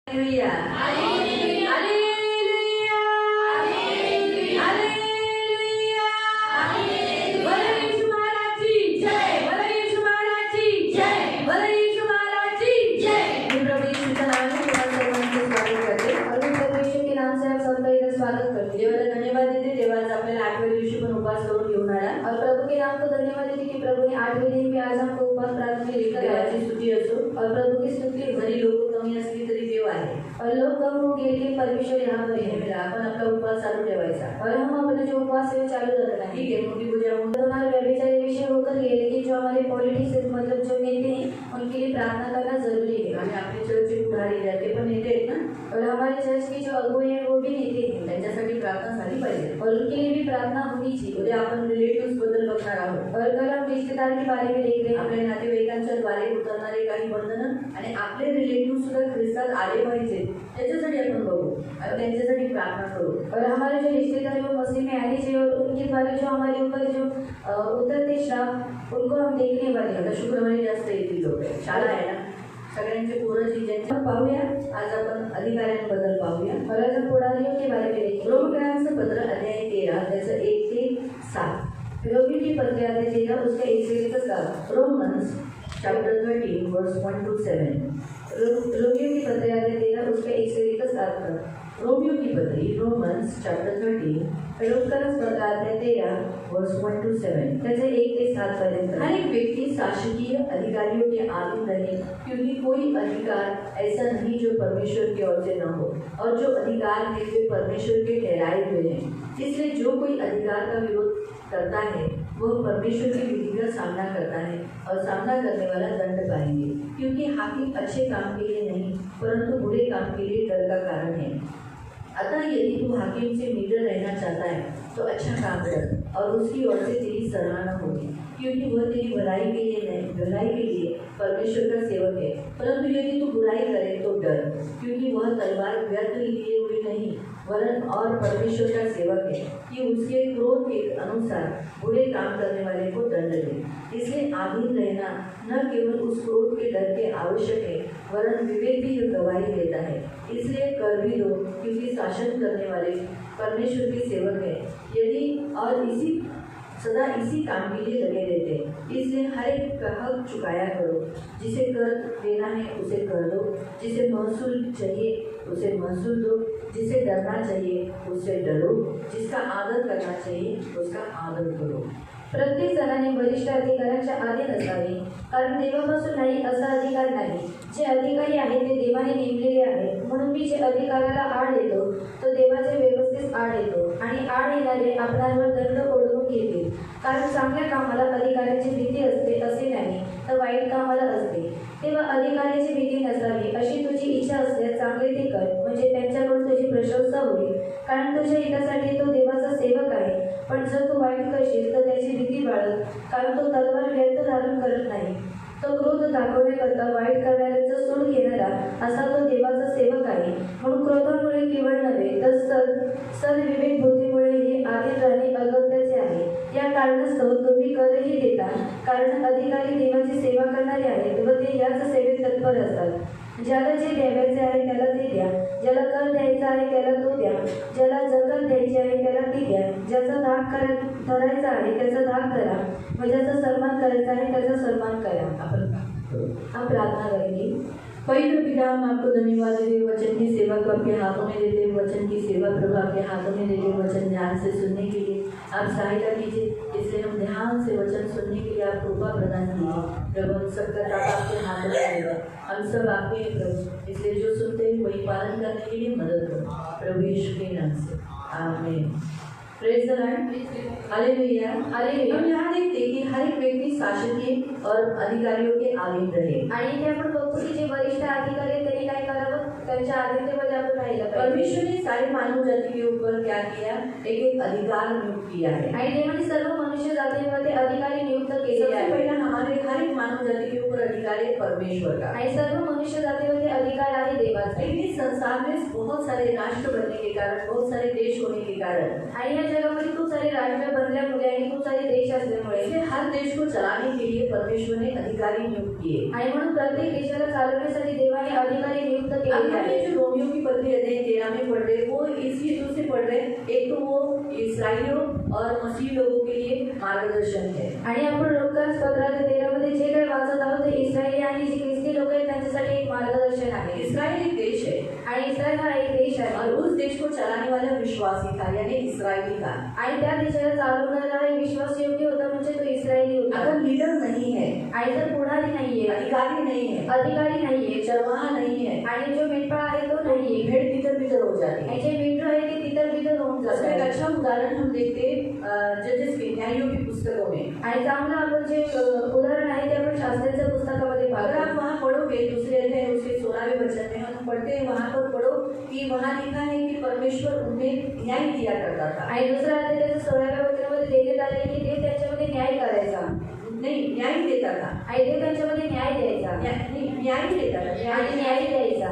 Hallelujah. Hallelujah. Hallelujah. Hallelujah. भले यीशु महाराज की जय, भले यीशु महाराज की जय, भले यीशु महाराज की जय। मैं प्रभु यीशु के नाम में तुम्हारे सर्वांचे स्वागत करते और मैं प्रभु यीशु के नाम से आप सबका इधर स्वागत करते। देवाला धन्यवाद देते, देवाला आपल्याला 8वें दिवशी पण उपवास करून घेऊन आला और प्रभु के नाम को धन्यवाद देते कि प्रभु ने 8वें दिन में आज हमको उपवास प्रार्थना में लेकर देवाची स्तुती असो और प्रभु की स्तुती भरी लोक कमी असली तरी देव आहे और लोग कम हो गए कि परमेश्वर यहाँ पर है मेरा अपन अपना उपवास चालू ठेवायचा और हम अपने जो उपवास है चालू रखना है। ठीक है, मोटी पूजा हमारे व्यभिचारी विषय होकर गए, लेकिन जो हमारे पॉलिटिक्स मतलब जो नेते हैं उनके लिए प्रार्थना करना जरूरी है। हमें अपने चर्च के पुढारी रहते पण नेते आहेत ना, और हमारे चर्च के जो अगुवे हैं वो भी नेते हैं, त्यांच्यासाठी प्रार्थना झाली पाहिजे और उनके लिए भी प्रार्थना होनी चाहिए। उद्या आपण रिलेटिव्स बद्दल बघणार आहोत और कल हम रिश्तेदार के बारे में देख रहे हैं। आपल्या नातेवाईकांच्या द्वारे उतरणारे काही बंधन आणि आपले रिलेटिव्ह सुद्धा ख्रिस्तात आले पाहिजे त्याच्यासाठी आपण बघू और त्यांच्यासाठी प्रार्थना करू। और हमारे जो रिश्तेदार वो मसीह में आने चाहिए और उनके द्वारा जो हमारे ऊपर जो उतरते श्राप उनको हम देखने वाले हैं। शुक्रवारी जास्त येतील लोक, शाळा आहे ना सगळ्यांचे पोरं जी ज्यांच्या पाहूया। आज आपण अधिकाऱ्यांबद्दल पाहूया और आज पुढारियों के बारे में देखेंगे। रोमियोचं पत्र अध्याय 13 त्याचं 1 ते 7। रोमियो की पत्र अध्याय 13 उसका 1 से 7। रोमन्स चैप्टर 13 वर्स 1 to 7। रोमियो की पत्र अध्याय 13 उसका 1 से 7। रोमियो की पत्री रोमन्स चैप्टर 13 फिलोक्करस पत्र अध्याय 13 वर्स 1 to 7 त्याचे 1 ते 7 पर्यंत। हर एक व्यक्ति शासकीय अधिकारियों के अधीन रहे, क्योंकि कोई अधिकार ऐसा नहीं जो परमेश्वर की ओर से न हो, और जो अधिकार है वे परमेश्वर के ठहराए हुए हैं। इसलिए जो कोई अधिकार का विरोध करता है वह परमेश्वर की विधि का सामना करता है और सामना करने वाला दंड पाएंगे, क्योंकि हाकिम अच्छे काम के लिए नहीं परंतु बुरे काम के लिए डर का कारण है। अतः यदि तू हाकिम से निडर रहना चाहता है तो अच्छा काम कर और उसकी ओर से तेरी सराहना होगी, क्योंकि वह तेरी भलाई के लिए नहीं, भलाई के लिए परमेश्वर का सेवक है। परंतु यदि तू बुराई करे तो डर, क्योंकि वह तलवार व्यर्थ लिए हुए नहीं वरन और परमेश्वर का सेवक है कि उसके क्रोध के अनुसार बुरे काम करने वाले को दंड दे। इसलिए आधीन रहना न केवल उस क्रोध के डर के आवश्यक है वरन विवेक भी गवाही देता है। इसलिए कर भी दो, क्योंकि शासन करने वाले परमेश्वर के सेवक है। यदि और सदा इसी काम के लिए लगे रहते, इसलिए हर एक का हक चुकाया करो। जिसे कर देना है उसे कर दो, जिसे महसूल चाहिए उसे महसूल दो, जिसे डरना चाहिए उससे डरो, जिसका आदर करना चाहिए उसका आदर करो। प्रत्येक जणाने वरिष्ठ अधिकाऱ्यांच्या अधीन असावे, कारण देवापासून नाही असा अधिकार नाही। जे अधिकारी आहेत ते देवाने नेमलेले आहेत, म्हणून मी जे अधिकाराला आड येतो तो देवाच्या व्यवस्थेस आड येतो आणि आड येणारे आपणावर दंड ओढवून घेतील। कारण चांगल्या कामाला अधिकाऱ्याची भीती असते असे नाही, तर वाईट कामाला असते। तेव्हा अधिकाऱ्याची भीती नसावी अशी तुझी इच्छा असल्यास चांगले ते कर, म्हणजे त्यांच्याकडून तुझी प्रशंसा होईल, कारण तुझ्या हितासाठी तो देवाचा सेवक आहे। पण जर तू वाईट करशील तर त्याची भीती बाळग, कारण तो तलवार व्यर्थ धारण करत नाही। तो क्रोध दाखवण्याकरता वाईट करणाऱ्याचा सूड घेणारा असा तो देवाचा सेवक आहे। म्हणून क्रोधामुळे केवळ नव्हे तर सद्विवेक बुद्धीमुळे हे आधीन राहणे अगत्याचे आहे। या कारणास्तव तुम्ही करही देता, कारण अधिकारी देवाची सेवा करणारे आहेत व ते याच सेवेत तत्पर असतात। ज्याला जे द्यावयाचे आहे त्याला ते द्या, ज्याला कर द्यायचा आहे त्याला तो द्या, ज्याला जकात द्यायची आहे त्याला ती द्या, ज्याचा धाक करायचा आहे त्याचा धाक करा व ज्याचा सन्मान करायचा आहे त्याचा सन्मान करा। हम प्रार्थना करेंगे। पवित्र पिता, हम आपको धन्यवाद देते वचन की सेवा को आपके हाथों में देते, वचन की सेवा प्रभु आपके हाथों में देते, वचन ध्यान से सुनने के लिए आप सहायता कीजिए। इसलिए हम ध्यान से वचन सुनने के लिए आप कृपा प्रदान कीजिए प्रभु। हम सबका दाता आपके हाथों में है, हम सब आपके हैं प्रभु, इसलिए जो सुनते हैं वही पालन करने के लिए मदद करो प्रभु यीशु के नाम से, आमीन। Praise the Lord, hallelujah, hallelujah. हम यहाँ देखते हैं कि हर एक व्यक्ति शासकीय और अधिकारियों के अधीन रहे आणि इथे आपण बघतो की जे वरिष्ठ अधिकारी आहेत त्यांनी काय करावं, त्यांच्या अधीनतेमध्ये आपण राहिलं पाहिजे। परमेश्वर ने सारे मानव जाति के ऊपर क्या किया, एक अधिकार नियुक्त किया है आणि देवाने सर्व मनुष्य जातीमध्ये अधिकारी नियुक्त केले आहेत। पहिला हमारे हर एक मानव जाति के ऊपर अधिकार है परमेश्वर का आणि सर्व मनुष्य जातीमध्ये अधिकार आहे देवाचा। लेकिन संसार में बहुत सारे राष्ट्र बनने के कारण, बहुत सारे देश होने के कारण आणि या जगामध्ये खूप सारे राष्ट्र बनल्यामुळे आणि खूप सारे देश असल्यामुळे इसलिए हर देश को चलाने के लिए परमेश्वर ने अधिकारी नियुक्त किए। आणि म्हणून प्रत्येक देशाला चालवण्यासाठी देवाने अधिकारी नियुक्त अब केले हम ये जो रोमियो की पत्री अध्याय 13 में पढ़ रहे वो इस हेतु से पढ़ रहे, एक तो वो इसराइलियों और मसीह लोगों के लिए मार्गदर्शन है। आणि आपण लोकांस 15-13 मध्ये जे काही वाचत आहोत ते इस्रायली आणि जे ख्रिस्ती लोक आहेत त्यांच्यासाठी एक मार्गदर्शन आहे। इसराइल एक देश है आणि इस्रायल हा एक देश आहे और उस देश को चलाने वाला विश्वासी था, यानी इसराइली था। आणि त्या देशाला चालवणारा एक विश्वासयोग्य होता म्हणजे तो इस्रायली होता। अगर लीडर नहीं है, आणि जर पुढारी नाहीये, अधिकारी नहीं है, अधिकारी नाहीये, चरवाहा नहीं है, आणि जो मेंढपाळ आहे तो नाहीये, भेड़ तितर बितर हो जाती है। आणि जे मेंढर आहे ते तितर बितर होऊन उसका एक जातात। अच्छा उदाहरण हम देखते जजेस के, न्यायों की पुस्तकों में। आणि चांगलं आपण जे उदाहरण आहे ते आपण शास्त्राच्या पुस्तकामध्ये अगर पाहतो। आप वहाँ पढ़ोगे दूसरे अध्याय उसके 16वें वचन में हम पढ़ते हैं, वहाँ पर पढ़ो कि वहाँ लिखा है कि परमेश्वर उन्हें न्याय दिया करता था। आणि दुसरा अध्याय त्याच्या 16व्या वचनामध्ये देण्यात आले की देव त्यांच्यामध्ये न्याय करायचा, नहीं, न्याय देता था, आणि देव त्यांच्यामध्ये न्याय द्यायचा, न्याय देता था, आणि न्याय द्यायचा,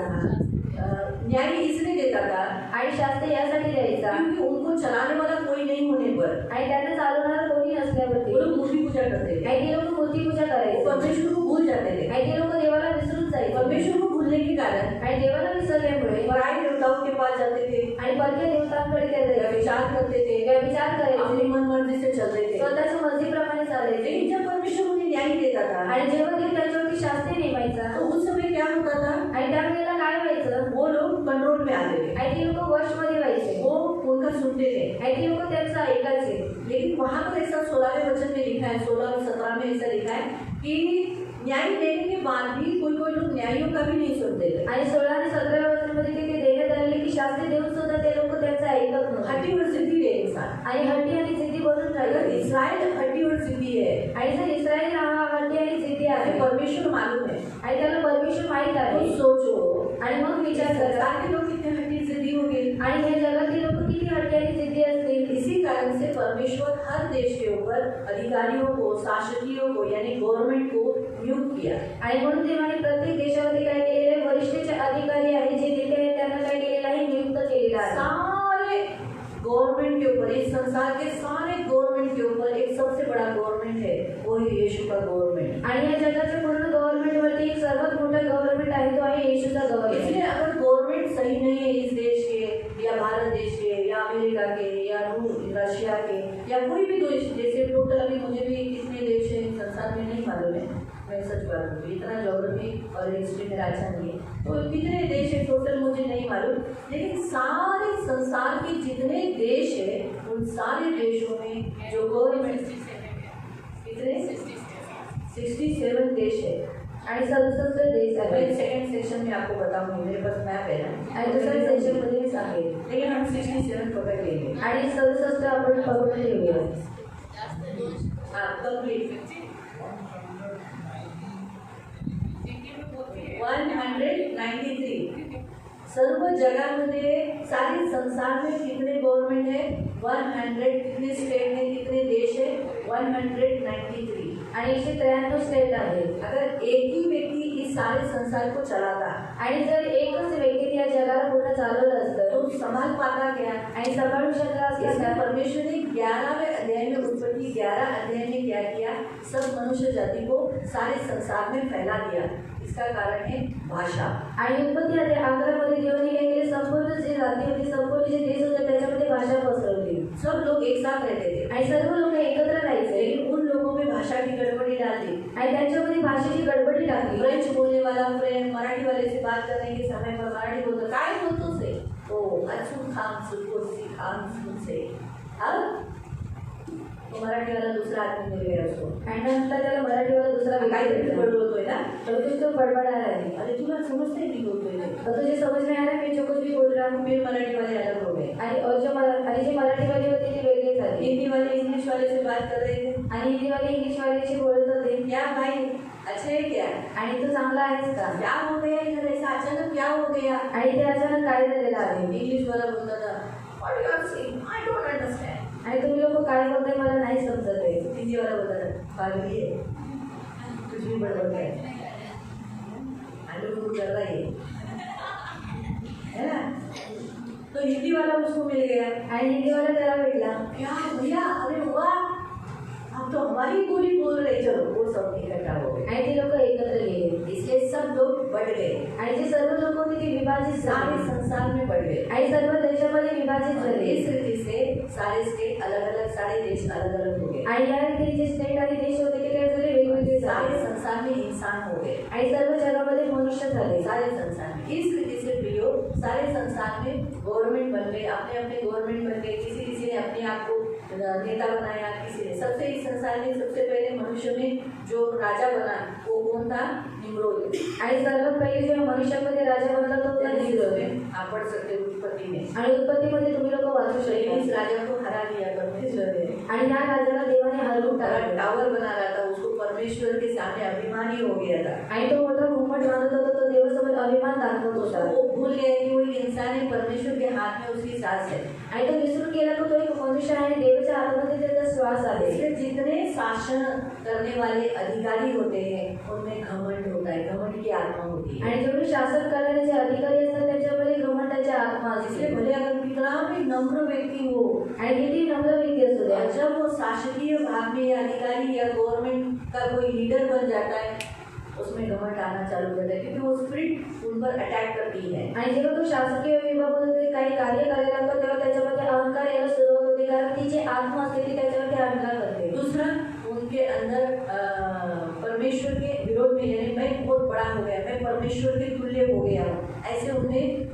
न्याय इसलिए देता था आणि शास्त्र यासाठी द्यायचा क्योंकि उनको चलाने वाला कोई नहीं होने पर आणि त्यांना चालवणारा कोणी नसल्यावरती वो लोग मूर्ति पूजा करते थे, आणि ते लोक मूर्ती पूजा वो करायचे, परमेश्वर को भूल जाते थे। आणि ते लोक देवाला विसरून जायचे, परमेश्वर को भूलने के कारण आणि देवाला विसरल्यामुळे पराये देवताओं के पास जाते थे, आणि परक्या देवतांकडे ते जायचे, विचार करते थे, व्यभिचार करायचे, अपनी मन मर्जी से चलते थे। स्वतःच्या मर्जीप्रमाणे चालायचे। लेकिन जब परमेश्वर उन्हें न्याय देता था आणि जेव्हा देव त्यांच्यावरती शास्त्री नेमायचा तो उस समय क्या होता था, आणि त्यावेळेला काय व्हायचं, वो लोग कंट्रोल में आते थे, आणि ते लोक वशमध्ये व्हायचे, वो उनका सुनते थे। आणि ते लोक त्यांचं ऐकायचे। लेकिन वहाँ पर ऐसा 16वें वचन में लिखा है, 16 और 17 में ऐसा लिखा है कि न्याय देने के बाद भी कोई कोई लोग न्यायों का भी नहीं सुनते थे। आणि 16 आणि 17 वचनामध्ये ते देण्यात आले की शास्त्री देऊन सुद्धा ते लोक त्यांचं ऐकत नव्हते, हड्डी और जिद्दी है इंसान। आणि हट्टी आणि जिद्दी बनून अगर राहिले। इसराइल हड्डी और जिद्दी है, आणि जर इस्रायल हा हट्टी आणि जिद्दी आहे हमें परमेश्वर मालूम है, आणि त्याला परमेश्वर माहित आहे, तो सोचो आणि मग विचार करा संसार के लोग कितने हड्डी जिद्दी होंगे। आणि हे जगातील लोक किती हट्टी आणि जिद्दी असतील। इसी कारण से परमेश्वर हर देश के ऊपर अधिकारियों को, शासकीयों को यानी गवर्नमेंट को नियुक्त किया। आणि म्हणून देवाने प्रत्येक देशामध्ये काय केलेले आहे, वरिष्ठ अधिकारी आहे जे नेते आहेत त्यांना काय केलेलं आहे, नियुक्त केलेलं आहे। सारे गवर्नमेंट के ऊपर, इस संसार के सारे गवर्नमेंट के ऊपर एक सबसे बड़ा गवर्नमेंट है, वो है यीशु का गवर्नमेंट। आणि या जगाच्या पूर्ण गव्हर्नमेंट वरती एक सर्वात मोठा गव्हर्नमेंट आहे, तो आहे येशूचा गव्हर्नमेंट। इसलिए अगर गवर्नमेंट सही नहीं है इस देश के या भारत देश के या अमेरिका के या रशिया के या कोई भी देश, जैसे टोटल अभी मुझे भी कितने देश है संसार में नहीं मालूम है, मैं सच बात हूँ, इतना ज्योग्राफी और हिस्ट्री मेरा अच्छा नहीं है, तो कितने देश है टोटल मुझे नहीं मालूम, लेकिन सारे संसार के जितने देश है उन सारे देशों में जो गवर्नमेंट कितने 67 देश है। आणि 67 देश मैं आहेत। सेकंड सेक्शन में आपको बताऊंगी, मेरे पास मैप है ना, आणि दुसऱ्या सेशनमध्ये मी सांगेन, लेकिन हम 67 पकड़ लेंगे। आणि 67 आपण पकडून ठेवूया। कंप्लीट 193 सर्व जगामध्ये सारे संसार में कितने गवर्नमेंट है, 100 कितने स्टेट है, कितने देश है, 193। आणि 193 स्टेट आहेत। अगर एक ही व्यक्ति इस सारे संसार को चलाता आणि जर एकच व्यक्ती या जगाला पूर्ण चालवलं असतं तो संभाल पाता क्या, आणि सांभाळू शकला असता इसलिए का? परमेश्वर ने 11वें अध्याय में उत्पत्ति 11 अध्याय में क्या किया, सब मनुष्य जाति को सारे संसार में फैला दिया। इसका कारण है भाषा। आणि उत्पत्ती अध्याय 11 मध्ये देवाने काय केले, संपूर्ण जे जाती होती, संपूर्ण जे देश होते त्याच्यामध्ये भाषा पसरवली। सब लोग एक साथ रहते थे, आणि सर्व लोक एकत्र राहायचे, लेकिन उन लोगों में भाषा की गड़बड़ी डाल दी। आणि त्यांच्यामध्ये भाषेची गडबडी टाकली। फ्रेंच बोलने वाला फ्रेंच मराठी वाले से बात करने के समय पर मराठी बोलता, काय बोलतो से ओ अचून खान सुको खान सुन से, अब तो मराठी वाला दूसरा आदमी मिल गया उसको, आणि नंतर त्याला मराठीवाला दुसरा काय व्यक्ती तरी भेटला। बोलतोय ना, तो कुछ तो बड़बड़ा रहा है, अरे तुला समजते नहीं बोलतोय ना, तो तुझे समझ में आ रहा है मैं जो कुछ भी बोल रहा हूँ। फिर मराठी वाले अलग हो गए, आणि आणि जे मराठीवाले होते ते वेगळे झाले, हिंदी वाले इंग्लिश वाले से बात कर रहे थे, आणि हिंदीवाले इंग्लिशवाल्याशी बोलत होते। क्या भाई अच्छे है क्या, आणि तू चांगला आहेस का? क्या हो गया इधर ऐसा अचानक क्या हो गया। आणि ते अचानक काय झालेलं आहे? इंग्लिश वाला बोलता था what you are saying I don't understand, आणि तुम्ही लोक काय बोलताय मला नाही समजत आहे। हिंदी वाला बोलता था पागल है कुछ भी बड़बड़ है आलू कर रहा है ना। हिंदी वाला उसको मिल गया। आणि हिंदीवाला त्याला भेटला. क्या भैया, अरे वाह, आप तो हमारी बोली बोल रहे, चलो वो सब इकट्ठा हो गए। आणि ते लोक एकत्र गेले. इसलिए सब लोग बढ़ गए, आणि जे सर्व लोक होते ते विभाजित सारे झाले संसार में बढ़ गए। आणि सर्व देशामध्ये विभाजित झाले. इस रीति से सारे स्टेट अलग अलग, सारे देश अलग अलग हो गए। आणि या रीतीने जे स्टेट आणि देश होते ते काय झाले, वेगवेगळे सारे झाले. संसार में इंसान हो गए, आणि सर्व जगामध्ये मनुष्य झाले. सारे संसार में। इस रीति से प्रियो, सारे संसार में गवर्नमेंट बन गए, अपने अपने गवर्नमेंट बन गए। किसी किसी ने अपने आप को नेता बनाया, किसी ने। सबसे इस संसार में सबसे पहले मनुष्य में जो राजा बना वो कौन था? निम्रोद। आणि सर्वात पहिले जो मनुष्यामध्ये राजा बनला तो होता निम्रोद. आप पढ़ सकते हो उत्पत्ति में। आणि उत्पत्तीमध्ये तुम्ही लोक वाचू इस शकता. राजा को हरा दिया परमेश्वर ने। आणि या राजाला देवाने हरवून टाकलं. टावर बना रहा था, उसको परमेश्वर के सामने अभिमानी हो गया था। आणि तो मोठा घुमट बांधत होता, तो देवासमोर अभिमान दाखवत होता. वो भूल गया कि वो एक इंसान है, परमेश्वर के हाथ में उसकी सांस है। आणि तो विसरून गेला की तो एक मनुष्य आहे, देवाच्या हातामध्ये त्याचा श्वास आहे. इसलिए जितने शासन करने वाले अधिकारी होते हैं उनमें घमंड होता है, घमंड की आत्मा होती है। आणि जेवढे शासन करणारे जे अधिकारी असतात त्यांच्यामध्ये घमंडाची आत्मा इसलिए असते. भले अगर कितना भी नम्र व्यक्ति हो, आणि किती नम्र व्यक्ती असू द्या, और जब वो शासकीय भाग में या अधिकारी या गवर्नमेंट का कोई लीडर बन जाता है, उसमें घमंड आना चालू हो जाता है, क्योंकि वो स्पिरिट उन पर अटैक करती है। आणि जेव्हा तो शासकीय विभागामध्ये काही कार्य करायला लागतो तेव्हा त्याच्यामध्ये अहंकार यायला सुरुवात होते, कारण ती जी आत्मा असते ती त्याच्यावरती अहंकार करते. दूसरा, उनके अंदर परमेश्वर के विरोध में, यानी मैं बहुत बड़ा हो गया, मैं परमेश्वर के तुल्य हो गया हूँ, ऐसे उन्हें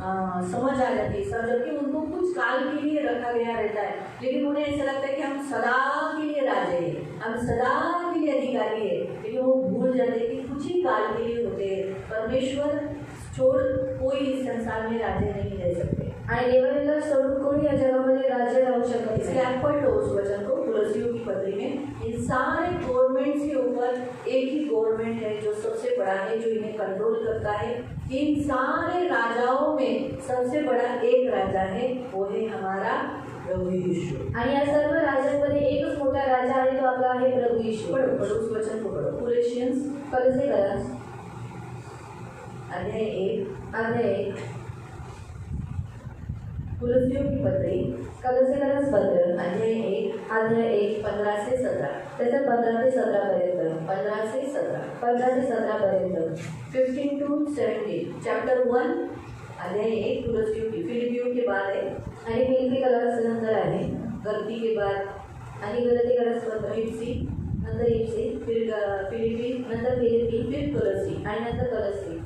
समझ आ जाती है। जबकि उनको कुछ काल के लिए रखा गया रहता है, लेकिन उन्हें ऐसा लगता है कि हम सदा के लिए राजे हैं, हम सदा के लिए अधिकारी है, लेकिन वो भूल जाते हैं कि कुछ ही काल के लिए होते हैं। परमेश्वर छोड़ कोई इस संसार में राजे नहीं रह सकते। आणि देवाला सोडून कोणी या जगामध्ये राज्य राहू शकत इसलिए नाही. आप पढ़ लो उस वचन को तुलसियों की पत्री में। इन सारे गवर्नमेंट्स के ऊपर एक ही गवर्नमेंट है जो सबसे बड़ा है, जो इन्हें कंट्रोल करता है। इन सारे राजाओं में सबसे बड़ा एक राजा है, वो है हमारा प्रभु यीशु। आणि या सर्व राजांमध्ये एकच मोठा राजा आहे, तो आपला आहे प्रभू येशू. पढ़ो पढ़ो उस वचन को पढ़ो। कोलोसियंस कलसे करा अध्याय 1, अध्याय 1. तुलसियों की पत्री कलसे करा पत्र अध्याय 1, अध्याय 1 15 से 17, त्याचं 15 ते 17 पर्यंत. 15 से 17, 15 ते 17 पर्यंत. 15 to 17, चैप्टर 1 अध्याय 1 तुलसियों की। फिलिपियों के बाद है, आणि फिलिपी कलस नंतर आहे, गलती के बाद आणि गलती कलस पत्र, इफ्सी, नंतर इफ्सी, फिर फिलिपी, नंतर फिलिपी, फिर तुलसी, आणि नंतर कलसी,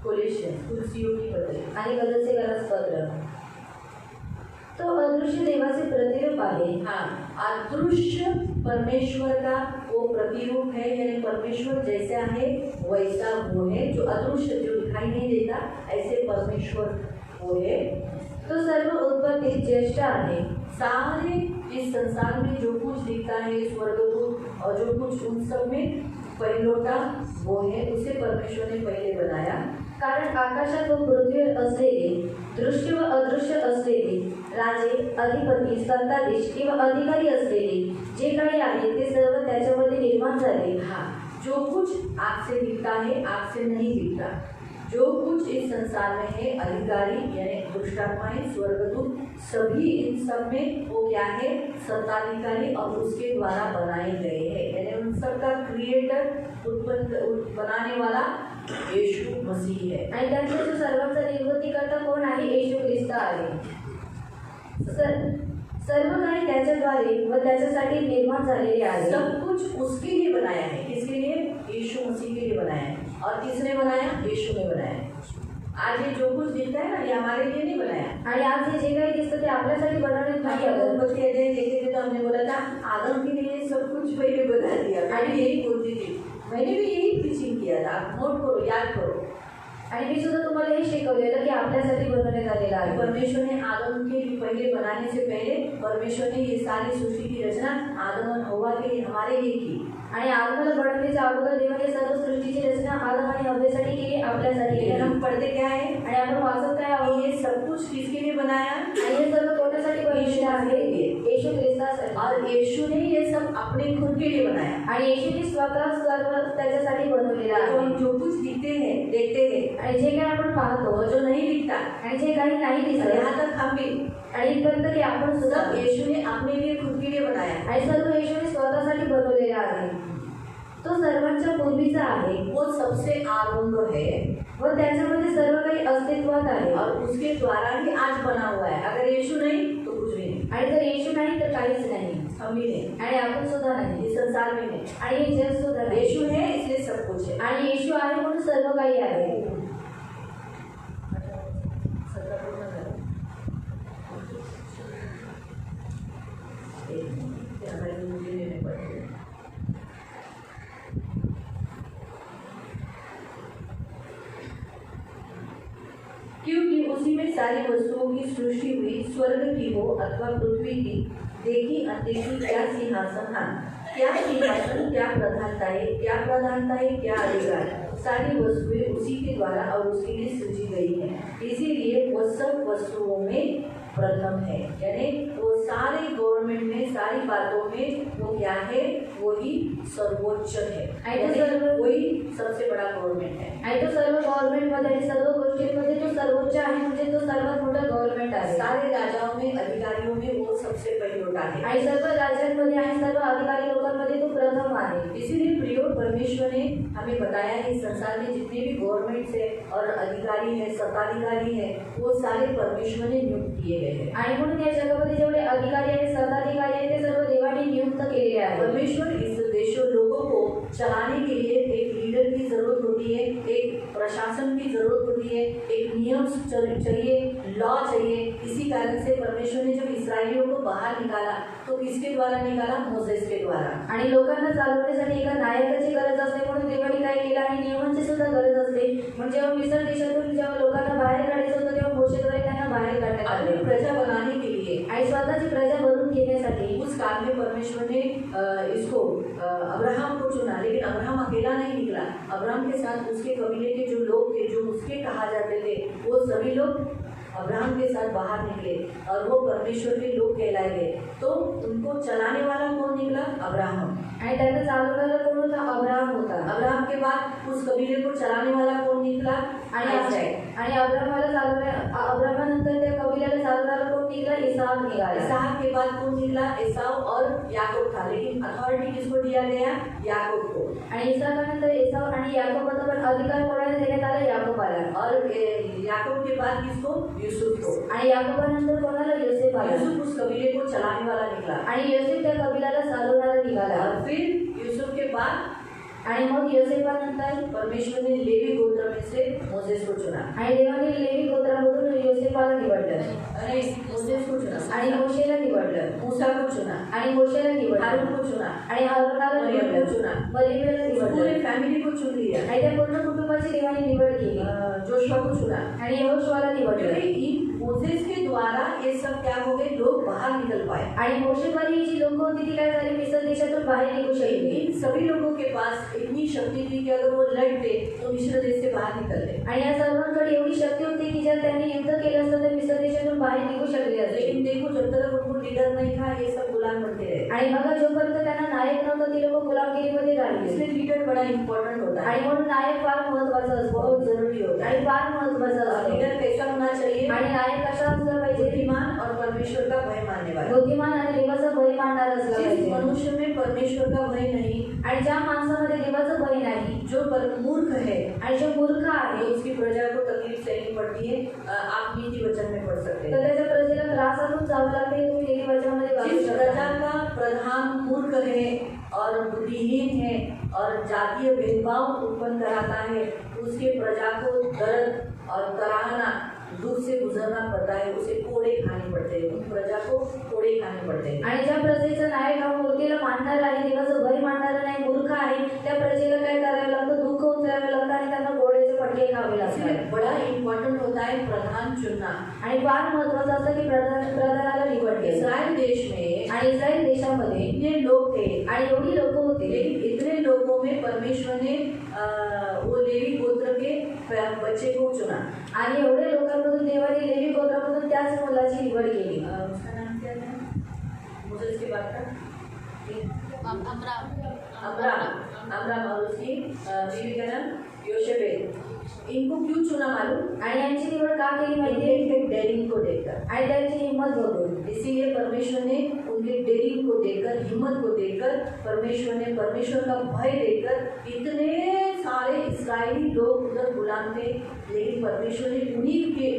कोलोसियंस, तुलसियों की पत्री। आणि कलसे कलस पत्र. तो अदृश्य देवाचे प्रतिरूप आहे. हाँ, अदृश्य परमेश्वर का वो प्रतिरूप है, यानी परमेश्वर जैसा है वैसा वो है। जो अदृश्य, जो दिखाई नहीं देता, ऐसे परमेश्वर वो है। तो सर्व उत्पत्ती ज्येष्ठ आहे. सारे इस संसार में जो कुछ दिखता है, स्वर्गदूत और जो कुछ, उन सब में पहिलोटा वो है, उसे परमेश्वर ने पहले बनाया। कारण आकाशात व पृथ्वीवर असलेले, दृश्य व अदृश्य असलेले, राजे, अधिपती, सत्ताधीश किंवा अधिकारी असलेले जे काही आहे ते सर्व त्याच्यामध्ये निर्माण झाले. हाँ, जो कुछ आग से दिखता है, आग से नहीं दिखता। जो कुछ इस संसार में है, अधिकारी यानी दुष्टात्माएं, स्वर्गदूत, सभी इन सब में वो क्या है? सत्ताधिकारी और उसके द्वारा बनाए गए हैं, यानी उन सब का क्रिएटर, उत्पन्न बनाने वाला यीशु मसीह है। आणि त्यांचा जो सर्वांचा निर्मितीकर्ता कोण आहे? येशू ख्रिस्त आहे. सर्व काही त्याच्याद्वारे व त्याच्यासाठी निर्माण झालेले आहे. सब कुछ उसके लिए बनाया है। किसके लिए? यीशु मसीह के लिए बनाया है। और किसने बनाया? यीशु ने बनाया है। आज ये जो कुछ दिखता है ना, ये हमारे लिए नहीं बनाया। आणि आज हे जे काही दिसतं ते आपल्यासाठी बनवण्यात नाही आलं. उत्पत्ति अध्याय देखे थे तो हमने बोला था आदम के लिए सब कुछ पहले बना दिया। मैं यही बोलती थी, मैंने भी यही प्रीचिंग किया था। नोट करो, याद करो। आणि मी सुद्धा तुम्हाला हे शिकवलेलं की आपल्यासाठी बनवण्यात आलेलं आहे. परमेश्वर ने आदम के पहले बनाने से पहले परमेश्वर ने ये सारी सृष्टि की रचना आदम और हव्वा के लिए, हमारे लिए की। आणि आदमाला बनवण्याच्या अगोदर देवाने सर्व सृष्टीची रचना आदम आणि हव्वेसाठी केली, आपल्यासाठी केली. लेकिन हम पढ़ते क्या है? आणि आपण वाचत काय आहोत? ये सब सब कुछ किसके लिए बनाया? आणि हे सर्व कोणासाठी बनवलेलं आहे? येशू ख्रिस्तासाठी. और यीशु ने ये सब अपने खुद के लिए बनाया. आणि येशूने स्वतः सर्व त्याच्यासाठी बनवलेलं तो आहे. हम जो कुछ देखते हैं आणि जे काही आपण पाहतो और जो नहीं दिखता, आणि जे काही नाही दिसत यहाँ तक हम भी आणि इथपर्यंत की आपण सुद्धा सब यीशु ने अपने लिए खुद के लिए बनाया. आणि सर्व येशूने स्वतःसाठी बनवलेला आहे. तो सर्वांच्या पूर्वीचा आहे वो सबसे आरंभ है व त्याच्यामध्ये सर्व काही अस्तित्वात आहे. और उसके द्वारा ही आज बना हुआ है. अगर यीशु नहीं तो कुछ भी नहीं. आणि जर येशू नाही तर काहीच नाही हम भी नहीं. आणि आपण सुद्धा नाही इस संसार में नहीं. आणि हे जग सुद्धा नाही. यीशु है इसलिए सब कुछ है. आणि येशू आहे म्हणून सर्व काही आहे. क्योंकि उसी में सारी वस्तुओं की सृष्टि हुई, स्वर्ग की हो अथवा पृथ्वी की, देखी अनदेखी, क्या सिंहासन हाँ क्या सिंहासन, क्या प्रधानताएं, क्या अधिकार, सारी वस्तुएं उसी के द्वारा और उसके लिए सृजी गई हैं. इसीलिए वो सब वस्तुओं में प्रथम है. यानी वो सारे गवर्नमेंट में, सारी बातों में वो क्या है? वही सर्वोच्च है. वही सबसे बड़ा गवर्नमेंट है. आणि तो सर्व गव्हर्नमेंटमध्ये आणि सर्व गोष्टींमध्ये तो सर्वोच्च आहे. म्हणजे तो सर्वात मोठा गव्हर्नमेंट आहे. सारे राजाओं में, अधिकारियों में वो सबसे पहिलोटा है. आणि सर्व राज्यांमध्ये आणि सर्व अधिकारी लोकांमध्ये तो प्रथम आहे. इसीलिए प्रियो परमेश्वर ने हमें बताया है संसार में जितने भी गवर्नमेंट्स है और अधिकारी है, सत्ताधिकारी है, वो सारे परमेश्वर ने नियुक्त किए गए हैं. आणि म्हणून या जगामध्ये जेवढे अधिकारी आहेत, सत्ताधिकारी आहेत, ते सर्व देवाने नियुक्त केलेले आहेत. परमेश्वर इस देशों लोगों को चलाने के लिए एक लीडर की जरूरत होती है, एक प्रशासन की जरूरत होती है, एक नियम चाहिए, लॉ चाहिए. इसी कारण से परमेश्वर ने जब इस्राएलियों को बाहर निकाला तो किसके द्वारा निकाला? मोसेस के द्वारा. आणि लोकांना चालवण्यासाठी एका नायकाची गरज असते. म्हणून देवाने काय केलं? आणि नियमांची सुद्धा गरज असते. म्हणजे जेव्हा मिस्र देशातून जेव्हा लोकांना बाहेर काढायचं होतं तेव्हा मोशेद्वारे त्यांना बाहेर काढण्यात आले. अपनी प्रजा बनाने के लिए आणि स्वतःची प्रजा बनवून घेण्यासाठी उस काल में परमेश्वर ने इसको अब्राहम को चुना. लेकिन अब्राहम अकेला नहीं निकला. अब्राहम के साथ उसके कबीले के जो लोग थे, जो उसके कहा जाते थे, वो सभी लोग अब्राहम के साथ बाहर निकले और वो परमेश्वर के लोग कहलाए गए. तो उनको चलाने वाला कौन निकला? अब्राहम. आणि त्यांना चालवणारा कोण होता? अब्राहम होता. अब्राहम के बाद उस कबीले को चलाने वाला कौन निकला? आणि अब्राहमाला अब्राहमानंतर त्या कबील्याला चालवणारा कोण निघाला? इसाक निघाला. इसाक के बाद कौन निकला? एसाव और याकूब था. लेकिन अथॉरिटी किसको दिया गया? याकूब को. आणि इसाकानंतर एसाव आणि याकूब होता, पण अधिकार कोणाला देण्यात आला? याकूबाला. और याकूब के बाद किसको? यूसुफ को. आणि याकूबानंतर कोणाला? योसेफ आला. यूसुफ उस कबीले को चलाने वाला निकला. आणि योसेफ त्या कबील्याला चालवणारा निघाला. और फिर यूसुफ के बाद आणि मग योसेफानंतर परमेश्वर ने लेवी गोत्र में से मोसेस को चुना. आणि देवाने लेवी गोत्रामधून योसेफाला निवडलं. अरे मोसेस को चुना. आणि मोशेला निवडलं. मूसा को चुना. आणि मोशेला निवडलं. हारून को चुना. आणि हारूनाला निवडलं. चुना. मरियमला निवडलं. पूरे फैमिली को चुन लिया. आणि त्या पूर्ण कुटुंबाची देवाने निवड केली. जोशुआ को चुना. आणि यहोशुआला निवडलं. इन मोसेस के द्वारा ये सब क्या हो गए? लोग बाहर निकल पाए. आणि मोशेद्वारे ही जी लोक होती ती काय झाली? मिस्र देशातून बाहेर निघू शकली. इन सभी लोगों के पास इतनी शक्ति थी कि अगर वो लड़ते तो मिस्र देश से बाहर निकलते. आणि या सर्वांकडे एवढी शक्ती होती की जर त्यांनी युद्ध केलं असतं तर मिस्र देशातून बाहेर निघू शकले असते. लेकिन देखो जब तक उनको लीडर नहीं था ये सब गुलाम बनते रहे. आणि बघा जोपर्यंत त्यांना नायक नव्हता ती लोक गुलामगिरीमध्ये राहिली. इसलिए लीडर बड़ा इम्पोर्टेंट होता है. आणि म्हणून नायक फार महत्वाचा असतो. बहुत जरूरी होता है. आणि फार महत्वाचा असतो. लीडर कैसा होना चाहिए? आणि नायक कसा असला पाहिजे? बुद्धिमान और परमेश्वर का भय मानने वाला. बुद्धिमान आणि देवाचा भय मानणारा असला जिस पाहिजे. मनुष्य में परमेश्वर का भय नहीं, आणि ज्या माणसामध्ये देवाचं भय नाही, जो मूर्ख है आणि जो मूर्ख आहे, तो उसकी प्रजा को तकलीफ सहनी पड़ती है. आप नीति वचन में पढ़ सकते तर हैं. त्याच्या प्रजेला त्रासातून जावं लागते. हे तुम्ही नीती वचनामध्ये वाचू जिस शकता. प्रजा का प्रधान मूर्ख है और बुद्धिहीन है और जातीय भेदभाव उत्पन्न कराता है, उसके प्रजा को दर्द और कराहना दुख से गुजरना पड़ता है. उसे कोड़े खाने पड़ते हैं. उन प्रजा को कोड़े खाने पड़ते हैं. आणि ज्या प्रजेचा नायक हा मूर्तीला मानणारा आहे, देवाचं भय मानणारा नाही, मूर्ख आहे, त्या प्रजेला काय करावं लागतं? दुःख उचलावं लागतं आणि त्यांना गोड्याचे फटके खावे इसलिए लागतात. बड़ा इम्पोर्टेंट होता है प्रधान चुनना. आणि फार महत्वाचं असतं की प्रधानाला निवडले. इस्राएल देश में आणि इस्रायल देशामध्ये इतने लोग थे, आणि एवढी लोक होती, लेकिन इतने लोगों में परमेश्वर ने वो लेवी गोत्र के बच्चे को चुना. आणि एवढे लोकांमधून देवाने लेवी गोत्र आपका? अमराम और उसकी बीवी का नाम योशेबेल। इनको क्यों चुना मालूम? आणि यांची निवड का केली माहिती आहे? उनके डेयरिंग को देखकर। आणि त्यांची हिंमत बघून। इसीलिए परमेश्वर ने उनके डेयरिंग को देखकर, हिम्मत को देखकर, परमेश्वर का भय देखकर इतने सारे इस्राएली लोग उधर गुलाम थे, लेकिन परमेश्वर ने उन्हीं के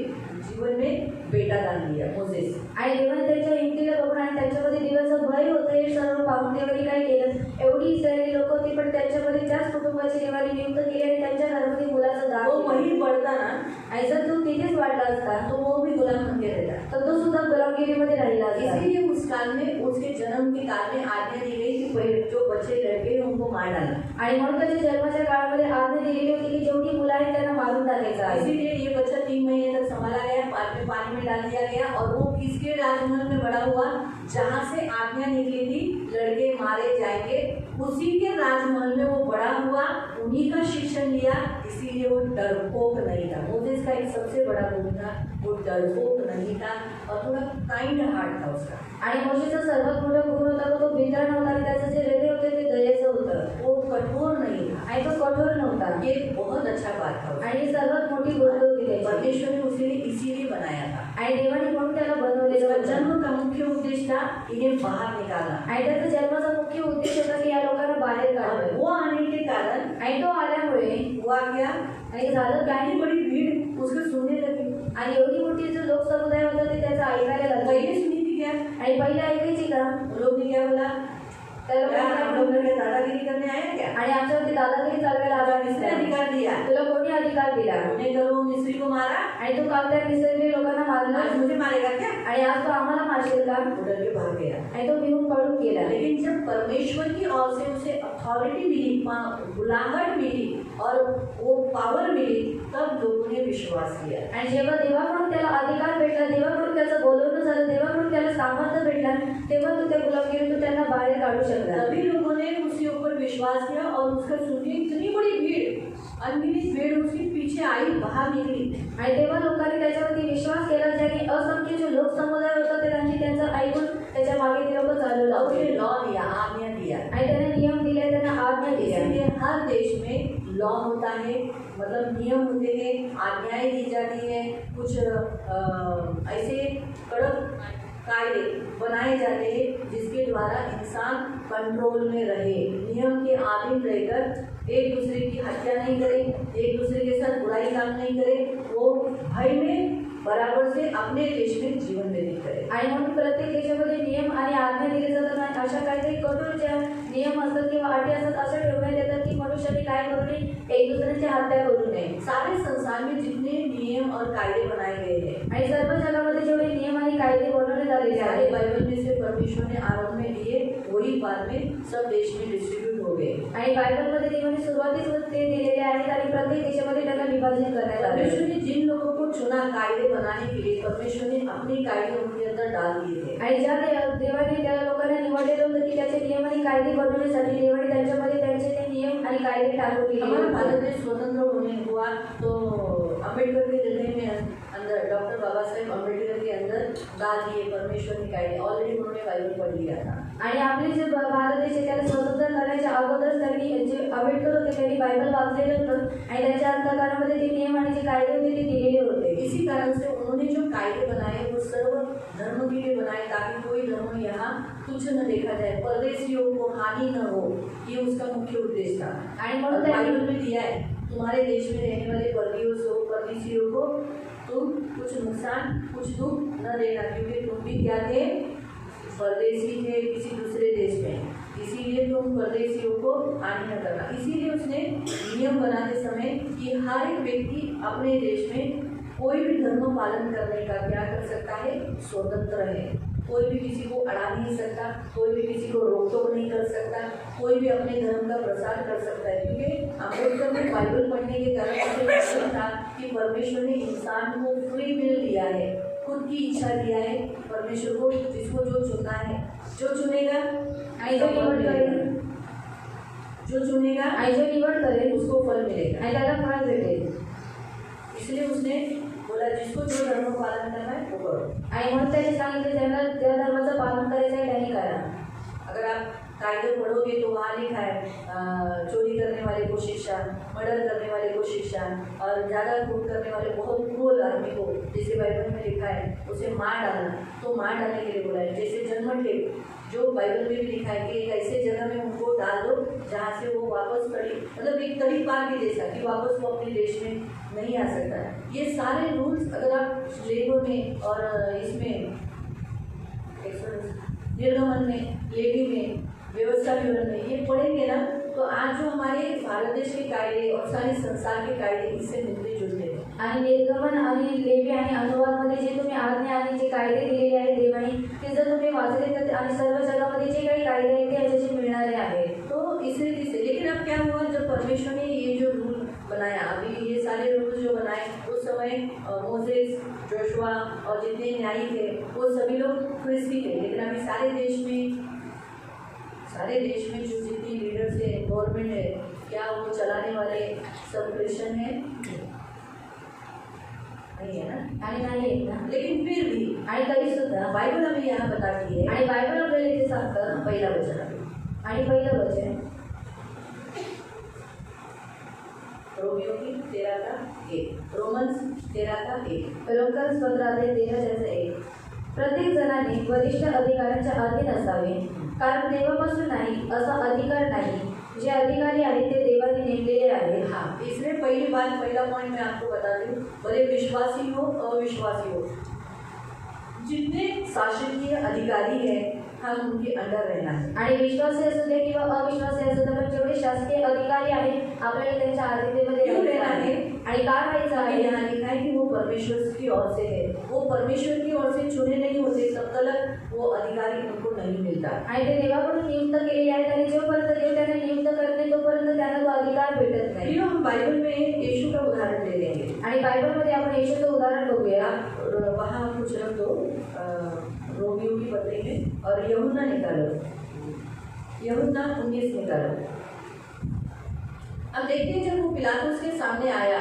जीवन में बेटा डाल दिया, मोसेस। आणि देवाने त्यांच्या हिमतीला बघून आणि त्यांच्यामध्ये देवाचं भय होतं हे सर्व पाहून देवाने काय केलं? एवढी इस्रायली लोक होती पण त्यांच्यामध्ये त्याच कुटुंबाची देवाने नियुक्त केली आणि त्यांच्या घरामध्ये मुलाचं दान वो वहीं बढ़ता ना, आणि जर तो तिथेच वाढला असता तो वो भी गुलाम बन के रहता। तर तो सुद्धा गुलामगिरीमध्ये राहिला असता। इसीलिए उस काल में, उसके जन्म के काल में आज्ञा दी गई कि पहले जो बच्चे लड़के हैं उनको मार डालना। आणि म्हणून त्याच्या जन्माच्या काळामध्ये आज्ञा दिलेली होती की जेवढी मुलं आहेत त्यांना मारून टाकायचं आहे। इसीलिए ये बच्चा 3 महीने तक संभाला गया, बाद में पानी में डाल दिया गया और वो किसके राजमहल में बड़ा हुआ? जहाँ से आज्ञा निकली थी लड़के मारे जाएंगे, उसी के राजमहल में वो बड़ा हुआ, उन्हीं का शिक्षण लिया। इसीलिए वो डरपोक नहीं था। मोसेस का एक सबसे बड़ा गुण था, वो डरपोक नहीं था और थोड़ा काइंड हार्ट था उसका। आणि मोशेचा सर्वात मोठा गुण होता तो भित्र नव्हता आणि त्याचं जे हृदय होते ते दयेचं होतं। वो कठोर नहीं था आणि तो कठोर नव्हता। ये बहुत अच्छा बात था उसका। आणि सर्वात मोठी गोष्ट होती त्याची। परमेश्वर ने उसे इसीलिए बनाया था। आणि देवाने म्हणून त्याला बनवलेलं इसका होतं। जन्म का मुख्य उद्देश्य था इन्हें बाहर निकालना। आणि त्याचा जन्माचा मुख्य उद्देश होता की या लोकांना बाहेर और काढावं। वो आने के कारण आणि तो आल्यामुळे हुआ क्या? आणि झालं काय? इतनी बड़ी भीड़ उसको सुनने लगी। आणि एवढी मोठी जो लोक समुदाय होता ते त्याचं ऐकायला लागले। पहले सुनी थी क्या? आणि पहिले ऐकायची का? लोग ने क्या बोला? त्या लोकांना हम लोग ने दादागिरी करने आए क्या? आणि आमच्यावरती दादागिरी चालवायला आला किसने अधिकार दिया? तुला कोणी अधिकार दिला? तूने करो मिस्री को मारा, आणि तू काल त्या मिसळलेल्या लोकांना आज मारलं मुझे मारेगा क्या? आणि आज तो आम्हाला मारशील का? वो डर के भाग गया। आणि तो भिवून पळून गेला। लेकिन जब परमेश्वर की ओर से उसे अथॉरिटी मिली, गुलामट मिली और वो पावर मिली, तब लोगों ने विश्वास किया। आणि जेव्हा देवाकडून त्याला अधिकार भेटला, देवाकडून त्याचं बोलवणं झालं, देवाकडून त्याला सामर्थ्य भेटला, तेव्हा तू त्या गुलामगिरीतून त्यांना बाहेर काढू शकला। तभी लोगों ने उसके ऊपर विश्वास किया और उसका सुनिए इतनी बड़ी भीड़, अनगिनत भीड़ उसके पीछे आई, बाहर निकली। आणि तेव्हा लोकांनी त्याच्यावरती विश्वास केला, ज्यांनी असंख्य जो लोक समुदाय होता ते त्यांनी त्यांचं ऐकून त्याच्या मागे ते लोक चालू और लागले उन्हें लॉ दिया, आज्ञा दिया। आणि त्यांना नियम दिले, त्यांना आज्ञा दिल्या। इसलिए हर देश में लॉ होता है, मतलब नियम होते हैं, आज्ञाएं दी जाती है, कुछ ऐसे कड़क कायदे बनाए जाते हैं जिसके द्वारा इंसान कंट्रोल में रहे, नियम के अधीन रहकर एक दूसरे की हत्या नहीं करे, एक दूसरे के साथ बुराई काम नहीं करे, वो भय में बराबर से अपने देश में जीवन व्यतीत करे। आणि म्हणून प्रत्येक देशामध्ये नियम आणि आज्ञा दिले जातात आणि अशा काहीतरी कठोर ज्या नियम असतात किंवा अटी असतात अशा ठेवण्यात येतात की मनुष्याने काय करू नये, एक दुसऱ्याची हत्या करू नये। सारे संसार में जितने नियम और कायदे बनाए गए हैं, आणि सर्व जगामध्ये जेवढे नियम आणि कायदे बनवण्यात आलेले सारे आहेत, बाइबल में से परमेश्वर ने आरंभ में दिए, वही बाद में सब देश में डिस्ट्रीब्यूट हो गए। आणि बायबलमध्ये देवाने सुरुवातीच ते दिलेले आहेत आणि प्रत्येक देशामध्ये त्यांना विभाजन करण्यात आले। परमेश्वर ने जिन लोगों को चुना कायदे बनाने के लिए, परमेश्वर ने अपने कायदे उनके अंदर डाल दिए थे। आणि ज्या देवाने त्या लोकांना निवडलेलं होतं की त्याचे नियम आणि कायदे बनवण्यासाठी देवाने त्यांच्यामध्ये त्यांचे ते नियम आणि कायदे टाकून दिले हमारा होते। भारत देश स्वतंत्र होने हुआ तो अम्बेडकर के हृदय में अंदर, डॉक्टर बाबा साहेब अम्बेडकर के अंदर डाल दिए परमेश्वर ने कायदे। ऑलरेडी उन्होंने बाइबल पढ़ लिया था। आणि आपले जे भारत देश आहे त्याला स्वतंत्र करण्याच्या अगोदर त्यांनी जे आंबेडकर होते त्यांनी बायबल वाचलेलं होतं आणि त्यांच्या अंतःकरणामध्ये ते नियम आणि जे कायदे होते ते दिलेले होते। इसी कारण से उन्होंने जो कायदे बनाए वो सर्व धर्म के लिए बनाए, ताकि कोई धर्म यहाँ तुच्छ न देखा जाए, परदेशियों को हानि न हो, ये उसका मुख्य उद्देश्य था। आणि और म्हणून बाइबल त्यांनी में दिया है, तुम्हारे देश में रहने वाले परदेशियों को तुम कुछ नुकसान, कुछ दुख न देना, क्योंकि तुम भी क्या थे? परदेशी थे किसी दूसरे देश में, इसीलिए तुम परदेशियों को हानि न करना। इसीलिए उसने नियम बनाते समय कि हर एक व्यक्ति अपने देश में कोई भी धर्म पालन करने का क्या कर सकता है? स्वतंत्र है। कोई भी किसी को अड़ा नहीं सकता, कोई भी किसी को रोक टोक नहीं कर सकता, कोई भी अपने धर्म का प्रसार कर सकता है। क्योंकि अम्बेडकर ने बाइबल पढ़ने के कारण मुझे मालूम था कि परमेश्वर ने इंसान को फ्री विल दिया है, खुद की इच्छा दिया है। परमेश्वर को जिसको जो चुनना है, जो चुनेगा आणि जो निवड करेल, जो चुनेगा आणि जो निवड करेल उसको फल मिलेगा। आणि त्याला फळ भेटेल। इसलिए उसने बोला जिसको जो धर्म पालन करना है वो करो। आणि म्हणून त्याने सांगितले ज्यांना त्या धर्माचं पालन करायचं आहे त्यांनी करा। अगर आप कायदे पढ़ोगे तो वहाँ लिखा है चोरी करने वाले को शिक्षा, मर्डर करने वाले को शिक्षा, और ज़्यादा खून करने वाले बहुत क्रूर आदमी को, जैसे बाइबल में लिखा है, उसे मार डालना, तो मार डालने के लिए बोला है। जैसे जन्म टेप जो बाइबल में भी लिखा है कि एक ऐसे जगह में उनको डाल दो जहाँ से वो वापस कड़ी, मतलब एक कड़ी पार के जैसा कि वापस वो अपने देश में नहीं आ सकता है। ये सारे रूल्स अगर आप लेबो में और इसमें निर्गमन में, लेवी में, व्यवस्था विवरण में ये पढ़ेंगे ना, तो आज जो हमारे भारत देश के कायदे और सारे संसार के कायदे इससे मिलते जुळते हैं। आणि निर्गमन आणि लेवी आणि अनुवादमध्ये जे तुम्ही आज्ञा आणि जे कायदे दिलेले आहेत देवाने, ते जर तुम्ही वाचले तर आणि सर्व जगामध्ये जे काही कायदे आहेत ते ह्याच्याशी मिळणारे आहेत। तो इस रीति से, लेकिन अब क्या हुआ जब परमेश्वर ने ये जो रूल बनाया, अभी ये सारे रूल जो बनाए उस समय मोसेस, जोशुआ और जितने न्यायी थे वो सभी लोग क्रिस्ती थे, लेकिन अभी सारे देश में जो जितनी लीडर्स है, गवर्नमेंट है, क्या वो चलाने वाले सब क्रिश्चियन है? नहीं है ना, आणि नाही आहेत ना, लेकिन फिर भी आणि तरी सुद्धा बाइबल हमें यहाँ बताती है, आणि बायबल आपल्याला इथे सांगतं पहिला वचन आणि पहिलं वचन रोमन्स 13:1 रोमन्स 13:1 प्रत्येक जणाने वरिष्ठ अधिकाऱ्यांच्या अधीन असावे, कारण देवापासून नाही असा अधिकार नाही, जे अधिकारी आहेत ते देवाने नेमलेले आहेत। हाँ, इसमें पहली बात, पहला पॉइंट मैं आपको बताती हूँ, भले विश्वासी हो अविश्वासी हो, जितने शासकीय अधिकारी हैं हम उनके अंडर रहना है। आणि विश्वासी असू दे किंवा अविश्वासी असू दे, पण जेवढे शासकीय अधिकारी आहेत आपल्याला त्यांच्या अधीनतेमध्ये क्यों रहना है? आणि काय व्हायचं आहे? यहाँ लिखा है कि वो परमेश्वर की ओर से है, वो परमेश्वर की ओर से चुने नहीं होते तब तक वो अधिकारी उनको नहीं मिलता। आणि ते देवाकडून नियुक्त केलेले आहेत आणि जोपर्यंत देव त्यांना नियुक्त करत नाही तोपर्यंत त्यांना तो अधिकार भेटत नाही। हम बाइबल में यीशु का उदाहरण ले लेंगे, आणि बायबलमध्ये आपण येशूचं उदाहरण बघूया। वहाँ कुछ रख दो रोमियो की पत्री में, और यूहन्ना निकालो, यूहन्ना 19 निकालो। अब देखते हैं जब वो पिलातुस के सामने आया,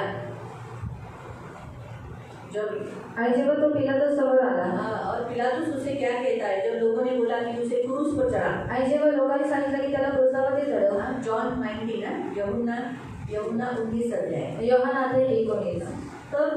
आणि जेव्हा तो पिलातुस समोर आला, और पिलातुस उसे क्या कहता है, जब लोगों ने बोला कि उसे क्रूस पर चढ़ा, आणि जेव्हा लोकांनी सांगितलं की त्याला क्रूसावरती चढव, जॉन 19 ना, यूहन्ना 19 अध्याय, योहाना 19, तब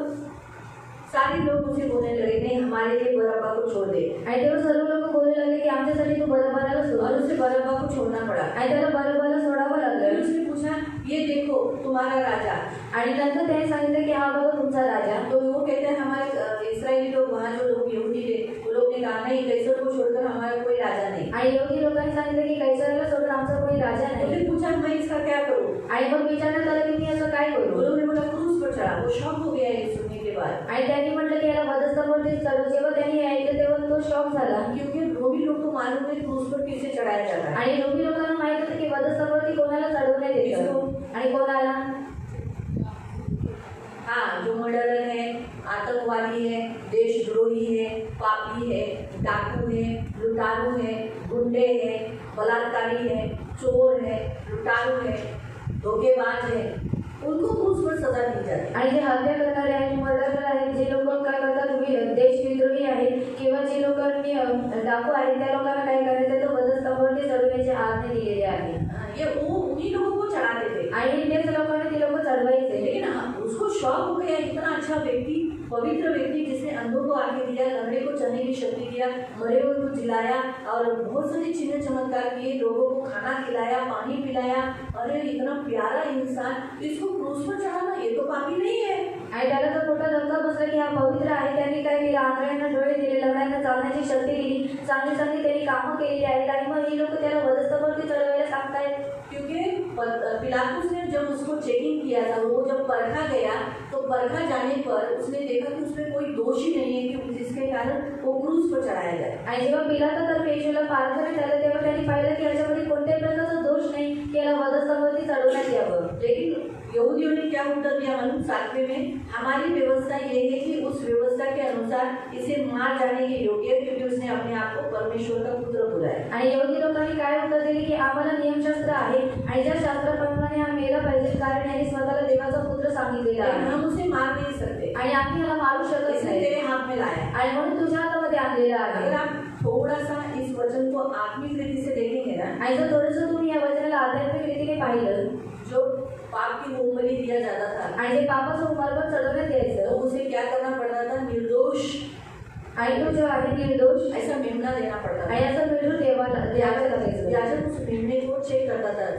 सारे लोग उसे बोलने लगे नहीं हमारे लिए बरअब्बा को छोड़ दे, आणि तेव्हा सर्व लोक बोलू लागले की आमच्यासाठी तू बरअब्बाला सोड, और उसे बरअब्बा को छोड़ना पड़ा। आणि त्याला बरअब्बाला सोडावं फिर लागलं। उसने पूछा ये देखो तुम्हारा राजा, आणि नंतर त्याने सांगितलं की हा बघा तुमचा राजा। तो वो कहते हैं हमारे इस्राएली लोग, वहाँ जो लोग यहूदी थे वो लोग ने कहा नहीं, कैसर को छोड़कर हमारा कोई राजा नहीं। आणि यहूदी लोकांनी सांगितलं की कैसरला सोडून आमचा कोणी राजा तो नाही। फिर पूछा मैं इसका क्या करूँ? आणि मग विचारण्यात आलं की मी असं काय वो करू? लोग ने बोला क्रूस पर चढ़ा। वो शॉक हो गया ये सुनने के बाद, आणि त्यांनी म्हटलं की याला वधस्तंभावरती चढव। जेव्हा त्यांनी हे ऐकलं तेव्हा तो शॉक झाला। क्योंकि रोमी लोग को मालूम है क्रूस पर किसे चढ़ाया जाता है। आणि रोमी लोकांना माहित होतं की वधस्तंभावरती कोणाला चढवण्यात येतं आणि कोणाला, हाँ, जो मर्डरर है, आतंकवादी है, देशद्रोही है, पापी है, डाकू है, लुटारू है, गुंडे है, बलात्कारी है, चोर है, लुटारू है, धोखेबाज है, उनको क्रूस पर सजा दी जाती है। आणि जे हत्या करणारे आहेत, मर्डरर आहेत, जे लोक काय करतात देशविद्रोही आहेत किंवा जे लोकांनी डाकू आहेत त्या लोकांना काय करायचं आहे, तो वधस्तंभावरती चढवण्याची आज्ञा दिलेली आहे। ये वो उन्हीं लोगों को चढ़ाते थे, आणि तेच लोकांना ते लोक चढवायचे। लेकिन उसको शौक हो गया, इतना अच्छा व्यक्ति, पवित्र व्यक्ति जिसने अंधों को आगे दिया, लंगड़े को चलने की शक्ति दिया, मरे हुए को जिलाया और बहुत सारे चिन्ह चमत्कार किए, लोगों को खाना खिलाया, पानी पिलाया। अरे इतना प्यारा इंसान, इसको क्रूस पर चढ़ाना ये तो पापी नहीं है। आणि त्याला तर मोठा धक्का बसला की हा पवित्र आहे। त्यांनी काय केलं, आंधळ्यांना डोळे दिले, लंगड्यांना चालण्याची शक्ती दिली, चांगली चांगली त्यांनी कामं केलेली आहेत। आणि मग ही लोक त्याला वधस्तंभावरती चढवायला सांगतायत। क्योंकि पिलातुस ने जब उसको चेकिंग किया था, वो जब परखा गया तो परखा जाने पर उसने देखा कि उसमें कोई दोष ही नहीं है कि जिसके कारण वो क्रूस पर चढ़ाया जाए। आणि जेव्हा पिलातातर्फे येशूला पारखण्यात आलं तेव्हा त्यांनी पाहिलं की याच्यामध्ये कोणत्याही प्रकारचा दोष नाही की याला वधस्तंभावरती चढवण्यात यावं। लेकिन यहूदियों ने क्या उत्तर दिया मालूम? 7वें में हमारी व्यवस्था ये है कि उस व्यवस्था के अनुसार इसे मार जाने के योग्य है, क्योंकि उसने अपने आप को परमेश्वर का पुत्र बुलाया। आणि यहूदी लोकांनी काय उत्तर दिले की आम्हाला नियमशास्त्र आहे आणि ज्या शास्त्राप्रमाणे हा मेला पाहिजे, कारण यांनी स्वतःला देवाचा पुत्र सांगितलेला आहे। हम उसे मार नहीं सकते आणि आम्ही याला मारू शकत इसने नाही तेरे हाथ में लाया आणि म्हणून तुझ्या हातामध्ये मध्ये आणलेलं अगर आहे. आप थोड़ा सा इस वचन को आत्मिक रीति से देखेंगे ना, आणि जर थोडंसं तुम्ही या वचनाला आध्यात्मिक रीतीने पाहिलं जो पाप की मूंगफली दिया जाता था, आणि जे पापाचं उमरपण चढवण्यात तो यायचं उसे क्या करना पड़ता था? निर्दोष आणि तो जो आहे निर्दोष ऐसा मेमना देना पड़ता आणि था। असं मिळून द्यावं लागायचं. याजक उस मेमने को चेक करता था,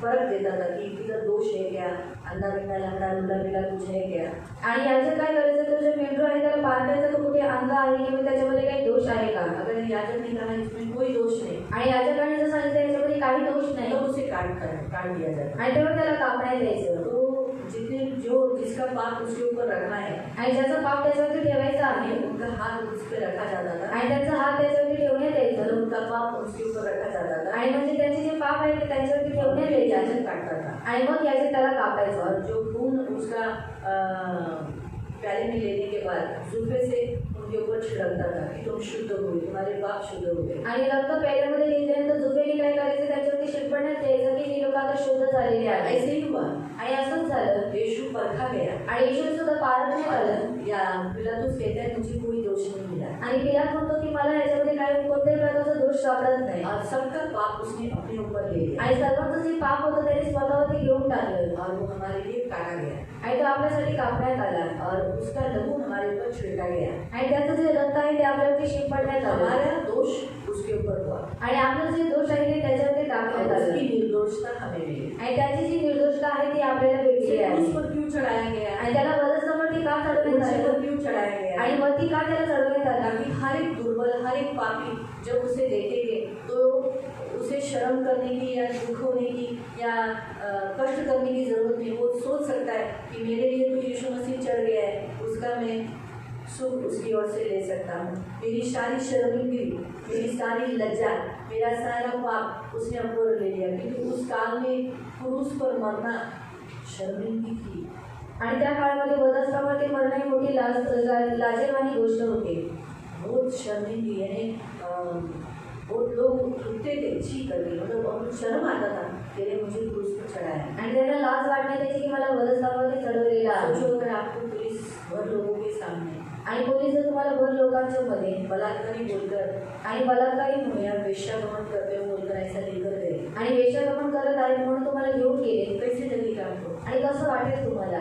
परख देता था कि किधर दोष है क्या, अंधा बिंदा लंगड़ा लुला बिला कुछ है क्या। आणि याचं काय करायचं, तो जो मेंढरू आहे त्याला पाहतायचं तो कुठे अंग आहे किंवा त्याच्यामध्ये काही दोष आहे का. अगर याजक ने कहा इसमें कोई दोष नहीं, आणि याजकाने जर सांगितलं याच्यामध्ये काही दोष नाही तो उसे काट दिया जाता। आणि तेव्हा त्याला कापण्यात यायचं. तो जितने जो जिसका पाप उसके ऊपर रखना है, आणि ज्याचा पाप त्याच्यावरती ठेवायचा आहे उनका हाथ उस पर रखा जाता था, आणि त्यांचा हात त्याच्यावरती ठेवण्यात मतलब यायचं. उनका पाप उसके ऊपर रखा जाता था आणि म्हणजे त्यांचे जे पाप आहे ते त्यांच्यावरती ठेवण्यात यायचे याजक काटता था। आणि मग याचे त्याला कापायचं. और जो खून उसका प्याले में लेने के बाद जुल्फे से उनके ऊपर छिड़कता था कि तुम शुद्ध हुए, तुम्हारे पाप शुद्ध हुए। आणि रक्त प्याल्यामध्ये घेतल्यानंतर जुफेने काय करायचं, त्याच्यावरती शिंपडण्यात यायचं की हे लोक आता शुद्ध झालेले आहेत. ऐसे ही हुआ, आणि असंच झालं. यीशु परखा गया आणि येशू सुद्धा पारखण्यात आलं. या पिलातुस कहता है मुझे कोई दोष नहीं मिला, आणि पिलात म्हणतो की मला याच्यामध्ये काही कोणत्याही प्रकारचा दोष सापडत नाही. और सबका पाप उसने अपने ऊपर ले लिया आणि सर्वांचं जे पाप होतं त्याने स्वतःवरती घेऊन टाकलं और वो हमारे लिए काटा गया आणि तो आपल्यासाठी कापण्यात आला और उसका लहू हमारे ऊपर छिड़का गया। आणि त्याचं जे रक्त आहे ते आपल्यावरती शिंपडण्यात आलं हमारा दोष उसके ऊपर हुआ आणि आपलं जे दोष आहे ते त्याच्यावरती टाकण्यात और आलं उसकी निर्दोषता हमें मिली। आणि त्याची जी निर्दोषता आहे ती आपल्याला भेटली आहे. उस पर क्यों चढ़ाया गया, आणि त्याला वधस्तंभावरती का चढवण्यात क्रूसी पर आलं क्यों चढ़ाया गया, आणि वरती का त्याला चढवण्यात आलं. ताकि हर एक दुर्बल, हर एक पापी जब उसे देखेंगे तो उसे शर्म करने की या दुख होने की या कष्ट करने की जरूरत नहीं। वो सोच सकता है कि मेरे लिए तो यीशु मसीह चढ़ गया है, उसका मैं सुख उसकी ओर से ले सकता हूँ। मेरी सारी शर्मिंदगी, मेरी सारी लज्जा, मेरा सारा पाप उसने अपने ले लिया, क्योंकि उस काल में क्रूस पर मरना शर्मिंदगी थी। आणि त्या काळामध्ये वधस्तंभावरती मरण ही मोठी लाजेवानी गोष्ट होती. बहुत शर्मिंदगी, यानी बहुत लोग उठते थे छी करके, मतलब बहुत शर्म आता था तेरे मुझे क्रूस पर चढ़ाया। आणि त्यांना लाज वाटण्यात यायची की मला वधस्तंभावरती चढवलेला आहे. सोचो अगर आपको पुलिस भर लोगों के सामने आणि पोलीस जर तुम्हाला भर लोकांच्या मध्ये बलात्कारी बोलकर आणि बलात्कारी म्हणून या वेश्यागमन करते हो बोलकर ऐसा लेकर गए, आणि वेश्यागमन करत आहे म्हणून तुम्हाला घेऊन गेले, कैसे लगेगा आपको? आणि कसं वाटेल तुम्हाला.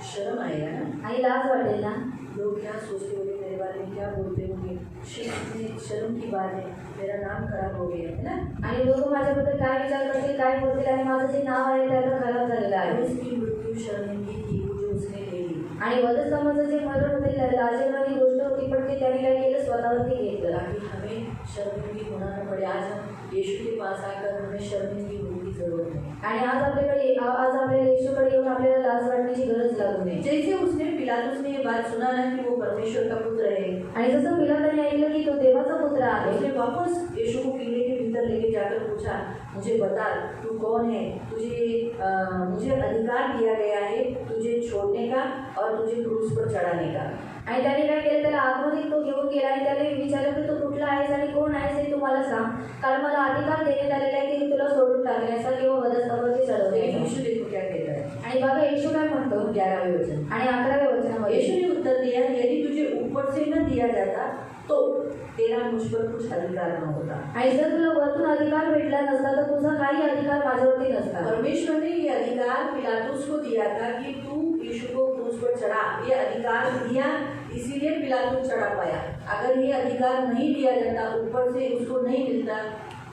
शर्म आएगा ना। आणि लाज वाटेल ना. लोग क्या सोचते होंगे मेरे बारे में, क्या बोलते होंगे, कितनी शर्म की बात है, मेरा नाम खराब हो गया है ना। आणि लोक माझ्याबद्दल काय विचार करतील, काय बोलतील आणि माझं जे नाव आहे त्याला खराब झालेलं आहे. उसकी मृत्यू शर्मिंदगी थी, वो जो उसने ले ली। आणि वधस्तंभाचं जे मरण होते लाजेवानी गोष्ट होती, पण ते त्याने काय केलं, स्वतःवरती घेतलं. ताकि हमें शर्मिंदगी होना न पड़े। आज हम यीशु के पास आकर हमें शर्मिंदगी होने की जरूरत नहीं। आणि आज आपल्याला येशूकडे येऊन आपल्याला लाज वाटण्याची गरज लागू नये. जैसे उसने पिलातुस ने ये बात सुना ना कि वो परमेश्वर का पुत्र है, आणि जसं पिलाताने ऐकलं की तो देवाचा पुत्र आहे, उसने वापस यीशु को किले के भीतर लेके जाकर पूछा, मुझे बता तू कौन है, मुझे अधिकार दिया गया है तुझे छोड़ने का और तुझे क्रूस पर चढ़ाने का। आणि त्याने काय केलं, त्याला आतमध्ये तो घेऊन गेला आणि त्याने विचारलं की तू कुठला आहेस आणि कोण आहेस हे तू मला सांग, कारण मला अधिकार देण्यात आलेला आहे की मी तुला सोडून टाकण्याचा किंवा वधस्तंभावरती चढवण्याचा. यीशु देखो क्या कहता है, आणि बघा येशू काय म्हणतो 11वें वचन। आणि 11व्या वचनामध्ये, यीशु ने उत्तर दिया, यदि तुझे ऊपर से न दिया जाता तो तेरा मुझ पर कुछ अधिकार न होता। आणि जर तुला वरतून अधिकार भेटला नसता तर तुझा काही अधिकार माझ्यावरती नसता. परमेश्वर ने ये अधिकार पिलातुस को दिया था कि तू यीशु को क्रूस पर चढ़ा। ये अधिकार दिया इसीलिए पिलातुस चढ़ा पाया। अगर ये अधिकार नहीं दिया जाता, ऊपर से उसको नहीं मिलता,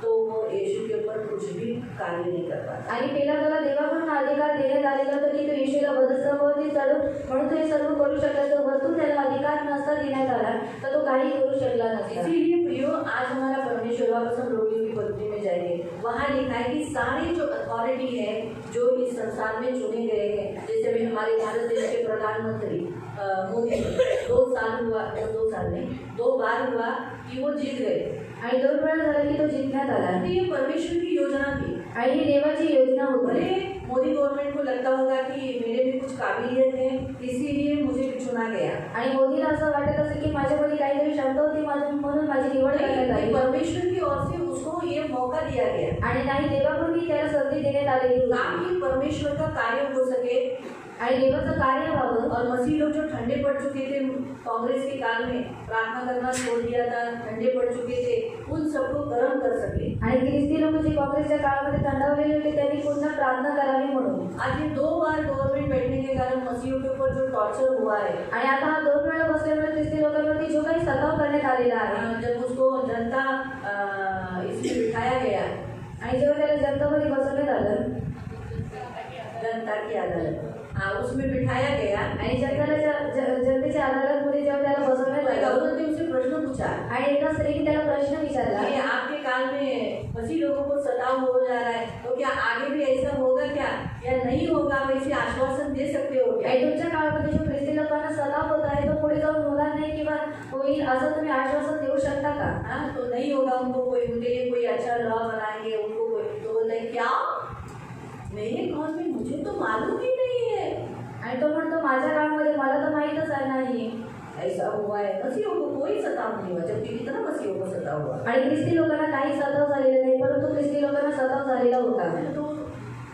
तो वो यीशु के ऊपर कुछ भी कार्य नहीं कर पाता। आणि पिलाताला देवाकडून अधिकार देण्यात आलेला होता की तो येशूला वधस्तंभावरती चढून म्हणून तो हे सर्व करू शकला. तर वरतून त्याला अधिकार नसता देण्यात आला तर तो काही करू शकला नसता. इसीलिए प्रियो, आज हमारा परमेश्वर, वापस हम रोगियों की पत्नी में जाएंगे, वहाँ लिखा है कि सारे जो अथॉरिटी है जो इस संसार में चुने गए हैं, जैसे अभी हमारे भारत देश के प्रधानमंत्री मोदी 2 साल हुआ, 2 साल नहीं 2 बार हुआ कि वो जीत गए आणि 2 वेळा झाला की तो जिंकण्यात आला. तो ये परमेश्वर की योजना थी। आणि ही देवाची योजना भले होती. मोदी गवर्नमेंट को लगता होगा कि मेरे में कुछ काबिलियत है इसीलिए मुझे चुना गया, आणि मोदीला असं वाटत असेल की माझ्यामध्ये काहीतरी क्षमता होती म्हणून माझी निवड करण्यात आली. परमेश्वर की ओर से उसको ये मौका दिया गया आणि नाही, देवाकडून त्याला संधी देण्यात आलेली होती. ताकि परमेश्वर का कार्य हो सके आणि देवाचं कार्य व्हावं. और मसीह लोग जो ठंडे पड़ चुके थे कांग्रेस के काल में, प्रार्थना करना छोड़ दिया था, ठंडे पड़ चुके थे, उन सबको गर्म कर सके. आणि ख्रिस्ती लोक जे काँग्रेसच्या काळामध्ये थंडावलेले होते त्यांनी पुन्हा प्रार्थना करावी म्हणून. आज ये 2 बार गवर्नमेंट बैठने के कारण मसीहों के ऊपर जो टॉर्चर हुआ है, आणि आता हा 2 वेळा बसल्यामुळे ख्रिस्ती लोकांवरती जो काही सताव करण्यात आलेला आहे, जब उसको जनता इसमें बिठाया गया, आणि जेव्हा त्याला जनतामध्ये बसवण्यात आलं, जनता की अदालत, हाँ उसमें बिठाया गया, आणि जनतेच्या अदालतमध्ये जेव्हा त्याला बसवण्यात एक आलं, औरत ने उनसे प्रश्न पूछा, आणि एका स्त्रीने त्याला प्रश्न विचारला, ये आपके काल में मसीह लोगों को सताव हो जा रहा है, तो क्या आगे भी ऐसा होगा क्या, या नहीं होगा, आप ऐसे आश्वासन दे सकते हो क्या? आणि तुमच्या काळामध्ये जो ख्रिस्ती लोकांना सताव होत आहे तो पुढे जाऊन होणार नाही किंवा होईल असं तुम्ही आश्वासन देऊ शकता का? हाँ तो नहीं होगा, उनको कोई उनके लिए कोई अच्छा लॉ बनाएंगे, उनको कोई, तो बोलते हैं क्या मेरे कौन में, मुझे तो मालूम ही नहीं है. आणि तो म्हणतो माझ्या काळामध्ये मला तर माहीतच नाही. ऐसा हुआ है, मसीहों को कोई सताव नहीं हुआ, जबकि कितना मसीहों को सताव हुआ. आणि ख्रिस्ती लोकांना काही सताव झालेला नाही, परंतु ख्रिस्ती लोकांना सताव झालेला होता. तो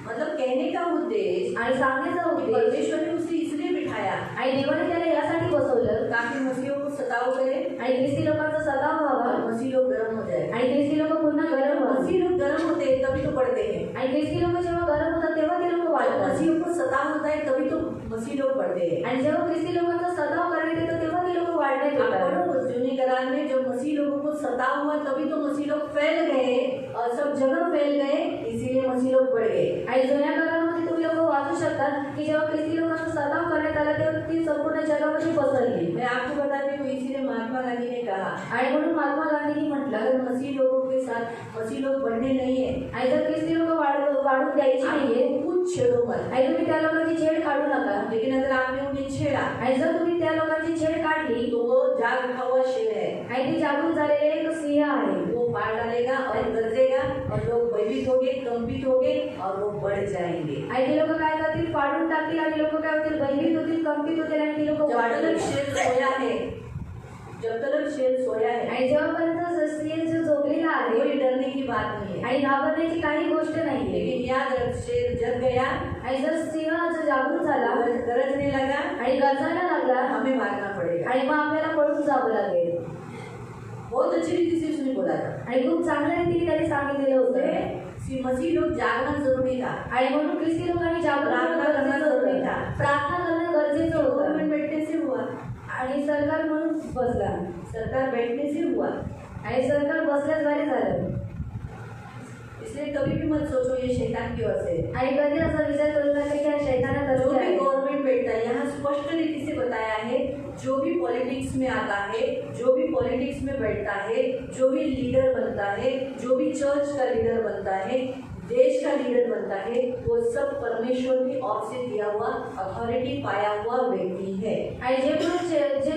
मतलब कहने का उद्देश्य, आणि सांगण्याचा उद्देश, परमेश्वर ने उसे इसलिए बिठाया आणि देवाने त्याला यासाठी बसवलं ताकि मसीहों को सताव करे आणि ख्रिस्ती लोकांचा सताव व्हावा, और मसीह लोग गर्म हो जाए. आणि ख्रिस्ती लोक पुन्हा गरम व्हावे. मसीह लोग गर्म होते हैं तभी तो बढ़ते हैं. आणि ख्रिस्ती लोक जेव्हा गरम होतात तेव्हा ते लोक वाढतात. मसीहों को सताव होता है तभी तो मसीह लोग बढ़ते हैं. आणि जेव्हा ख्रिस्ती लोकांचा सताव करण्यात येतो तेव्हा ते लोक वाढण्यात आप येतात. पढ़ो जूनी करार में, जब मसीह लोगों को सताव हुआ तभी तो मसीह लोग फैल गए और सब जगह फैल गए, इसीलिए मसीह लोग बढ़ गए. आणि जुन्या काळामध्ये तुम्ही लोक वाचू शकतात की जेव्हा ख्रिस्ती लोकांचा सताव करण्यात आला तेव्हा ती संपूर्ण जगामध्ये पसरली. मैं आपको बताती हूँ, इसीलिए महात्मा गांधी ने कहा, आणि म्हणून महात्मा गांधींनी म्हटलं, अगर मसीह लोगों के साथ मसीह लोग बढ़ने नहीं है, आणि जर ख्रिस्ती लोक वाढून द्यायची नाहीये, आपको कुछ छेड़ो मत. आणि तुम्ही त्या लोकांची छेड काढू नका. लेकिन अगर आपने उन्हें छेड़ा आणि जर तुम्ही त्या लोकांची छेड काढली तो वो जाग उठा हुआ शेर है, आणि ती जागृत झालेले एक सिंह आहे, वो मार डालेगा और गरजेगा और लोग भयभीत होंगे, कंपित होंगे और वो बढ़ जाएंगे. आणि ते लोक काय करतील, फाडून टाकतील आणि लोक काय होतील, भयभीत होतील, कंपित होतील आणि ती लोक जब वाढतील. तक शेर सोया है, जब तक शेर सोया है, आणि जेव्हापर्यंत सिंह जो झोपलेला आहे कोई डरने की बात नहीं है. आणि घाबरण्याची काही गोष्ट नाहीये. लेकिन याद रख, शेर जग गया, आणि जर सिंह जर जागृत झाला गरजने लगा, आणि गरजायला लागला हमें मारना पड़ेगा. आणि मग आपल्याला पळून जावं लागेल. बहुत अच्छी रीति से उसने बोला था. आणि खूप चांगल्या रीतीने त्यांनी सांगितलेलं होतं. मसीह लोग जागना जरूरी था. आणि म्हणून ख्रिस्ती लोकांनी जागृत प्रार्थना राहणं करणं गरजेचं जरुरी होतं. था. प्रार्थना करणं गरजेचं होतं. गवर्नमेंट बैठने से हुआ, आणि सरकार म्हणून बसला, सरकार बैठने से हुआ. आणि सरकार बसल्याद्वारे झालं. इसलिए कभी भी मत सोचो ये शैतान की ओर से. आणि कधी असा विचार करू नका की हा शैताना जो करतो भी आहे. गवर्नमेंट बैठता है, यहाँ स्पष्ट रीति से बताया है, जो भी पॉलिटिक्स में आता है, जो भी पॉलिटिक्स में बैठता है, जो भी लीडर बनता है, जो भी चर्च का लीडर बनता है, देश का लीडर बनता है, वो सब परमेश्वर की ओर से दिया हुआ अथॉरिटी पाया हुआ व्यक्ति है. आणि जे कोणी चर्चचे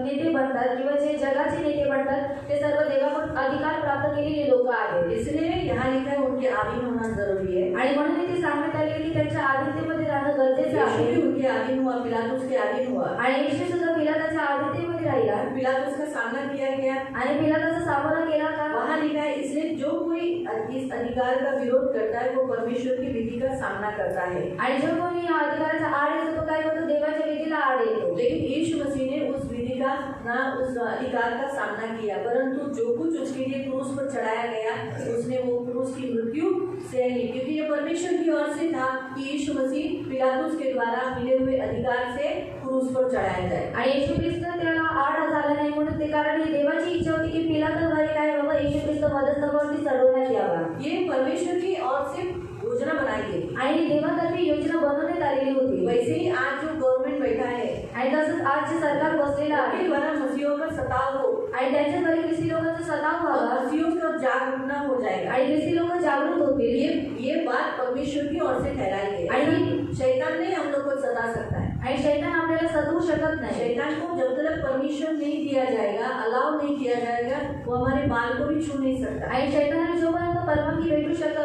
नेते बनतात किंवा जे जगाचे नेते बनतात ते सर्व देवाकडून अधिकार प्राप्त केलेले लोक आहेत. इसलिए यहाँ लिखा है उनके अधीन होना जरूरी है. आणि म्हणून इथे सांगण्यात आले की त्यांच्या आदित्यमध्ये राहणं गरजेचं यीशु आहे. भी उनके अधीन हुआ, पिलातुस के अधीन हुआ. आणि येशू सुद्धा पिलाताच्या आदित्यमध्ये राहिला पिलातुस का सामना किया गया. आणि पिलाताचा सामना केला का? वहाँ लिखा है, इसलिए जो कोई इस अधिकार का विरोध करता है वो परमेश्वर की विधि का सामना करता है. आणि जो कोणी या अधिकाराचा आड येतो तो काय करतो, देवाच्या विधीला आड येतो. लेकिन यीशु मसीह ने उस विधि का ना उस अधिकार का सामना किया, परंतु जो कुछ उसके लिए क्रूस पर चढ़ाया गया उसने वो क्रूस की मृत्यु सह ली, क्योंकि ये परमेश्वर की ओर से था कि यीशु मसीह पिलातुस के द्वारा मिले हुए अधिकार से क्रूस पर चढ़ाया जाए. आणि येशू ख्रिस्त त्याला आड झाला नाही म्हणून ते कारण ही देवाची इच्छा होती की पिलाताद्वारे काय बाबा येशू ख्रिस्त मध्यस्थावरती चढवण्यात यावा. ये परमेश्वर की ओर से योजना बनाई गई. आणि देवातर्फे योजना बनवण्यात आलेली होती. वैसे ही आज जो गवर्नमेंट बैठा है, आणि तसंच आज जे सरकार बसलेलं आपके आहे द्वारा मसीहों का सताव हो आणि त्यांच्याद्वारे ख्रिस्ती लोकांचा सताव और व्हावा मसीहों का जागरूकना हो जाएगा. आणि ख्रिस्ती लोक जागृत होतील. ये बात परमेश्वर की ओर से ठहराई गई. आणि शैतान नहीं हम लोग को सता सकता है. आणि शैतान आपल्याला सतवू शकत नाही. शैतान को जब तक परमिशन नहीं दिया जाएगा, अलाउ नहीं किया जाएगा, वो हमारे बाल को भी छू नहीं सकता. आणि शैतानाला जोपर्यंत परवानगी भेटू शकत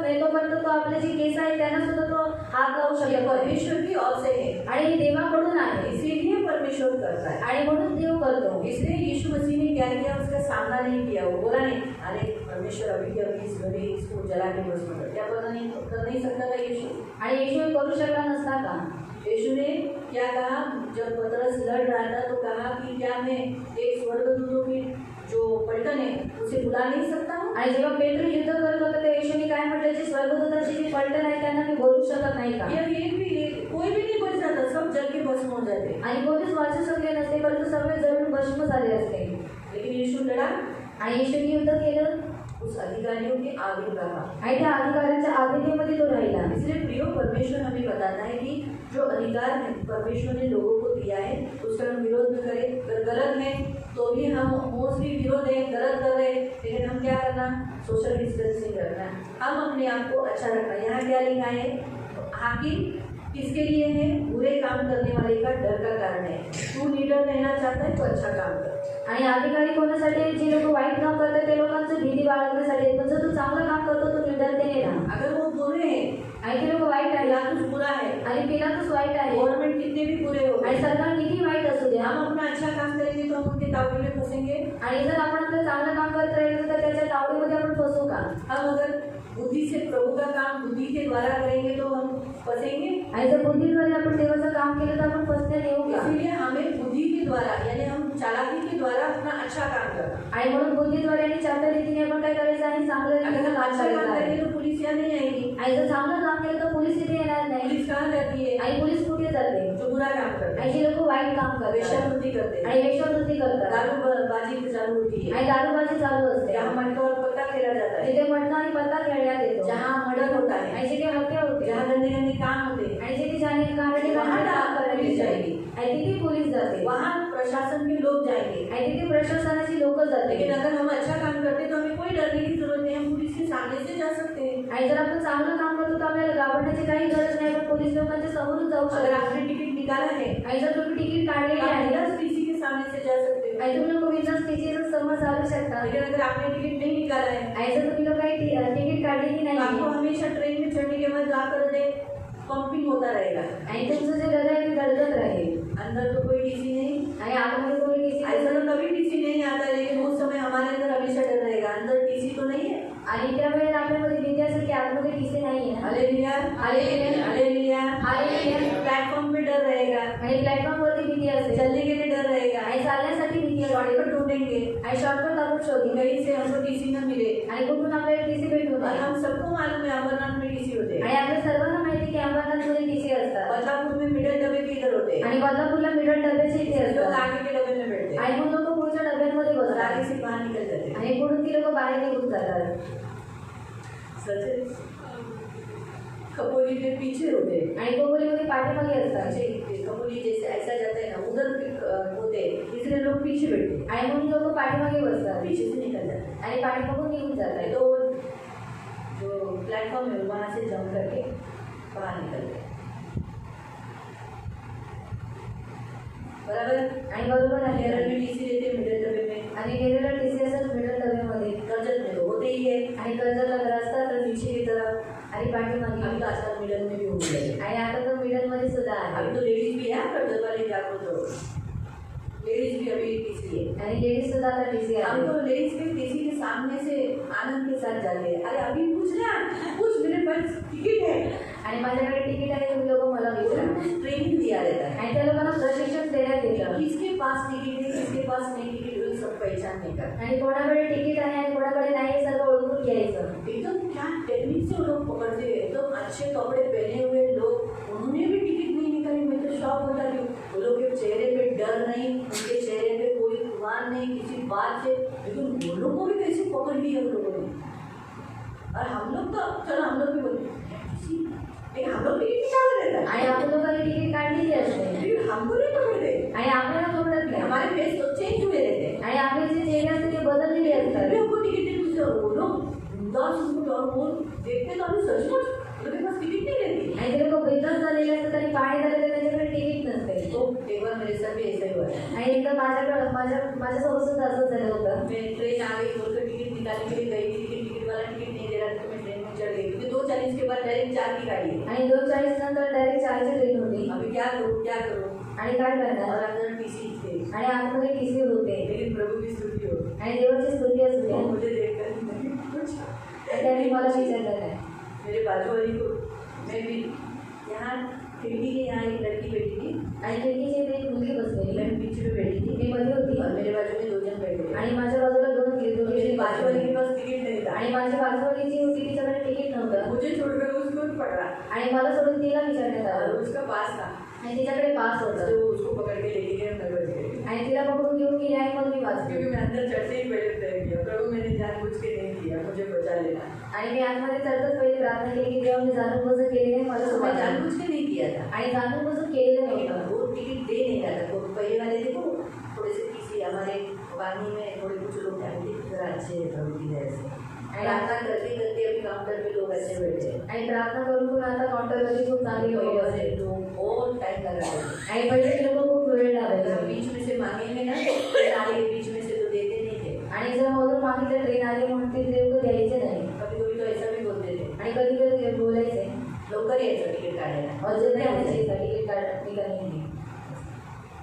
नाही तोपर्यंत तो आपले जे केस आहेत त्यांना सुद्धा तो हात लावू ये शकत नाही. परमेश्वर की ओर से है, आणि हे देवाकडून आहे. इसीलिए परमेश्वर करता है. आणि म्हणून देव करतो. इसलिए यीशु मसीह ने क्या किया, उसका सामना नहीं किया. वो बोला नहीं अरे परमेश्वर अभी के अभी इस घड़ी इसको जला के भस्म कर. क्या कर नहीं सकता था यीशु? आणि येशू हे करू शकला नसता का? यीशु ने क्या कहा, जब पतरस लड़ रहा था तो कहा कि क्या मैं एक स्वर्गदूतों की जो पलटन है उसे बुला नहीं सकता हूँ. आणि जेव्हा पेट्रो युद्ध करत होता तेव्हा येशूने काय म्हटलं, जी स्वर्गदूताची जी पलटण आहे त्यांना मी बोलू शकत नाही का? ये कोई भी नहीं बच जाता, सब जल के भस्म हो जाते. आणि कोणीच वाचू शकले नसते, परंतु सर्व जळून भस्म झाले असते. लेकिन यीशु लड़ा, आणि येशूने युद्ध केलं उस अधिकारियों के आगे रहा. आणि त्या अधिकाऱ्यांच्या आधीनेमध्ये तो राहिला. इसलिए प्रियो, परमेश्वर हमें बताता है कि जो अधिकार है परमेश्वर ने लोगों को दिया है उसका हम विरोध न करें. अगर गलत है तो भी हम मोस्टली विरोध है, गलत कर रहे हैं, लेकिन हम क्या करना, सोशल डिस्टेंसिंग रखना, हम अपने आप को अच्छा रखना. यहाँ क्या लिखा है, हाकिम किसके लिए है, बुरे काम करने वाले का डर का कारण है. तू लीडर रहना चाहता है तो अच्छा काम कर. आणि अधिकारी कोणासाठी, जे लोक वाईट काम करतात ते लोकांचं भीती बाळगण्यासाठी. पण जर तू चांगलं काम करतो तो निर्धनतेने राहा. अगर वो बुरे हैं, आणि ते लोक वाईट आहे, पिलातुस बुरा है, आणि पिलातुस वाईट आहे, गवर्नमेंट कितने भी बुरे हो, आणि सरकार किती वाईट असू दे, हम अपना अच्छा काम करेंगे तो हम उनके तावड़े में फंसेंगे. आणि जर आपण आपलं चांगलं काम करत राहिलो तर त्याच्या तावडीमध्ये आपण फसू का? हम अगर बुद्धि से प्रभु का काम बुद्धि के द्वारा करेंगे तो हम फंसेंगे. आणि जर बुद्धीद्वारे आपण देवाचं काम केलं तर आपण फसण्यात येऊ का? इसीलिए हमें बुद्धि के द्वारा यानी हम चालाकी के द्वारा अपना अच्छा काम करना. आणि म्हणून बुद्धीद्वारे आणि चांगल्या रीतीने आपण काय करायचं आहे, चांगलं अगर रीतीने हम काम अच्छा करायचं काम आहे. करेंगे तो पुलिस यहाँ नहीं आएगी. आणि जर चांगलं काम केलं तर पोलीस इथे येणार नाही. पुलिस कहाँ रहती है, आणि पोलीस कुठे जाते? जो बुरा काम करते आणि हैं, जे लोक वाईट काम करतात, वेश्यावृत्ति करते हैं, आणि वेश्यावृत्ती करतात, दारूबाजी चालू होती है, आणि दारूबाजी चालू असते, जहाँ मटका और पत्ता खेला जाता है, जिथे मटका आणि पत्ता खेळण्यात येतो, जहाँ मर्डर होता है, आणि जिथे हत्या होते, जहाँ गंदे गंदे काम होते हैं, आणि जिथे जाणे काढणे वहाँ काम पुलिस करायची जाएगी. आणि तिथे पोलीस जाते, वहाँ प्रशासन के लोग जाएंगे. आणि तिथे प्रशासनाची लोक जाते. लेकिन अगर हम अच्छा काम करते तो हमें कोई डरने की जरूरत नहीं, हम पुलिस के सामने से जा सकते हैं. आणि जर आपण चांगलं काम करतो तर आपल्याला घाबरण्याची काही गरज नाही, आपण पोलीस लोकांच्या समोरून जाऊ अगर शकतो. आपने टिकट निकाला है आणि जर तुम्ही तिकीट काढलेली आप आहे बिना टीसी के सामने से जा सकते हो. आणि तुम्ही लोक बिझनेस तिकीट समोर चालू शकता. लेकिन अगर आपने टिकट नहीं निकाला है आणि जर तुम्ही लोक काही तिकीट काढलेली तो आपको नाही हमेशा ट्रेन में चढ़ने के बाद जाकर दे पंपिंग होता रहेगा. आणि तुमचं जे हृदय आहे ते धडधड राहील, अंदर तो कोई टीसी नहीं, आणि आतमध्ये कोणी टीसी ऐसा तो कभी टीसी नहीं आता है, लेकिन उस समय हमारे अंदर हमेशा डर रहेगा. अंदर टीसी तो नहीं है. आणि त्यावेळेला आपल्यामध्ये भीती असेल की आतमध्ये टीसी नाही आहे. Hallelujah, hallelujah, hallelujah. Hallelujah. Platform पे डर रहेगा, आणि प्लॅटफॉर्मवरती भीती असेल, चलने के लिए डर रहेगा, आणि चालण्यासाठी भीती असते, शॉर्टकट ढूंढेंगे, आणि शॉर्टकट आपण शोधू, कहीं से हमको टीसी न मिले. आणि कुठून आपल्याला टीसी भेटू और नये. हम सबको मालूम है अमरनाथ में टीसी होते हैं, आणि आपल्या सर्वांना माहिती की अमरनाथमध्ये टीसी असतात, बदलापुर में मिडल डब्बे के इधर होते हैं, आणि बदलापूरला मिडल डब्याचे इथे लोग असतात, आगे के डब्बे में बैठते हैं आणि मग लोक पुढच्या डब्यांमध्ये और बसतात, आगे से बाहर निकल जाते हैं. आणि पुढून ती लोक बाहेर निघून जातात. सच है. खपोली के पीछे होते हैं, आणि कोबोलीमध्ये पाठीमागे असतात, पीछे खपोली जैसे ऐसा जाता है ना उधर होते हैं, इसलिए लोग पीछे बैठते हैं, आणि म्हणून लोक पाठीमागे बसतात पीछे से निकल जाते हैं. आणि पाठीमागून निघून जातात. तो जो प्लेटफॉर्म है वहाँ से जंप करके बाहर निकलते हैं. बराबर. आणि बरोबर केरल आहे. में टीसी लेते हैं मिडल डब्बे में, आणि केरळला टीसी असतात मिडल डब्यामध्ये, कर्जत में तो होते ही है, आणि कर्जतला तर असतात पीछे की तरफ. आणि पाठीमागे, अभी तो आजकल मिडल में भी हो गया. आणि आता तर मिडल मध्ये सुद्धा आहे. अभी तो लेडीज भी है कर्जत वाले जाको तो लेडीज भी अभी टीसी है. आणि लेडीज सुद्धा आता टीसी हम आहे. तो लेडीज के टीसी के सामने से आनंद के साथ जाते हैं. अरे अभी पूछ मेरे पास टिकट है. आणि माझ्याकडे तिकीट आहे, तुम्ही लोक मला विचारा. ट्रेनिंग दिया रहता है, आणि त्या लोकांना प्रशिक्षण देण्यात येतं, किसके पास टिकट है किसके पास नहीं टिकट है सब पहचानने का. आणि कोणाकडे तिकीट आहे आणि कोणाकडे नाही हे सर्व ओळखून घ्यायचं. एकदम क्या टेक्निक से वो लोग पकड़ते हैं. एकदम अच्छे कपड़े पहने हुए लोग, उन्होंने भी टिकट नहीं निकाली. मैं तो शॉक होता कि वो लोग के चेहरे पे डर नहीं, उनके चेहरे पे कोई खुमार नहीं किसी बात से, लेकिन वो लोग को भी कैसे पकड़ लिया उन लोगों ने. और हम लोग तो चलो हम लोग भी बोलते लेकिन हम लोग टिकट निकाल रहता है, आणि आपण लोकांनी तिकीट काढलेली असते, लेकिन हमको नहीं पकड़ते. आणि आपल्याला पकडत नाही, हमारे फेस तो चेंज हुए रहते हैं. आणि आपले जे चेहरे असते ते बदललेले असतात. अभी हमको टिकट नहीं पूछते और वो लोग बिंदास उनको और वो देखते तो अभी सचमुच उनके पास टिकट नहीं रहती. आणि ते लोक बिझनेस झालेले असतात आणि पाणी झालेले त्यांच्याकडे तिकीट नसते. तो एक बार मेरे साथ भी ऐसा ही हुआ है. आणि एकदा माझ्यासोबत सुद्धा असंच झालं होतं. मैं ट्रेन आ गई बोलकर टिकट निकालने के लिए गई थी, लेकिन टिकट वाला टिकट नहीं दे रहा था तो मैं ट्रेन में चढ़ गई क्योंकि 2:40 के बाद डायरेक्ट 4 की गाड़ी है. आणि 2:40 नंतर डायरेक्ट 4ची ट्रेन होती. अभी क्या करूँ आणि काय करणार, और अंदर टीसी थे. आणि आतमध्ये टीसी प्रभु की स्तुति हो। आणि देवाची स्तुती असू द्या. मुझे देखकर नहीं पूछा। आणि त्यांनी मला विचारलं नाही. मेरे बाजू वाली को मैं भी यहाँ खिड़की के यहाँ एक लड़की बैठी थी आणि खिडकीच्या इथे एक मुलगी बसलेली. मैं बीच में बैठी थी मी मध्ये होती और मेरे बाजू में 2 जन बैठे थे आणि माझ्या बाजूला दोन मेरी बाजू वाली के पास टिकट नहीं था आणि माझी बाजूवाली जी होती तिच्याकडे तिकीट नव्हतं मुझे छोड़कर उसको पकड़ा आणि मला सोडून तिला विचारण्यात और आलं उसका पास था आणि तिच्याकडे पास होतं तो उसको पकड़ के लेके गए मैं बच गई आणि तिला पकडून घेऊन गेली आणि मग मी वाचली. क्योंकि मैं अंदर चढ़ते ही पहले तय किया प्रभु मैंने जानबूझ के नहीं किया मुझे बचा लेना आणि मी आतमध्ये चढतच पहिले प्रार्थना केली की देवा मी जाणून बुजून केली नाही मला मैं सोबत जानबूझ के नहीं किया था आणि जाणून बुजून केलेलं लेकिन नव्हतं. वो टिकट दे नहीं रहा था वो पहले वाले देखो थोड़े से किसी हमारे वाणी में थोड़े कुछ लोग फैमिली थोड़ा अच्छे हैं प्रभु की दया से प्रार्थना करते करते अभी काउंटर पे लोग ऐसे बैठे हैं आणि प्रार्थना करून पण आता काउंटरवरती खूप चांगली लोक पहले बसले वाले लोग बहुत टाइम लगा रहे थे आणि पहिले ते लोक खूप वेळ अगर लावायचे बीच में से मांगेंगे ना गाड़ी के बीच में से तो देते नहीं थे आणि जर मधून मागितलं ट्रेन आली म्हणून ते लोक द्यायचे नाही कभी कभी तो ऐसा भी बोलते थे आणि कधी कधी बोलायचे लवकर यायचं तिकीट काढायला अजून नाही आणायचे तिकीट ठिकाणी नाही.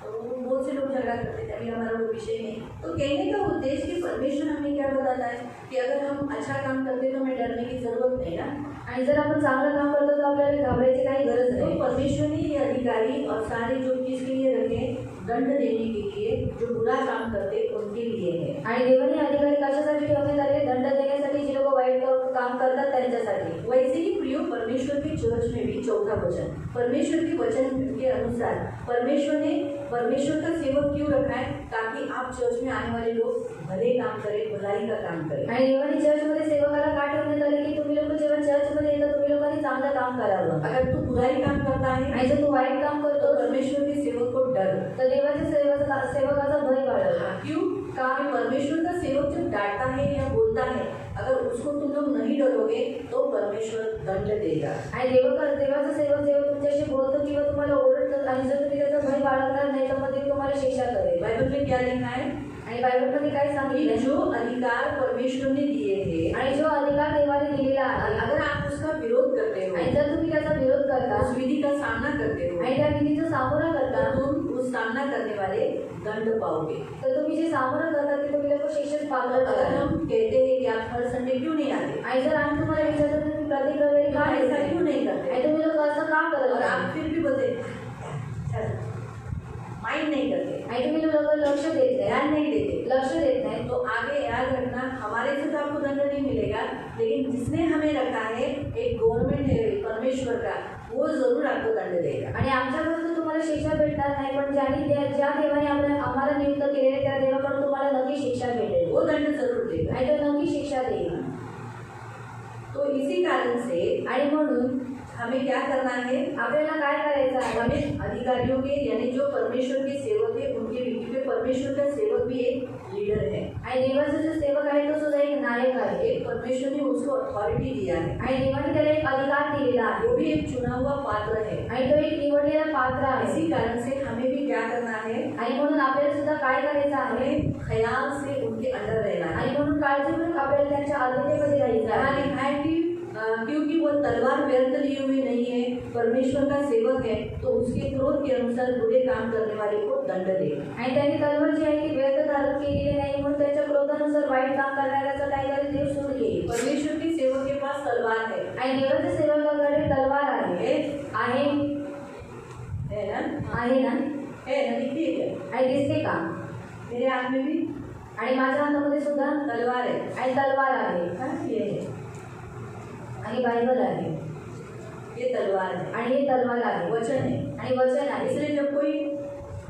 तो बहुत से लोग झगड़ा करते थे अभी हमारा वो विषय नहीं तो कहने का उद्देश्य कि परमेश्वर हमें क्या बताता है कि अगर हम अच्छा काम करते तो हमें डरने की जरूरत नहीं ना आणि जर आपण चांगलं काम करतो तर आपल्याला घाबरायची काही गरज तो नाही. परमेश्वर ने ये अधिकारी और सारे जो किसके लिए रखे दंड देने के लिए जो बुरा काम करते उनके लिए है आणि देवाने अधिकारी कशासाठी ठेवण्यात आले दंड देण्यासाठी जे लोक वाईट काम करतात त्यांच्यासाठी. वैसे ही प्रियो परमेश्वर के चर्च में भी 4था वचन परमेश्वर के वचन के अनुसार परमेश्वर ने परमेश्वर का सेवक क्यों रखा है ताकि आप चर्च में आने वाले लोग भले काम करें भलाई का काम करें आणि देवाने चर्चमध्ये सेवकाला का ठेवण्यात आले की तुम्ही लोक जेव्हा चर्चमध्ये येतात तुम्ही लोकांनी चांगलं काम करावं. अगर तू बुराई काम करता है आणि जर तू वाईट काम तो करतो परमेश्वर के सेवक को डर तर देवाच्या सेवकाचा भय बाळग. क्यों कि परमेश्वर का सेवक जब डांटता है या बोलता है अगर उसको तुम लोग नहीं डरोगे तो परमेश्वर दंड देगा आणि देवाचा सेवक जेव्हा तुमच्याशी बोलतो किंवा तुम्हाला ओरडतो आणि जर तुम्ही त्याचा भय बाळगणार नाही तर मग ते तुम्हाला शिक्षा करेल. बाइबल में क्या लिखा है आणि बायबलमध्ये काय कि सांगितलं जो अधिकार परमेश्वर ने दिए थे आणि जो अधिकार देवाने दिलेला आहे अगर आप उसका विरोध करते हो आणि जर तुम्ही त्याचा विरोध करता उस विधि का सामना करते हो आणि त्या विधीचा सामोरा करता तो तुम उस सामना करने वाले दंड पाओगे तर तुम्ही जे सामोरं करता ते तुम्ही लोक शिक्षण पात्र अगर करा. हम कहते हैं कि आप हर संडे क्यों नहीं आते आणि जर आम्ही तुम्हाला विचारतो तुम्ही प्रत्येक रविवारी का येत ऐसा क्यों नाही नहीं करते आणि तुम्ही लोक असं का करत और नाही आप फिर भी बोलते माइंड नहीं करते आणि तुम्ही लोक लक्ष देत नाही ध्यान नहीं देते लक्ष देत नाही तो आगे याद रखना हमारे से तो आपको दंड नहीं मिलेगा लेकिन जिसने हमें रखा है एक गवर्नमेंट है परमेश्वर का वो जरूर आपको दंड देगा आणि आमच्याकडून तुम्हाला शिक्षा भेटणार नाही पण ज्या देवाने आम्हाला नियुक्त केलेले त्या देवाकडून तुम्हाला नक्की शिक्षा भेटेल वो दंड जरूर देगा आणि तो नक्की शिक्षा देईल. तो इसी कारण से आणि म्हणून हमें क्या करना है आपल्याला काय करायचं आहे हमें अधिकारियों के यानी जो परमेश्वर के सेवक है उनके विधि पे परमेश्वर का सेवक भी एक लीडर है आणि देवाचा जो सेवक आहे तो सुद्धा एक नायक आहे एक परमेश्वर ने उसको अथॉरिटी दिया है आणि देवाने त्याला एक अधिकार दिलेला आहे वो भी एक चुना हुआ पात्र है आणि तो एक निवडलेला पात्र आहे. इसी कारण से हमें भी क्या करना है आणि म्हणून आपल्याला सुद्धा काय करायचं आहे हमें ख्याल से उनके अंडर रहना है आणि म्हणून काळजीपूर्वक आपल्याला त्यांच्या अधीनतेमध्ये राहायचं यहाँ आहे. लिखा है कि क्योंकि वो तलवार व्यर्थ लिए हुए नहीं है परमेश्वर का सेवक है तो उसके क्रोध के अनुसार बुरे काम करने वाले को दंड दे आणि त्यांनी तलवार जी आहे ती व्यर्थ धारण केलेली नाही म्हणून त्याच्या क्रोधानुसार वाईट काम करणाऱ्याचा काहीतरी देव सूड घेईल. परमेश्वर के सेवक के पास तलवार है आणि देवाच्या सेवकाकडे तलवार आहे आहे ना आहे ना है ना दिखती है क्या आणि दिसते का मेरे हाथ में भी आणि माझ्या हातामध्ये सुद्धा तलवार है आणि तलवार आहे हाँ ये है आणि बायबल आहे ये तलवार है आणि हे तलवार आहे वचन है आणि वचन आहे. इसलिए जब कोई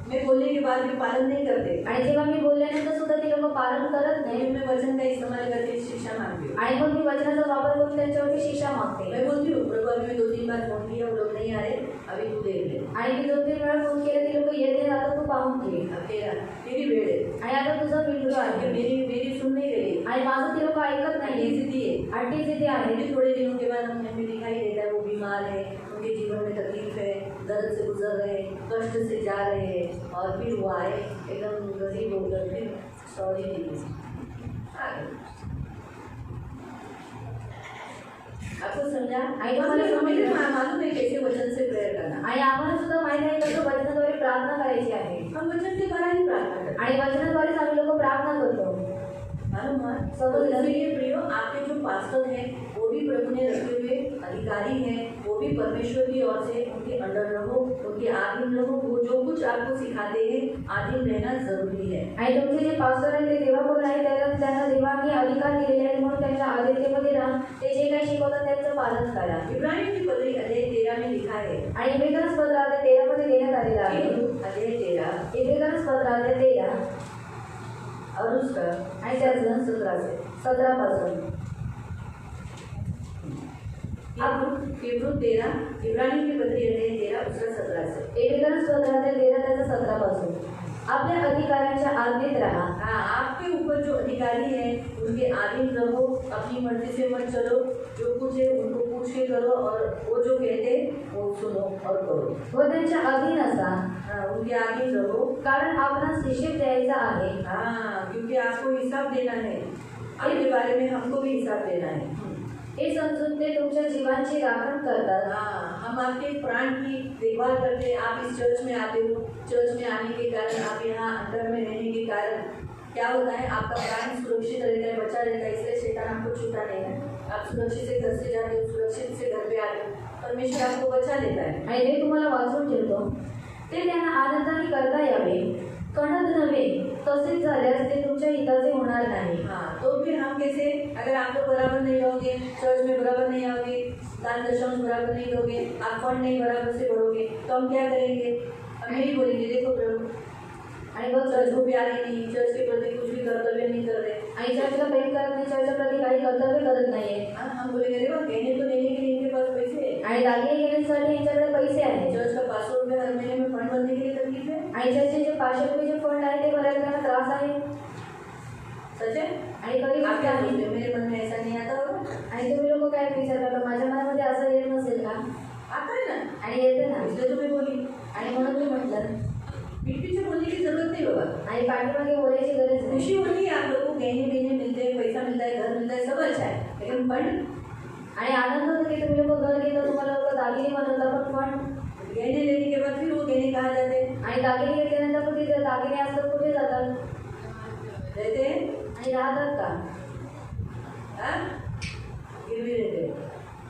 मैं बोलने के बाद भी पालन नहीं करते आणि जेव्हा मी बोलल्यानंतर सुद्धा ते लोक पालन करत नाही नहीं मैं वचन का इस्तेमाल करके शिक्षा मांगती हूँ आणि मग मी वचनाचा वापर करून त्यांच्यावरती शिक्षा मागते. मैं बोलती हूँ प्रभु अभी मैं 2-3 बार फोन किया वो लोग नहीं आ रहे अभी तू देख ले आणि मी 2-3 वेळा फोन केला ती लोक येत नाही आता तू पाहून घे अब तेरी भेड़ है आणि आता तुझा बिंदू कि आहे मेरी सुन नहीं रही आणि माझं ते लोक ऐकत ये नाही. स्थिति है आंटी जिथे आहे फिर थोड़े दिनों के बाद हमें दिखाई देता है वो बीमार है उनके जीवन में तकलीफ है दर्द से गुजर रहे हैं कष्ट से जा रहे हैं और फिर वो आए एकदम गरीब होकर फिर सॉरी आपको समझा आई तो मैंने समझ लिया। मालूम है कैसे वचन से प्रेयर करना आणि आम्हाला सुद्धा माहिती आहे कसं वचनाद्वारे प्रार्थना करायची आहे हम वचन के द्वारा ही प्रार्थना करते आणि वचनाद्वारेच आम्ही लोक प्रार्थना समजलं? इसलिए प्रियो, आपके जो पास्टर हैं वो भी प्रभु ने रखे हुए अधिकारी हैं, वो भी परमेश्वर की ओर से उनके अंडर रहो, उनके अधीन रहो। वो जो कुछ आपको सिखाते हैं अधीन रहना जरूरी है। आणि तुमचे जे पास्टर आहेत ते देवाकडून आहे, त्यांना देवाने अधिकार दिलेले आहेत, म्हणून त्यांच्या आदेशामध्ये राहा, ते जे काही शिकवतात त्यांचं पालन करा. इब्रानियों की पत्री अध्याय 13 में लिखा है, आणि इब्रियन्स पत्रात 13 मध्ये देण्यात आलेलं आहे. अध्याय 13 इब्रियन्स पत्रात 13 और उसका आणि त्याचं 17 पासून हिब्रू 13, इब्रानियों की पत्री अध्याय 13 उसका 17 से। इब्रियन्स पत्रात 13 त्याचं 17 पासून आपल्या अधिकाऱ्यांच्या आज्ञेत राहा. हाँ, आपके ऊपर जो अधिकारी हैं उनके अधीन रहो, अपनी मर्जी से मत चलो, जो कुछ है उनको पूछ के करो और वो जो कहते वो सुनो और करो। व त्यांच्या अधीन असा, हाँ, उनके अधीन रहो। कारण आपणास हिशेब द्यायचा आहे. हाँ, क्योंकि आपको हिसाब देना है, आपके बारे में हमको भी हिसाब देना है। हे समजून ते तुमच्या जीवांची राखण करतात. हाँ, हम आपके प्राण की देखभाल करते हैं। आप इस चर्च में आते हो, चर्च में आने के कारण, आप यहाँ अंदर में रहने के कारण क्या होता है, आपका प्राण सुरक्षित रहता है, बचा रहता है, इसलिए शैतान आपको छूटा नहीं है। आप सुरक्षित से घर से जाते हो, सुरक्षित से घर पे आते हो, परमेश्वर आपको बचा लेता है। आणि ते तुम्हाला वाचून ठेवतो. ते त्यांना आनंदाने करता यावे, कणत नव्हे, तसेच झाल्यास ते तुमच्या हिताचे होणार नाही. हाँ, तो फिर हम कैसे, अगर आप लोग बराबर नहीं रहोगे, चर्च में बराबर नहीं आओगे, दान दशम बराबर नहीं दोगे, आप फंड नहीं बराबर से भरोगे, तो हम क्या करेंगे? हम यही बोलेंगे, देखो प्रभु, आणि मग चर्च को प्यारे नहीं, चर्च के प्रति कुछ भी कर्तव्य नहीं कर रहे। आणि चर्चला प्रेम करत नाही, चर्चच्या प्रती काही कर्तव्य करत नाहीये. हाँ, हम बोलेंगे देखो कहने तो लेने के लिए इनके पास पैसे है, आणि दागिने घेण्यासाठी यांच्याकडे पैसे आहेत. चर्च का 500 रुपये हर महीने में फंड भरने के लिए तकलीफ है। आणि चर्चचे जे 500 रुपये फंड आहे ते भरायला त्यांना त्रास आहे. सच है? आणि कधी आप क्या सोचते हो, मेरे मन में ऐसा नहीं आता होगा? आणि तुम्ही लोक काय विचार करता, माझ्या मनामध्ये असं येत नसेल का? आता है ना, आणि येते ना. इसलिए तो मैं बोली, आणि म्हणून मी म्हटलं, पीठ पीछे बोलने की जरूरत नहीं बाबा। आणि पाठीमागे बोलायची गरज नाही. खुशी होती है, आप लोगों को गहने बेने मिलते हैं, पैसा मिलता है, घर मिलता है, सब अच्छा है, लेकिन फंड, आणि आनंद होतो की तुम्ही लोक घर घेता, तुम्हाला लोक दागिने बनवता, पण फंड गहने लेने के बाद फिर वो गहने कहाँ जाते हैं? आणि दागिने घेतल्यानंतर कुठे ते दागिने असतात, कुठे जातात रहते हैं, आणि राहतात का? हाँ? गिरवी रहते हैं,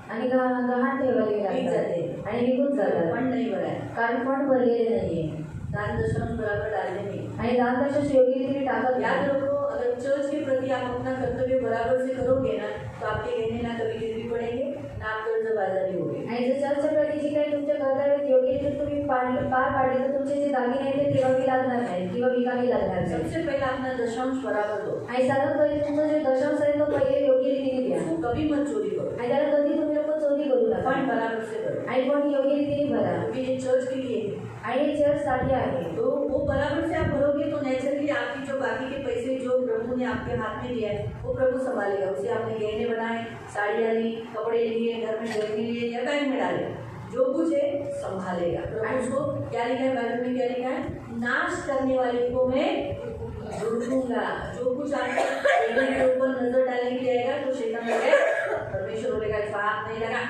आणि गहाण ठेवायला विक लागतात जाते, आणि निघून जातात, फंड नहीं भरा है, कारण फंड भरलेले नाहीये. दान दशम बराबर डालते नहीं। आणि दानदर्शक योग्य रीतीने टाकत याद नाही. रखो, अगर चर्च के प्रति आप अपना कर्तव्य बराबर से करोगे ना, तो आपके गहने ना कभी गिरवी पड़ेंगे, ना आप कर्जबाजारी होगे। आणि जर चर्चच्या प्रती जी काही तुमच्या कर्तव्यात योग्य रीतीने तुम्ही पार पाडले, तर तुमचे जे दागिने आहेत ते ठेवावे लागणार नाही किंवा विकावे लागणार नाही. सबसे पहले अपना दशांश बराबर दो, आणि सर्वात पहिले तुमचं जे दशांश आहे तो पहिले योग्य रीतीने द्या. उसको कभी मत चोरी करो, आणि त्याला कधी तुम्ही लोक चोरी करू नका. फंड बराबर से करो, आणि पण योग्य रीतीने भरा. क्योंकि ये चर्च के लिए है। आणि हे चर्चसाठी आहे. तो वो बराबर से आप भरोगे तो नेचुरली आपकी जो बाकी के पैसे जो प्रभु ने आपके हाथ में दिया है वो प्रभु संभालेगा। उसे आपने गहने बनाए, साड़ियाँ ली, कपड़े लिए, घर में गहने लिए या बैंक में डाले, जो कुछ है संभालेगा प्रभु। उसको क्या लिखा है बाइबल में, क्या लिखा है? नाश करने वाले को मैं ढूंढूंगा। जो कुछ आपके गहने के ऊपर नजर डालने के लिए आएगा तो शैतान बोलेगा, परमेश्वर बोलेगा इसका हाथ नहीं लगा,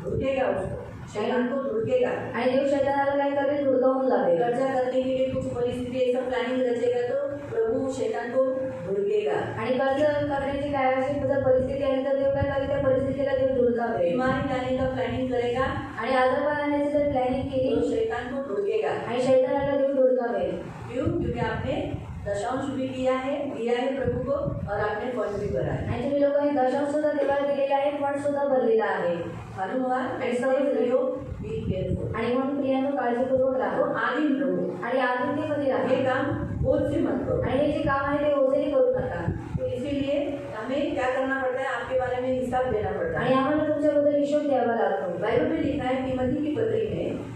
ढूंढेगा उसको, शैतान को ढूंढेगा। आणि देव शैतानाला काय करेल, धुडकावून लावेल. कर्जा करने के लिए कुछ परिस्थिति ऐसा प्लानिंग रचेगा तो प्रभु शैतान को ढूंढेगा। आणि कर्ज करण्याची काय अशी जर परिस्थिती आली तर देव काय करेल, त्या परिस्थितीला देव धुडकावेल. बीमारी लाने का प्लानिंग करेगा आणि आजारपण आणण्याची जर प्लॅनिंग तो केली शैतान को ढूंढेगा। आणि शैतानाला देव धुडकावेल. क्यों? क्योंकि आपने दशांश भी दिया है प्रभु को और आपने फंड भी भरा है। आणि तुम्ही लोकांनी दशांश सुद्धा देवाला दिलेला आहे, फंड सुद्धा भरलेला आहे. मालूम हुआ? ऐसा प्रयोग बी केयरफुल। आणि म्हणून प्रियांनो काळजीपूर्वक तो राहा आधीन रहो, आणि आधुनिकतेमध्ये राहा. ये काम बोझ से मत करो। आणि हे जे काम आहे ते ओझेने करू नका. तो इसीलिए हमें क्या करना पड़ता है, आपके बारे में हिसाब देना पड़ता आणि है। आम्हाला तुमच्याबद्दल हिशोब द्यावा लागतो. बाइबल में लिखा है तिमोथी की पत्री में,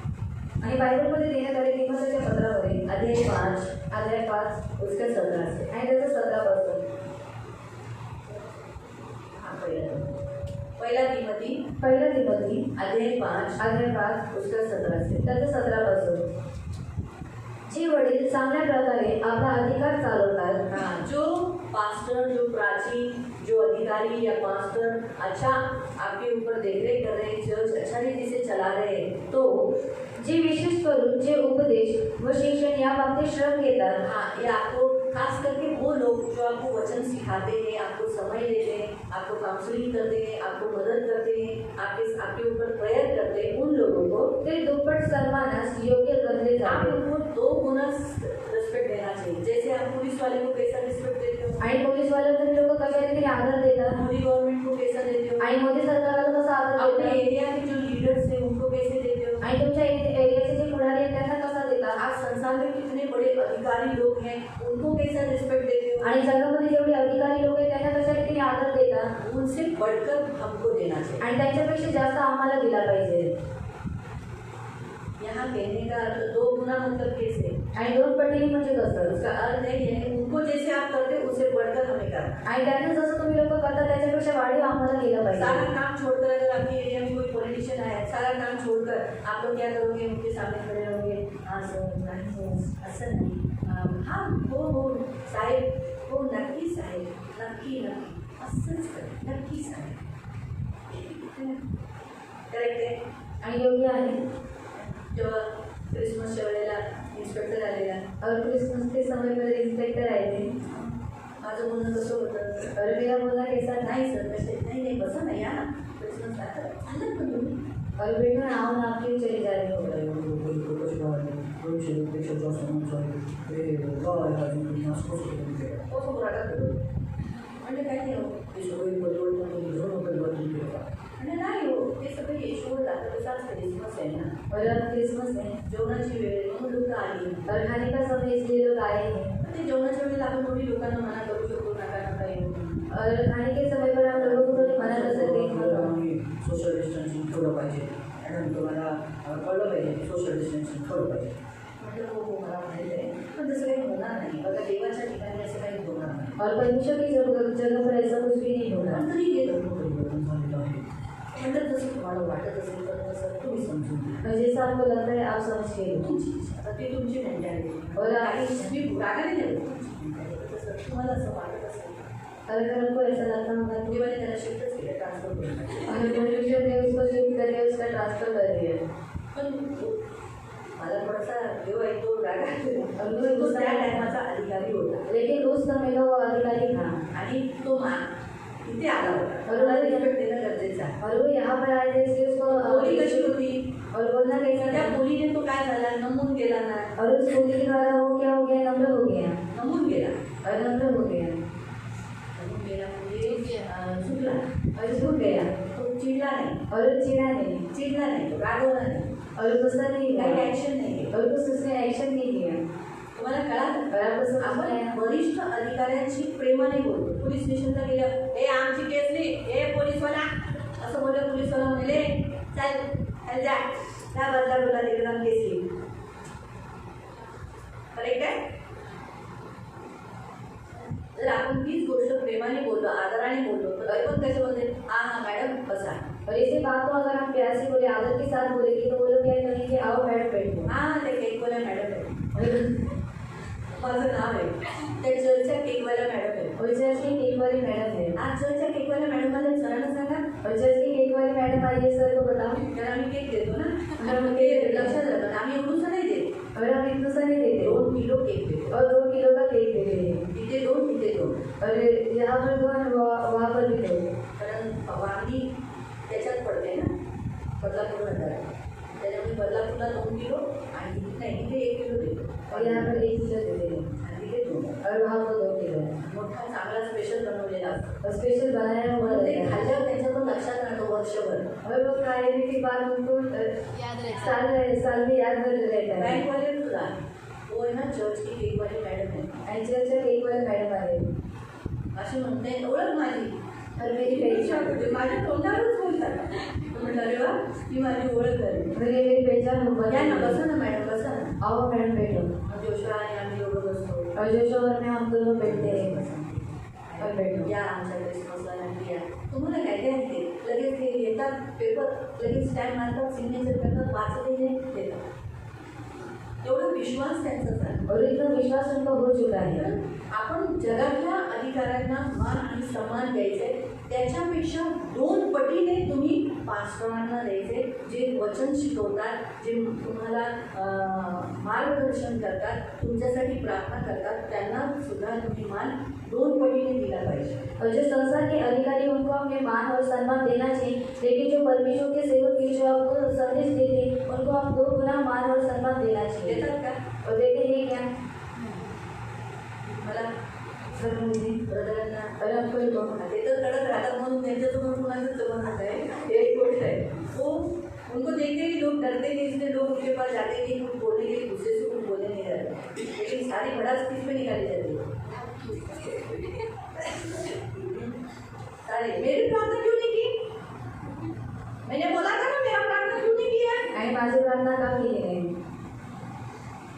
आणि बायबलमध्ये देण्यात आले तीमोथेच्या पत्रामध्ये अध्याय 5 उसके 17 से। आणि त्याचं 17 पासून हाँ, पहला तिमोथी पहिला तिमोथी अध्याय 5 उसका 17 से। त्याचं 17 पासून जे वडील चांगल्या प्रकारे आपला अधिकार चालवतात, हाँ, जो पास्टर, जो प्राचीन, जो अधिकारी या पास्टर अच्छा आपके ऊपर देखरेख कर रहे हैं, चर्च अच्छा रीति से चला रहे हैं, तो जे विशेष करून जे उपदेश व शिक्षण या बाबतीत श्रम घेतात हाँ, ये आपको खास करके वो लोग जो आपको वचन सिखाते हैं, आपको समय देते हैं, आपको काउंसलिंग करते हैं, आपको मदद करते हैं, आपके ऊपर प्रेयर करते हैं, उन लोगों को ते दुप्पट सन्मानास योग्य गणले आप जावे उनको 2 गुना रिस्पेक्ट देना चाहिए। जैसे आप पुलिस वाले को कैसा रिस्पेक्ट देते हो, आणि पोलीस वाले तुम्ही लोक कशा रीतीने आदर देतात मोदी गवर्नमेंट को कैसा देते हो, आणि मोदी सरकारला कसा आदर अपने देतात एरिया के जो लीडर्स हैं उनको कैसे देते हो। आणि तुमच्या एरियाचे जे पुढारी आहेत त्यांना कसा देतात आज संसार में कितने बड़े अधिकारी लोग हैं, उनको कैसा रिस्पेक्ट देते हो। आणि जगामध्ये जेवढे अधिकारी लोक आहेत त्यांना कशा रीतीने आदर देतात उनसे बढ़कर हमको देना चाहिए। आणि त्यांच्यापेक्षा जास्त आम्हाला दिला पाहिजे। यहाँ कहने का अर्थ 2 गुना मतलब कैसे, आणि दोन पटीने म्हणजे कसं उसका अर्थ है उनको जैसे आप करते हो उससे बढ़कर हमें करना। आणि त्यांना जसं तुम्ही लोक करता त्याच्यापेक्षा वाढीव आम्हाला केलं सारा पाहिजे। काम छोड़कर अगर आपके एरिया में कोई पॉलिटिशियन आया, सारा काम छोड़कर आप लोग क्या करोगे, उनके सामने खड़े रहोगे, हाँ सर नाही सर असं नाही, हाँ हो साहेब, हो नक्की साहेब, नक्की असंच कर, नक्की साहेब, करेक्ट आहे। आणि योग्य आहे। जेव्हा क्रिसमसच्या वेळेला इन्स्पेक्टर आलेला, और क्रिसमस के समय पर इंस्पेक्टर आए थे माझं बोलणं कसं होतं, और मेरा बोलना कैसा था नाही सर कसे नाही बसा ना या ना, क्रिसमस आता चालत पण तुम्ही और बेटा आओ ना आप क्यों चली जा रही हो कसं राहतात म्हणजे काय नाही हो, म्हणजे नाही हो, ते सगळे येशूवर जातं, कसं आज क्रिसमस आहे ना, और अब क्रिसमस है जेवणाची वेळ म्हणून लोक आली, और खाने का समय इसलिए लोग आए हैं ते जेवणाच्या वेळेला आपण थोडी लोकांना मना करू शकतो, नका येऊ, और खाने के समय पर हम लोगों को थोड़ी मना कर सकते हैं। सोशल डिस्टन्सिंग ठेवलं पाहिजे। मॅडम तुम्हाला कळलं पाहिजे सोशल डिस्टन्सिंग ठेवलं पाहिजे। म्हटलं हो मला माहीत आहे, पण तसं काही होणार नाही बघा, देवाच्या ठिकाणी असं काही होणार नाही। और परमेश्वर की जगह पर ऐसा कुछ भी नहीं होगा। पण तरी गेलो परिवर्तन झालेलं आहे। म्हणलं तसं तुम्हाला वाटत असेल तर तसं तुम्ही समजून घ्या, और जैसा आपको लगता है आप समझ के लो। तुमची इच्छा, आता ती तुमची मेंटॅलिटी, और मी रागाने नाही बोलत, तुमची mentality. तसं तुम्हाला असं वाटत असेल अगर हमको ऐसा लगता होगा तो देवाने त्याला शिफ्टच केलं, ट्रान्सफर करून और परमेश्वर ने उसको शिफ्ट करके उसका ट्रांसफर कर दिया। पण मला थोडासा देव आहे तो रागा, तो त्या टायमाचा अधिकारी होता लेकिन उस समय का वो अधिकारी था आणि तो इथे आला होता, मला रिस्पेक्ट देणं गरजेचं आहे। और वो यहाँ पर आए थे इसलिए उसको बोली कशी होती, और बोलना कैसा त्या था बोलीने तो काय झाला, नमून गेला ना, और उस बोली के द्वारा वो क्या हो गया नम्र हो गया नमून गेला, और नम्र हो गया नमून गेला म्हणजे झुकला, और झुक गया तो चिडला नाही, और चिढ़ा नहीं तो रागवला नाही, और गुस्सा नहीं काही किया ऍक्शन नाही घेतलं। और कुछ उसने एक्शन नहीं किया तुम्हाला कळालं, और आपको समझ में आया आपण वरिष्ठ अधिकाऱ्यांशी प्रेमाने बोलतो, पोलीस स्टेशनला गेलं, हे आमची केस नाही, हे पोलीसवाला असं बोललं, पोलीसवाला म्हणाले चल जा त्या बदला बोला तिकडे केस येईल, करेक्ट आहे। जर आपण तीच गोष्ट प्रेमाने बोललो, आदराने बोललो, तर आपण कसे बोलते, हाँ मॅडम बसा, और इसी बात को अगर हम प्यार से बोले आदर के साथ बोलेंगे तो वो लोग क्या करेंगे आओ बैठो हाँ ते केकवाल्या मॅडम आहे, माझं नाव आहे, त्या चर्चच्या केकवाल्या मॅडम आहे, और चर्च की केक वाली मैडम है आज चर्चच्या केकवाल्या मॅडम मला सरांना सांगा, और चर्च की केक वाली मैडम आइए सर को बताओ कारण आम्ही केक देतो ना, तर ते लक्षात राहतात, आम्ही एवढूसं नाही देत, और हम इतना सा नहीं देते 2 किलो केक देतो, और 2 किलो का केक देते हैं तिथे 2 तिथे 2, और यहाँ पर 2 और वहाँ पर भी 2 कारण वांगी त्याच्यात पडते ना, बदलापूर नंतर त्याच्यामुळे बदलापूरला 2 किलो आणि नाही इथे 1 किलो देतो, और यहाँ पर 1 किलो देते हैं आणि तिथे 2, और वहाँ पर 2 किलो है मोठा चांगला स्पेशल बनवलेला असतो, और स्पेशल बनाया हुआ म्हणून ते रहता है खाल्ल्यावर त्यांच्या तो लक्षात राहतो वर्षभर। और वो खाने के बाद उनको साल में याद रहता है बँकवाले तुला वो आहे ना चर्च की केकवाली मॅडम आहे, आणि चर्चच्या केक वाले मॅडम आले अशी म्हणते ओळख माझी, और मेरी पहचान होते माझ्या तोंडावरच बोलतात, म्हटलं अरे वा ती माझी ओळख झाली, मेरी पहचान हो या ना गई बसा ना मॅडम बसा ना, आओ मैडम बैठो जोशवा आणि आम्ही एवढं बसतो, और जो शोवर में हम दोनों बैठते हैं और बैठो या आमच्या क्रिसमसला नक्की या, तुम्हाला काय काय आहे ते लगेच ते येतात पेपर लगेच स्टॅम्प मारतात, सिग्नेचर करतात, वाचतही नाही देतात, एवढा विश्वास त्यांचा झाला। और इतना विश्वास उनका हो चुका है। आपण जगातल्या अधिकाऱ्यांना मान आणि सन्मान द्यायचे, त्याच्यापेक्षा 2 पटीने तुम्ही पास्टरांना द्यायचे, जे वचन शिकवतात, जे तुम्हाला मार्गदर्शन करतात, तुमच्यासाठी प्रार्थना करतात, त्यांना सुद्धा तुम्ही मान 2 पटीने दिला पाहिजे। और जो संसार के अधिकारी उनको हमें मान और सम्मान देना चाहिए, लेकिन जो परमेश्वर के सेवक हैं, जो आपको संदेश देते हैं, उनको आप 2 गुना मान और सम्मान देना चाहिए। देतात का? और देते हैं क्या? मला सर मुझे ब्रदरांना और आपको एक और ते तर कडक राहतात म्हणून त्यांच्यासमोर कुणाचं जमत आहे, एक गोष्ट आहे। वो उनको देखते ही लोग डरते नहीं, इसलिए लोग उनके पास जाते नहीं, कुछ बोलने के लिए गुस्से से कुछ बोलने नहीं जाते, लेकिन सारी भड़ास किस पे निकाली जाती है? सारी मेरी प्रार्थना क्यों नहीं की? मैंने बोला था ना, मेरा प्रार्थना क्यों नहीं किया? आणि माझी प्रार्थना का केली नाही?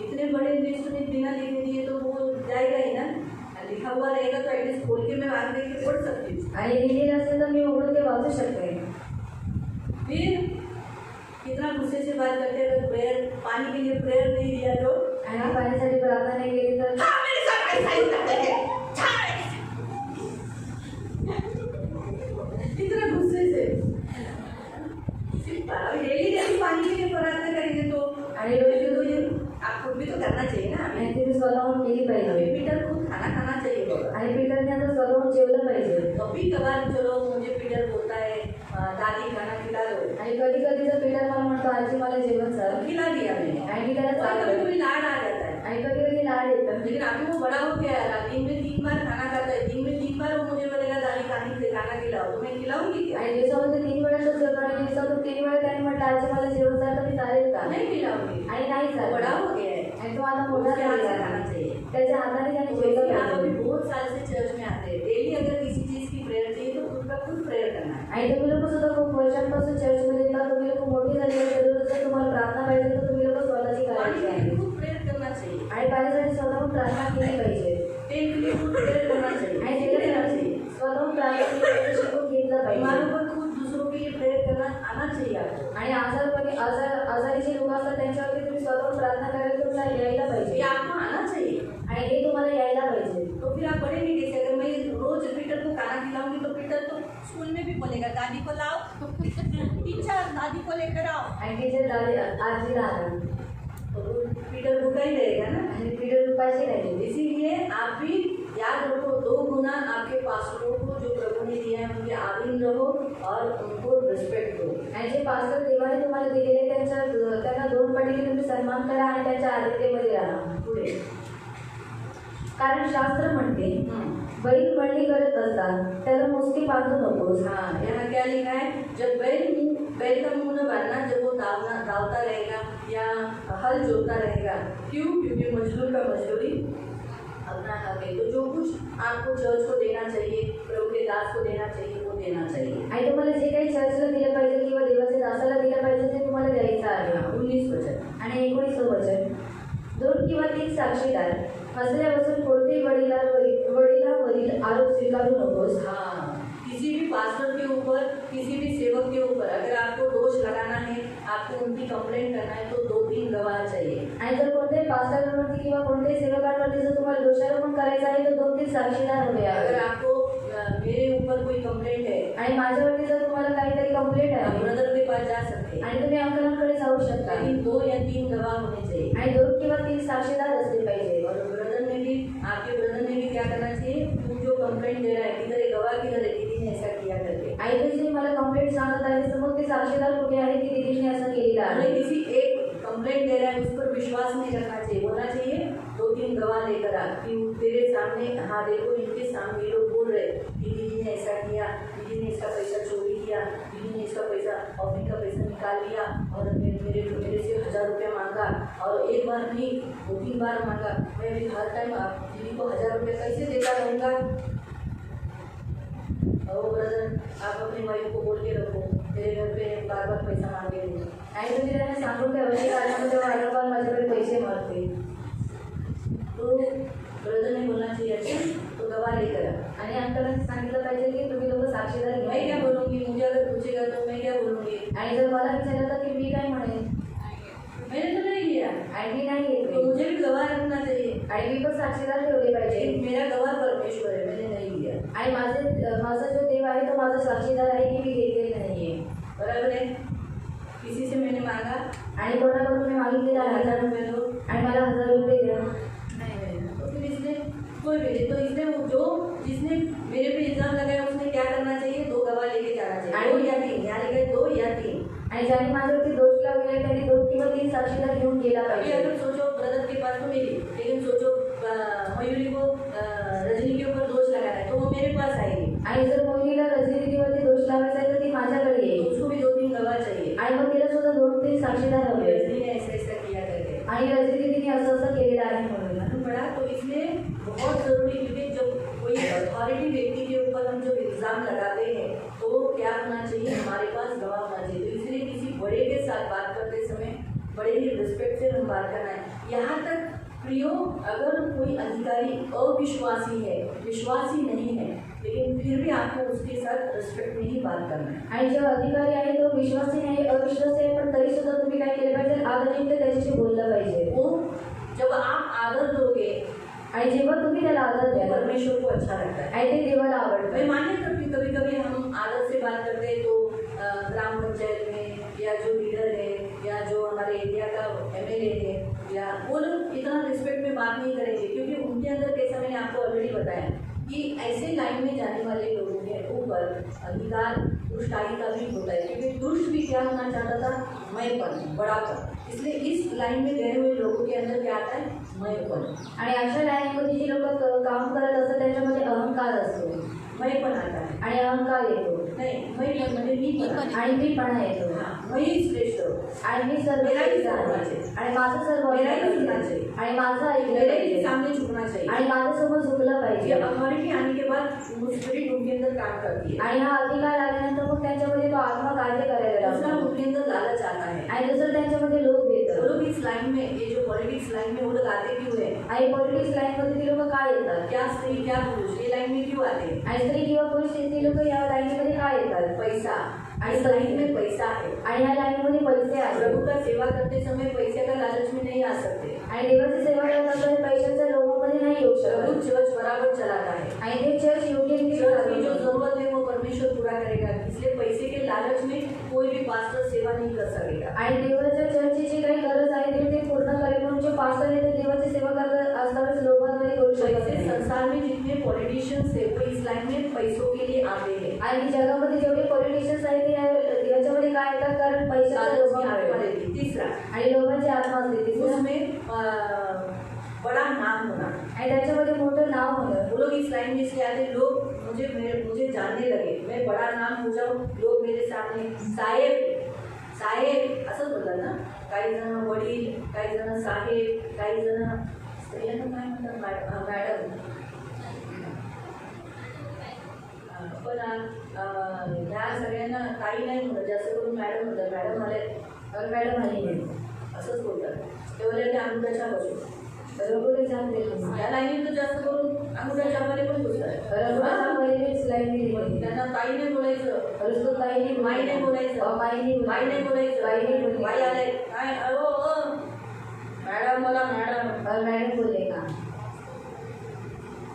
इतने बड़े लिस्ट में बिना लिखे दिए तो वो जाएगा ही ना, लिखा हुआ रहेगा तो एटलीस्ट खोल के मैं आग देख के पढ़ सकती हूँ। आणि लिहिलेलं असेल तर मी उघडून ते वाचू शकते। फिर कितना गुस्से से बात करते हैं, अगर प्रेयर पानी के लिए प्रेयर नहीं दिया तो आणि पाण्यासाठी प्रार्थना नाही केली तर हाँ, मेरे साथ ऐसा ही करते हैं, कितना गुस्से से डेली डेली पानी के लिए प्रार्थना करेंगे तो आणि रोज तो ये आपको भी तो करना चाहिए ना। आणि तुम्ही स्वतःहून केली पाहिजे। हमें पीटर को खाना खाना चाहिए बाबा। आणि पीटरने आता स्वतःहून जेवलं पाहिजे। कभी कभार चलो मुझे पीटर बोलता है दादी खाना खिला दो, आणि कधी कधी जर पीटर मला म्हणतो आजी मला जेवण सांग, खिला दिया मैंने, आणि मी त्याला कभी चालतो कभी लाड आ जाता है, आणि कधी कधी लाड येतं। लेकिन अभी वो बड़ा हो गया है, दिन में 3 बार खाना खाता है, दिन में 3 बार वो मुझे बोलेगा दादी खाना खिलाओ, तो मैं खिलाऊंगी क्या? आणि दिवसामध्ये 3 वेळा तो जेवण आणि दिवसातून 3 वेळा त्याने म्हटलं आजी मला जेवण सांग तर मी चालेल का? नहीं खिलाऊंगी। आणि नाही वो चालत। बड़ा हो गया है, आणि तो आता मोठा उसके हाथ से झालेला खाना आहे। चाहिए। त्याच्या हाताने त्याने तो जेवलं इसलिए आप अभी पाहिजे। बहुत साल से चर्च में आते हैं, डेली अगर किसी चीज की प्रेयर चाहिए तो खुद का खुद प्रेयर करना है। आणि तुम्ही लोक सुद्धा खूप वर्षांपासून चर्चमध्ये येतात, तुम्ही लोक मोठी झालेली आहे, जर तुम्हाला प्रार्थना पाहिजे तर तुम्ही लोक स्वतःची पानी करायची के आहे। लिए खुद प्रेयर करना चाहिए, आणि पाण्यासाठी स्वतःहून प्रार्थना केली पाहिजे। पेन के लिए खुद प्रेयर करना चाहिए, आणि सीख लेना त्याच्यासाठी चाहिए। स्वतःहून प्रार्थना केली पाहिजे, शिकून घेतलं बीमारों पाहिजे। पर खुद दूसरों के लिए प्रेयर करना आना चाहिए आपको। आणि आजारी जे लोक असतात त्यांच्यावरती तुम्ही स्वतःहून प्रार्थना करायला तुम्हाला यायला ये पाहिजे आपको आना चाहिए, आणि हे तुम्हाला यायला पाहिजे। तो फिर आप बढ़ेंगे कैसे? अगर मैं रोज पीटर को खाना खिलाऊंगी तो पीटर तो स्कूल में भी बोलेगा दादी को लाओ, टीचर दादी को लेकर आओ, आणि टीचर आजी राहणार तो पीटर भूखा ही रहेगा ना। आणि पीटर रुपायचे नाही। इसीलिए आप भी याद रखो, 2 गुना आपके पास्टरों को जो प्रभु ने दिया है उनके आधीन रहो और उनको रिस्पेक्ट दो। आणि जे पास्टर देवाने तुम्हाला दिलेले त्यांना 2 पटीने तुम्ही सन्मान करा आणि त्यांच्या आदित्यमध्ये राहा। पुढे कारण शास्त्र म्हणते बैल मळणी करत असतात त्याला मुसकी बांधू नकोस। हाँ, यहाँ क्या लिखा है? जब बैल का मुंह न बांधना, जब वो दावता रहेगा या हल जोतता रहेगा। क्यों? क्योंकि मजदूर का मजदूरी अपना हक है। तो जो कुछ आपको चर्च को देना चाहिए, प्रभु के दास को देना चाहिए, वो देना चाहिए। आणि तुम्हाला जे काही चर्चला दिलं पाहिजे किंवा देवाच्या दासाला दिलं पाहिजे ते तुम्हाला द्यायचं आहे। 19 वचन आणि 19 वचन 2 किंवा 3 साक्षीदार हसल्यापासून कोणतेही वडिलावरील आरोप स्वीकारू नकोस। हाँ, किसी भी पास्टर के ऊपर, किसी भी सेवक के ऊपर अगर आपको दोष लगाना है, आपको उनकी कंप्लेंट करना है, तो 2-3 गवाह चाहिए। आणि जर कोणत्याही पास्टरांवरती किंवा कोणत्याही सेवकांवरती जर तुम्हाला दोषारोपण करायचं आहे तर 2-3 साक्षीदार हवे अगर आहे। आपको मेरे ऊपर कोई कंप्लेंट है, आणि माझ्यावरती जर तुम्हाला काहीतरी कंप्लेंट आप आहे ब्रदर के पास जा सकते हैं, आणि तुम्ही अंकलांकडे जाऊ शकता। लेकिन 2 या 3 गवाह होने चाहिए। आणि 2 किंवा 3 साक्षीदार असले पाहिजे। और ब्रदर ने भी, आपके ब्रदर ने भी क्या करना चाहिए? तू जो कंप्लेंट दे रहा है, किधर है गवाह, किधर है दीदी ने ऐसा किया करके। आई तुझी मला कंप्लेंट सांगत आहे तर मग ते साक्षीदार कुठे आहे की दीदीने असं केलेलं हमें आहे। किसी एक कंप्लेंट दे रहा है उस पर विश्वास नहीं रखना चाहिए, बोलना चाहिए 2-3 गवाह लेकर आ कि तेरे सामने, हाँ देखो इनके सामने ये लोग बोल रहे कि दीदी ने ऐसा किया, दीदी ने इसका पैसा चोरी किया, दीदी ने इसका पैसा ऑफिस का पैसा निकाल लिया और मेरे से 1000 रुपया मांगा, और एक बार नहीं 2-3 बार मांगा। मैं भी हर टाइम दीदी को 1000 रुपया कैसे देता रहूँगा? और ब्रदर आप अपनी वाइफ को बोल के रखो, तेरे घर पे बार बार पैसा मांगे नहीं। आणि तुम्ही त्यांना सांगून ठेवायचे कारण तेव्हा वारंवार माझ्याकडे पैसे मागते। तो ब्रदर ने बोलना चाहिए अच्छा तो गवाह लेकर आ। आणि अंकलांनी सांगितलं पाहिजे की तुम्ही लोक साक्षीदार मैं क्या घ्या। बोलूँगी? मुझे अगर पूछेगा तो मैं क्या बोलूँगी? आणि जर मला विचारलं तर की मी काय म्हणेन? मैंने तो नहीं किया। आणि मी नाही घेतलं। मी पण साक्षीदार ठेवले पाहिजे लेकिन मेरा गवाह परमेश्वर है, मैंने नहीं लिया। आणि माझा जो देव आहे तो माझा साक्षीदार आहे की मी घेतलेला नाहीये बराबर है। किसी से मैंने मांगा, आणि कोणाकडून मी मागितलेला आहे 1000 रुपये दो, आणि मला 1000 रुपये द्या नहीं, तो फिर इसने कोई भी, तो इसने जिसने मेरे पे इल्जाम लगाया उसने क्या करना चाहिए? 2 गवाह लेके जाना चाहिए, 2 या 3, यहाँ लिखा है 2 या 3। आणि ज्याने माझ्यावरती दोष लावलेला त्यांनी 2 किंवा 3 साक्षीदार घेऊन गेला अभी पाहिजे अगर सोचो ब्रदर के पास तो मेरी, लेकिन सोचो मयूरी को रजनी के ऊपर दोष लगाना है तो वो मेरे पास आएगी, आणि जर मोहिनीला रजनी दीदीवरती दोष लावायचा आहे तर ती माझ्याकडे येईल तो उसको भी 2-3 गवाह चाहिए। आणि मग तिला सुद्धा 2-3 साक्षीदार हवे रजनी ने ऐसा किया करके आणि रजनी दीदीने असं असं केलेलं आहे म्हणून मालूम पड़ा। तो इसलिए बहुत जरूरी, क्योंकि जब कोई अथॉरिटी व्यक्ति के ऊपर हम जब इल्जाम लगाते हैं तो क्या होना चाहिए? हमारे पास गवाह होना चाहिए। तो इसलिए किसी बड़े के साथ बात करते समय बड़े ही रिस्पेक्ट से हम बात करना है। यहाँ तक प्रियो, अगर कोई अधिकारी अविश्वासी है, विश्वासी नहीं है, लेकिन फिर भी आपको उसके साथ रिस्पेक्ट में ही बात करना है। आणि जो अधिकारी आहे तो विश्वासी नाही अविश्वासी आहे पण तरी सुद्धा तुम्ही काय केलं पाहिजे आदरयुक्त त्याच्याशी बोललं पाहिजे वो जब आप आदर दोगे आणि जेव्हा तुम्ही त्याला आदर तो द्याल परमेश्वर को अच्छा लगता है। आणि ते देवाला आवडतं मैं मान्य करती हूँ, कभी कभी हम आदर से बात करते हैं तो ग्राम पंचायत में या जो लीडर है या जो हमारे एरिया का एमएलए है या वो लोग इतना रिस्पेक्ट में बात नहीं करेंगे, क्योंकि उनके अंदर कैसा, मैंने आपको ऑलरेडी बताया कि ऐसे लाइन में जाने वाले लोगों के ऊपर अधिकार दुष्टाई का भी होता है, क्योंकि दुष्ट भी क्या होना चाहता था? मैंपन, बड़ापन। इसलिए इस लाइन में गए हुए लोगों के अंदर क्या आता है? मैंपन। आणि अशा लाईनमध्ये जी लोक काम करत असतात त्यांच्यामध्ये अहंकार असतो मैंपन आता है, आणि अहंकार येतो नहीं मैंपन म्हणजे मी आणि मीपणा येतो हाँ, वही श्रेष्ठ हो, आणि मी सर्व मेरा ही श्रेष्ठ सर्व आहे. आहे. आणि माझं सर्व मेरा ही ऐकलं सुनना पाहिजे. चाहिए. आणि माझं ऐकलं मेरे ही पाहिजे. सामने झुकना चाहिए। आणि माझ्यासमोर झुकलं ये पाहिजे अथॉरिटी आने के बाद वो स्पिरिट उनके अंदर काम करती है। आणि हा अधिकार आल्यानंतर मग त्यांच्यामध्ये तो आत्मा कार्य करायला दूसरा लागतो उनके अंदर लालच आता है। आणि दुसरं त्यांच्यामध्ये लोभ वो येतं लोग इस लाइन में, ये जो पॉलिटिक्स लाइन में वो लोग आते क्यों है? आणि पॉलिटिक्स लाईन मध्ये ती लोक काय येतात क्या स्त्री क्या पुरुष, ये लाइन में क्यों आते हैं? आणि स्त्री किंवा पुरुष ती लोक या लाईनीमध्ये काय येतात पैसा, इस लाइन में पैसा है। आणि या लाईनीमध्ये पैसे आहेत प्रभु का सेवा करते समय पैसे का लालच में नहीं आ सकते। आणि देवाची सेवा करत असताना पैशाच्या लोभामध्ये नाही येऊ प्रभु शकत चर्च बराबर चलाता है। आणि ते चर्च योग्य रीती चर्च की जो चालवतं. जरूरत है वो परमेश्वर पूरा करेगा, इसलिए पैसे के लालच में कोई भी पास्टर सेवा नहीं कर सकेगा। आणि देवाच्या चर्चची जी काही गरज आहे ते पूर्ण करेल म्हणून जे पास्टर आहे ते देवाची सेवा करत असतानाच लोभाद्वारे करू शकत वैसे नाही. संसार में जितने पॉलिटिशियंस है वो इस लाइन में पैसों के लिए आते हैं। आणि जगामध्ये जेवढे पॉलिटिशियन्स आहेत ते याच्यामध्ये काय येतात कारण पैशाचा लालच लोभ की आत्मा आहे. रहती। तीसरा, आणि लोभाची आत्मा असते तिसरं उसमें बड़ा नाम होना। आणि त्याच्यामध्ये मोठं नाव होणं वो लोग इस लाइन में इसलिए आते, लोग मुझे जानने लगे, मैं बड़ा नाम हो जाऊं, लोग मेरे सामने साहेब असंच बोलतात ना, काही जण वडील, काही जण साहेब, काही जण स्त्रियांना काय म्हणतात? मॅडम. पण ह्या सगळ्यांना काही नाही म्हणत, जास्त करून मॅडम म्हणतात. मॅडम आले, मॅडम आली असंच बोलतात. ते बोलले अंगुठाच्या बसू. रघुरे जाते त्या लाईनीत तर जास्त करून अंगुठाच्या मध्ये पण बोलतात. रघुरामध्ये लाईन दिली त्यांना ताई नाही बोलायचं, रस्तो ताईने माई नाही बोलायचं, माई बाई नाही बोलायचं, बाई आले काय, अहो मॅडम बोला मॅडम. मॅडम बोलले का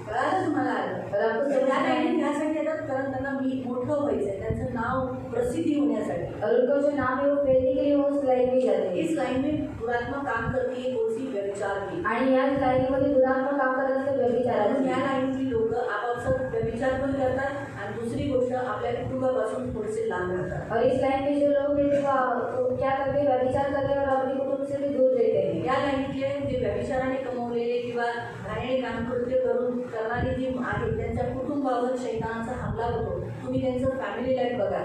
कळालं तुम्हाला? तर त्या लाईनीत ह्यासाठी येतात कारण त्यांना मी मोठं व्हायचंय, त्यांचं नाव प्रसिद्धी होण्यासाठी. और उनको जो नाम है वो फैलने के लिए वो उस लाइन में जाते हैं. इस लाइन में दुरात्मा काम करती है, कोणती व्यभिचार की. आणि या लाईनीमध्ये दुरात्मा काम करत असते म्हणून व्यभिचाराची. या लाईनची लोक आपापसात व्यभिचार पण करतात आणि दुसरी गोष्ट आपल्या कुटुंबापासून थोडेसे लांब राहतात. और इस लाइन में जो लोग हैं वो क्या करते हैं व्यभिचार करते हैं और अपने कुटुंब से भी दूर रहते हैं. या लाईनीतले जे व्यभिचाराने कमवलेले किंवा घाणेरडे काम कृत्य करणारे जे आहेत त्यांच्या कुटुंबावर शैतानाचा हमला होतो. तुम्ही त्यांचं फॅमिली लाईफ बघा,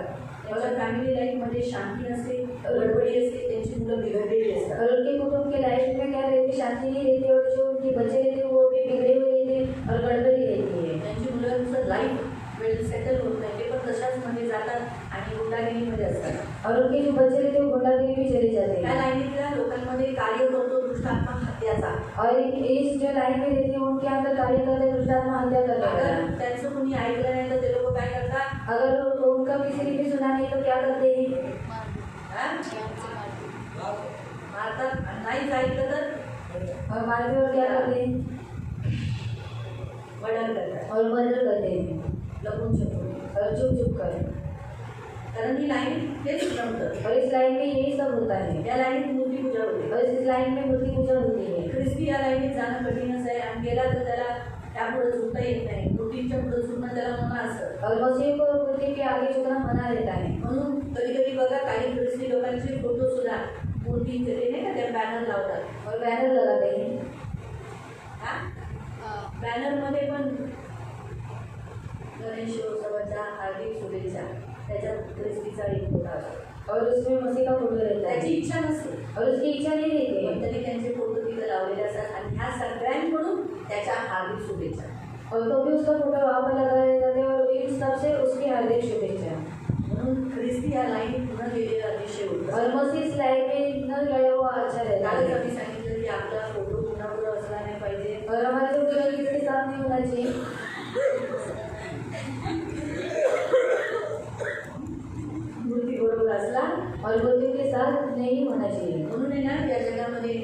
त्यांच्या फॅमिली लाईफमध्ये शांती नसते, गडबडी असते, त्यांची मुलं बिघडलेली असतात. और उनके कुटुंब के लाइफ में क्या रहती शांति नहीं रहती और जो उनके बच्चे रहते हैं वो भी बिगड़े हुए रहते हैं और गड़बड़ी रहती है. त्यांची मुलांचं लाईफ वेल सेटल होत नाही, ते पण तशाच मध्ये जातात आणि गुंडागिरीमध्ये असतात. और उनके जो बच्चे रहते हैं वो गुंडागिरी में चले जाते त्या हैं. लाईनीतल्या लोकांमध्ये कार्य करतो दुष्टात्मा हत्याचा. और इस जो लाइन में रहते हैं उनके अंदर कार्य करते हैं दुष्टात्मा हत्या करने का. अगर त्यांचं कोणी ऐकलं नाही तर ते लोक काय करतात? अगर उनका किसी ने भी सुना नहीं तो क्या करते हैं हा? मारतात. आणि नाहीच ऐकलं तर और मारते और क्या करते हैं मर्डर करतात, और मर्डर करते हैं लपून छपून. और चुप चुप कर. कारण ही लाईन तेच जमतं. और इस लाइन में यही सब होता है. या लाईनीत मूर्तीपूजा होते. और इस लाइन में मूर्ति पूजा होती है. ख्रिस्ती या लाईनीत जाणं कठीणच आहे आणि गेला तर त्याला त्यापुढे झुकता येत नाही. मूर्तीच्या पुढे झुकणं त्याला मना असतं. और मसीह को मूर्ति के आगे झुकना मना रहता है. म्हणून कधी कधी बघा काही ख्रिस्ती लोकांचे फोटो सुद्धा मूर्तीचे ते नाही का त्या बॅनर लावतात. और बैनर लगाते हैं. बॅनरमध्ये पण गणेशोत्सवाच्या हार्दिक शुभेच्छा त्याच्यात ख्रिस्तीचा एक फोटो असतो. और उसमें मसीह का फोटो रहता त्याची है. इच्छा नसते और उसकी इच्छा नहीं रहती पण है. तरी त्यांचे फोटो तिथे लावलेले असतात आणि ह्या सगळ्यांकडून त्याच्या हार्दिक शुभेच्छा. और तो भी उसका फोटो वहाँ पर लगाए जाते हैं और इन सब से उसकी हार्दिक शुभेच्छा. म्हणून ख्रिस्ती या लाईनीत पुन्हा गेलेलं अतिशय होतं. और मसीह इस लाइन में न गया हुआ अच्छा रहता कालच है. आम्ही सांगितलं की आपला फोटो पुन्हा पुढं असला नाही पाहिजे. और हमारा जो फोटो किसके साथ नहीं होना चाहिए. मूर्ती बरोबर असला और मूर्ति के साथ नहीं होना चाहिए. म्हणून आहे ना या जगामध्ये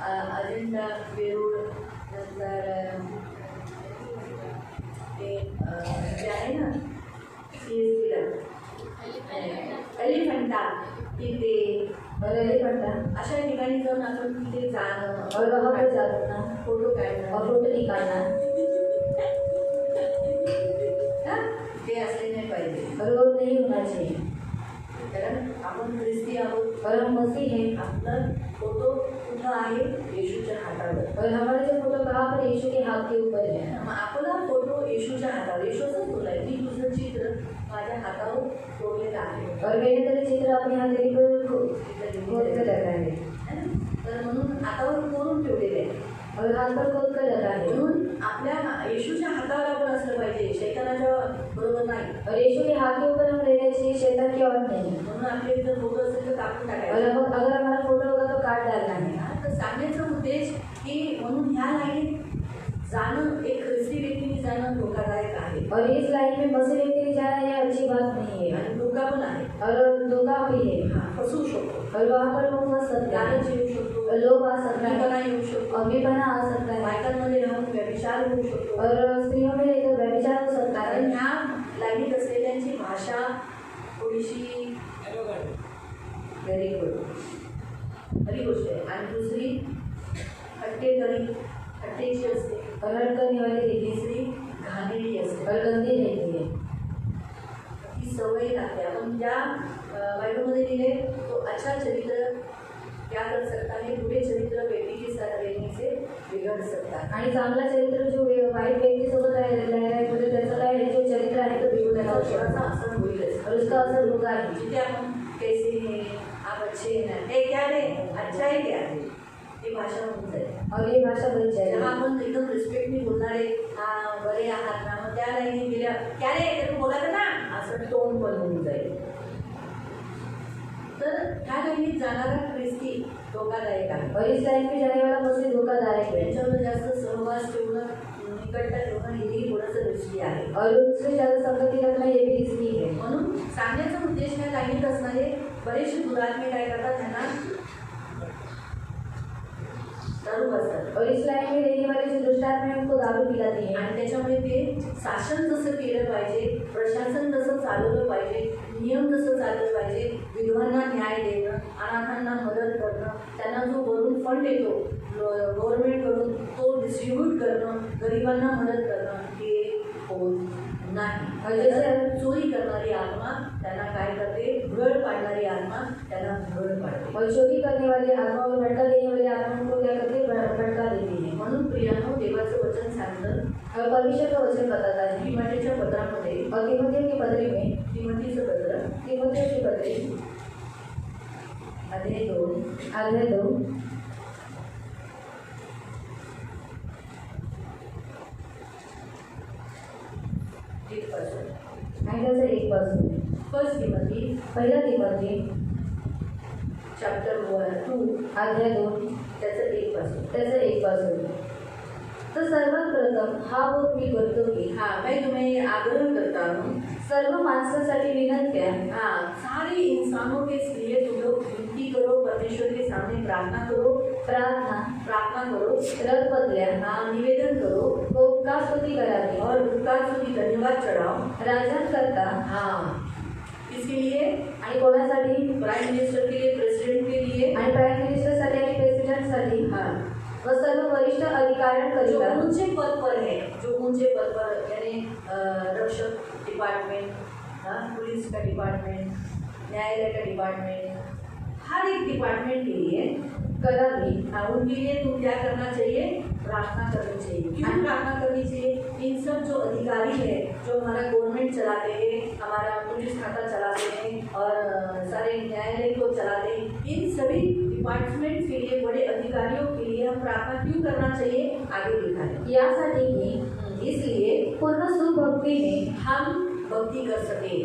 अजेंडा वेरूळ नंतर ते जे आहे ना CSTला एलिफंटा तिथे और एलिफंटा अशा ठिकाणी जाऊन आपण तिथे जाणं और वहाँ पर जाना फोटो काढणं और फोटो निकालना हा? ते असले नाही पाहिजे. और वो नहीं होना चाहिए. कारण आपण ख्रिस्ती आहोत. और हम मसीह हैं. आपला फोटो कुठं आहे येशूच्या हातावर. और हमारा जो फोटो कहाँ पर यीशु के हाथ के ऊपर है. मग आपला फोटो येशूच्या हातावर. येशूचंच बोलाय मी तुझं चित्र माझ्या हातावर कोरलेलं आहे. और मैंने तेरे चित्र अपने हथेली पर खोद कर रखा है. है ना? तर म्हणून हातावर कोरून ठेवलेले आहे. और हाथ पर खोद कर रखा है. म्हणून आपल्या येशूच्या हातावर आपण असलं पाहिजे, शैतानाच्या बरोबर नाही. और यीशु के हाथ के ऊपर हम रहना चाहिए, शैतान की और नहीं. म्हणून आपले जर फोटो असेल तर कापून और टाकायचं. अगर हमारा फोटो होगा तो काट डालना है. हा, तर सांगण्याचा उद्देश की म्हणून ह्या लाईनीत जाणं एक ख्रिस्ती व्यक्तीने जाणं धोकादायक आहे और इस लाइन में मसीह व्यक्ति जाना ये अच्छी बात नहीं है. आणि धोका पण आहे. और धोखा भी है. हा, फसवू शकतो. और वहाँ पर लोग फंस सकते लालच हैं. येऊ शकतो. और लोग आ सकता है. कल्पना येऊ शकतो. और भी बना आ सकता है. बायकांमध्ये राहून व्यभिचार होऊ शकतो. और स्त्रियों में रहकर व्यभिचार हो सकता कारण है. ह्या लाईनीत असलेल्यांची भाषा थोडीशी व्हेरी गुड खरी गोष्ट आहे. आणि दुसरी हट्टेची असते. और हट करने वाली रहती है. तिसरी घाणेरडी असते. और गंदी रहती है. ही सवय लागते. आपण ज्या बायबलमध्ये लिहिले तो अच्छा चरित्र क्या कर सकता है, बुरे चरित्र व्यक्ति के साथ रहने से बिगड़ सकता है. आणि चांगला चरित्र जो वाईट व्यक्तीसोबत राहायला म्हणजे त्याचं काय आहे, जो चरित्र आहे तो बिघडून त्याचा जाऊ थोडासा शकतो. असर होईलच. और उसका असर होगा ही. जिथे आपण कैसे हैं आप अच्छे हैं ए क्या रे अच्छा है क्या ही भाषा होऊन जाईल. और ये भाषा बन जेव्हा जाएगी. आपण एकदम रिस्पेक्टने बोलणारे हा बरे आहात ना, मग त्या लाईनी गेल्या क्या रे ते बोलायचं ना असं टोन पण होऊन जाईल. तर ह्या लाईनीत जाणारा ख्रिस्ती धोकादायक आहे. और इस लाइन में जाने वाला मसीह धोखादायक है. त्यांच्यावर जास्त सहवास ठेवणं निकटता ठेवणं हेही थोडंसं रिस्की आहे. और उससे ज़्यादा संगति रखना ये भी रिस्की है. म्हणून सांगण्याचा उद्देश ह्या लाईनीत असणारे बरेचसे दुरात्मे काय करतात, त्यांना दारू असतात. और इस लाइन में रहने वाले जो दुष्टात्मा है उनको दारू पिलाती है. आणि त्याच्यामुळे ते शासन जसं केलं पाहिजे, प्रशासन जसं चालवलं पाहिजे, नियम जसं चाललं पाहिजे, विधवांना न्याय देणं, अनाथांना मदत करणं, त्यांना जो वरून फंड येतो गव्हर्नमेंटकडून तो डिस्ट्रीब्यूट करणं, गरिबांना मदत करणं हे होत नाही. और जैसे चोरी करणारी आत्मा त्यांना काय करते, भुरळ पाडणारी आत्मा त्यांना भुरळ पाडते. और चोरी करने वाली आत्मा और भटका देने वाली आत्मा को क्या करती है, भटका देती है. म्हणून प्रियानो देवाचं वचन सांगतं और परमेश्वर का वचन बताता है. तिमोथेच्या पत्रामध्ये, और तिमोथेयों की पत्री में, तिमोथीचं पत्र तिमोथेयों की पत्री अध्याय 2 अध्याय 2 1 आणि त्याचं 1 पासून. फर्स्ट तिमोथी पहिला तिमोथी चॅप्टर 2 अध्याय 2 त्याचं 1 पासून. त्याचं 1 पासून. तर सर्वात प्रथम हा बोध मी करतो की हा मैं तुम्हें आग्रह करता हूँ, सर्व माणसासाठी विनंत्या हाँ सारे इंसानों के लिए तुम लोग विनती करो, परमेश्वर के सामने प्रार्थना करो, प्रार्थना करो, रथ बदल्या हाँ निवेदन करो उपकार स्तुती करावी स्तुती धन्यवाद चढाव. राजांकरता हाँ, इसके लिए आणि कोणासाठी प्राइम मिनिस्टर के लिए, प्रेसिडेंट के लिए, आणि प्राईम मिनिस्टरसाठी आणि प्रेसिडेंटसाठी हाँ, व सर्व वरिष्ठ जो अधिकाऱ्यांकरिता ऊंचे पद पर है, जो ऊंचे पद पर यानी रक्षक डिपार्टमेंट, हाँ, पुलिस का डिपार्टमेंट, न्यायालय का डिपार्टमेंट, हर एक डिपार्टमेंट के लिए करावी. हाँ, उनके लिए तुम क्या करना चाहिए? प्रार्थना करनी चाहिए. क्यों प्रार्थना करनी चाहिए? इन सब जो अधिकारी है, जो हमारा गवर्नमेंट चलाते हैं, हमारा पुलिस खाता चलाते हैं और सारे न्यायालय को चलाते हैं, इन सभी डिपार्टमेंट के लिए, बड़े अधिकारियों के लिए हम प्रार्थना क्यों करना चाहिए? आगे लिखा है. यासाठी की इसलिए पूर्ण सुभक्तीने हम भक्ति कर सके.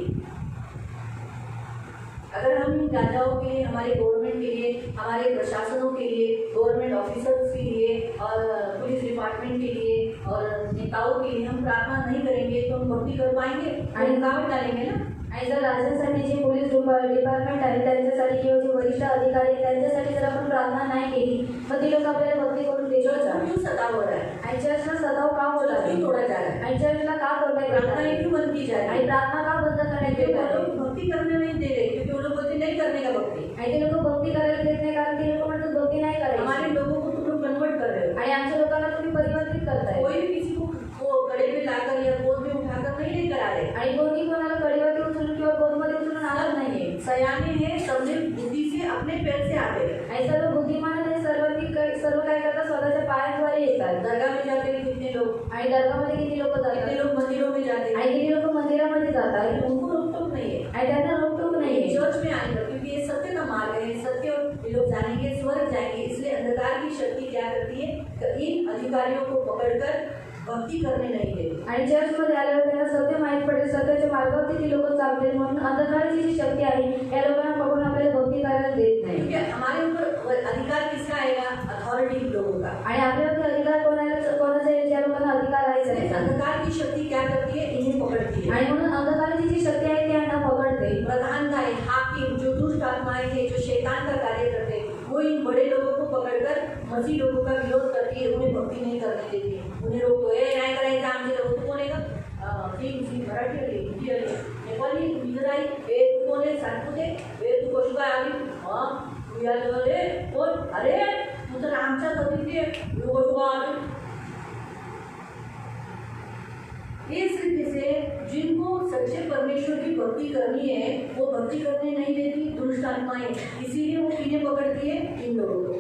अगर हम इन राजाओं के लिए, हमारे गवर्नमेंट के लिए, हमारे प्रशासनों के लिए, गवर्नमेंट ऑफिसर्स के लिए और पुलिस डिपार्टमेंट के लिए और नेताओं के लिए हम प्रार्थना नहीं करेंगे तो हम भक्ति कर पाएंगे? आणि रुकावट डालेंगे ना. आणि जर राजांसाठी जे पोलीस डिपार्टमेंट आहे त्यांच्यासाठी किंवा जे वरिष्ठ अधिकारी आहेत त्यांच्यासाठी जर आपण प्रार्थना नाही केली मग ती लोक आपल्याला भक्ती करून देतात चर्च का? क्यों सताव हो रहा है? आणि चर्चला सताव का होत आहे? क्यों तोड़ा जा रहा है? आणि चर्चला का तोडण्यात येत प्रार्थना आहे? क्यों बंद की जा रही आणि है? प्रार्थना का बंद करण्यात क्योंकि येत वो आहे? लोग भक्ति करने नहीं दे रहे, क्योंकि वो लोग बोलते नहीं करने का भक्ति. आणि ते लोक भक्ती करायला देत नाही कारण ते लोक म्हणतात भक्ती नाही करायची. हमारे लोगों को तुम लोग कन्वर्ट कर रहे हो. आणि आमच्या लोकांना तुम्ही परिवर्तित करताय. कोई भी किसी को वो गले पे लाकर या गोद में उठाकर नहीं लेकर आ रहे. आणि कोणी कोणाला कडेवरती उचलून किंवा गोदमध्ये उचलून आणत नाहीये. सयाने हैं, समझे बुद्धि से अपने पैर से आते हैं. आणि सर्व बुद्धिमान आणि सर्व काय करतात स्वतःच्या पायाद्वारे येतात. दरगाह में जाते हैं कितने लोग, आणि दर्गामध्ये किती लोक कितने जातात लोग मंदिरों में जाते हैं. आणि किती लोक मंदिरामध्ये जातात उनको रोकटोक नहीं है आणि त्यांना रोकटोक नाहीये. चर्च में आने का, क्योंकि ये सत्य का मार्ग है. सत्य ये लोग जानेंगे, स्वर्ग जाएंगे. इसलिए अंधकार की शक्ति क्या करती है कि इन अधिकारियों को पकड़कर भक्ति करने नहीं देती. आणि चर्चमध्ये आल्यावर त्यांना सत्य माहीत पडेल, सत्याच्या मार्गावरती ती लोक चालतील म्हणून अंधकाराची जी शक्ती आहे या लोकांना पकडून आपल्याला भक्ती करायला देत नाही. क्योंकि हमारे ऊपर अधिकार किसका आएगा? अथॉरिटी लोगों का. आणि आपल्यावरती अधिकार कोणाचा आहे? ज्या लोकांना अधिकार आहे इसलिए त्याचा. अंधकार की शक्ति क्या करती है? इन्हें पकड़ती है. आणि म्हणून अंधकाराची जी शक्ती आहे ती यांना पकडते. प्रधान का है, हाकिम, जो दुष्ट आत्माएं हैं, जो शैतान का कार्य करते हैं, वो इन बड़े लोगों को पकड़कर मसीह लोगों का विरोध करती है. उन्हें भक्ति नहीं करने देती. उन्हें रोकतो. नाही करायचं आमचे लोक. तू कोण आहे का? ती मराठी आली, हिंदी आली, नेपाळी, गुजराती. तू कोण आहे? सांगतो ते. तू कशी काय आली? तू या रे कोण? अरे तू तर आमच्याच होती ते. तू कशी काय आली? इस तरीके से जिनको सच्चे परमेश्वर की भक्ति करनी है वो भक्ति करने नहीं देती दुष्ट आत्माएं. इसीलिए वो किन्हें पकड़ती है? इन लोगों को.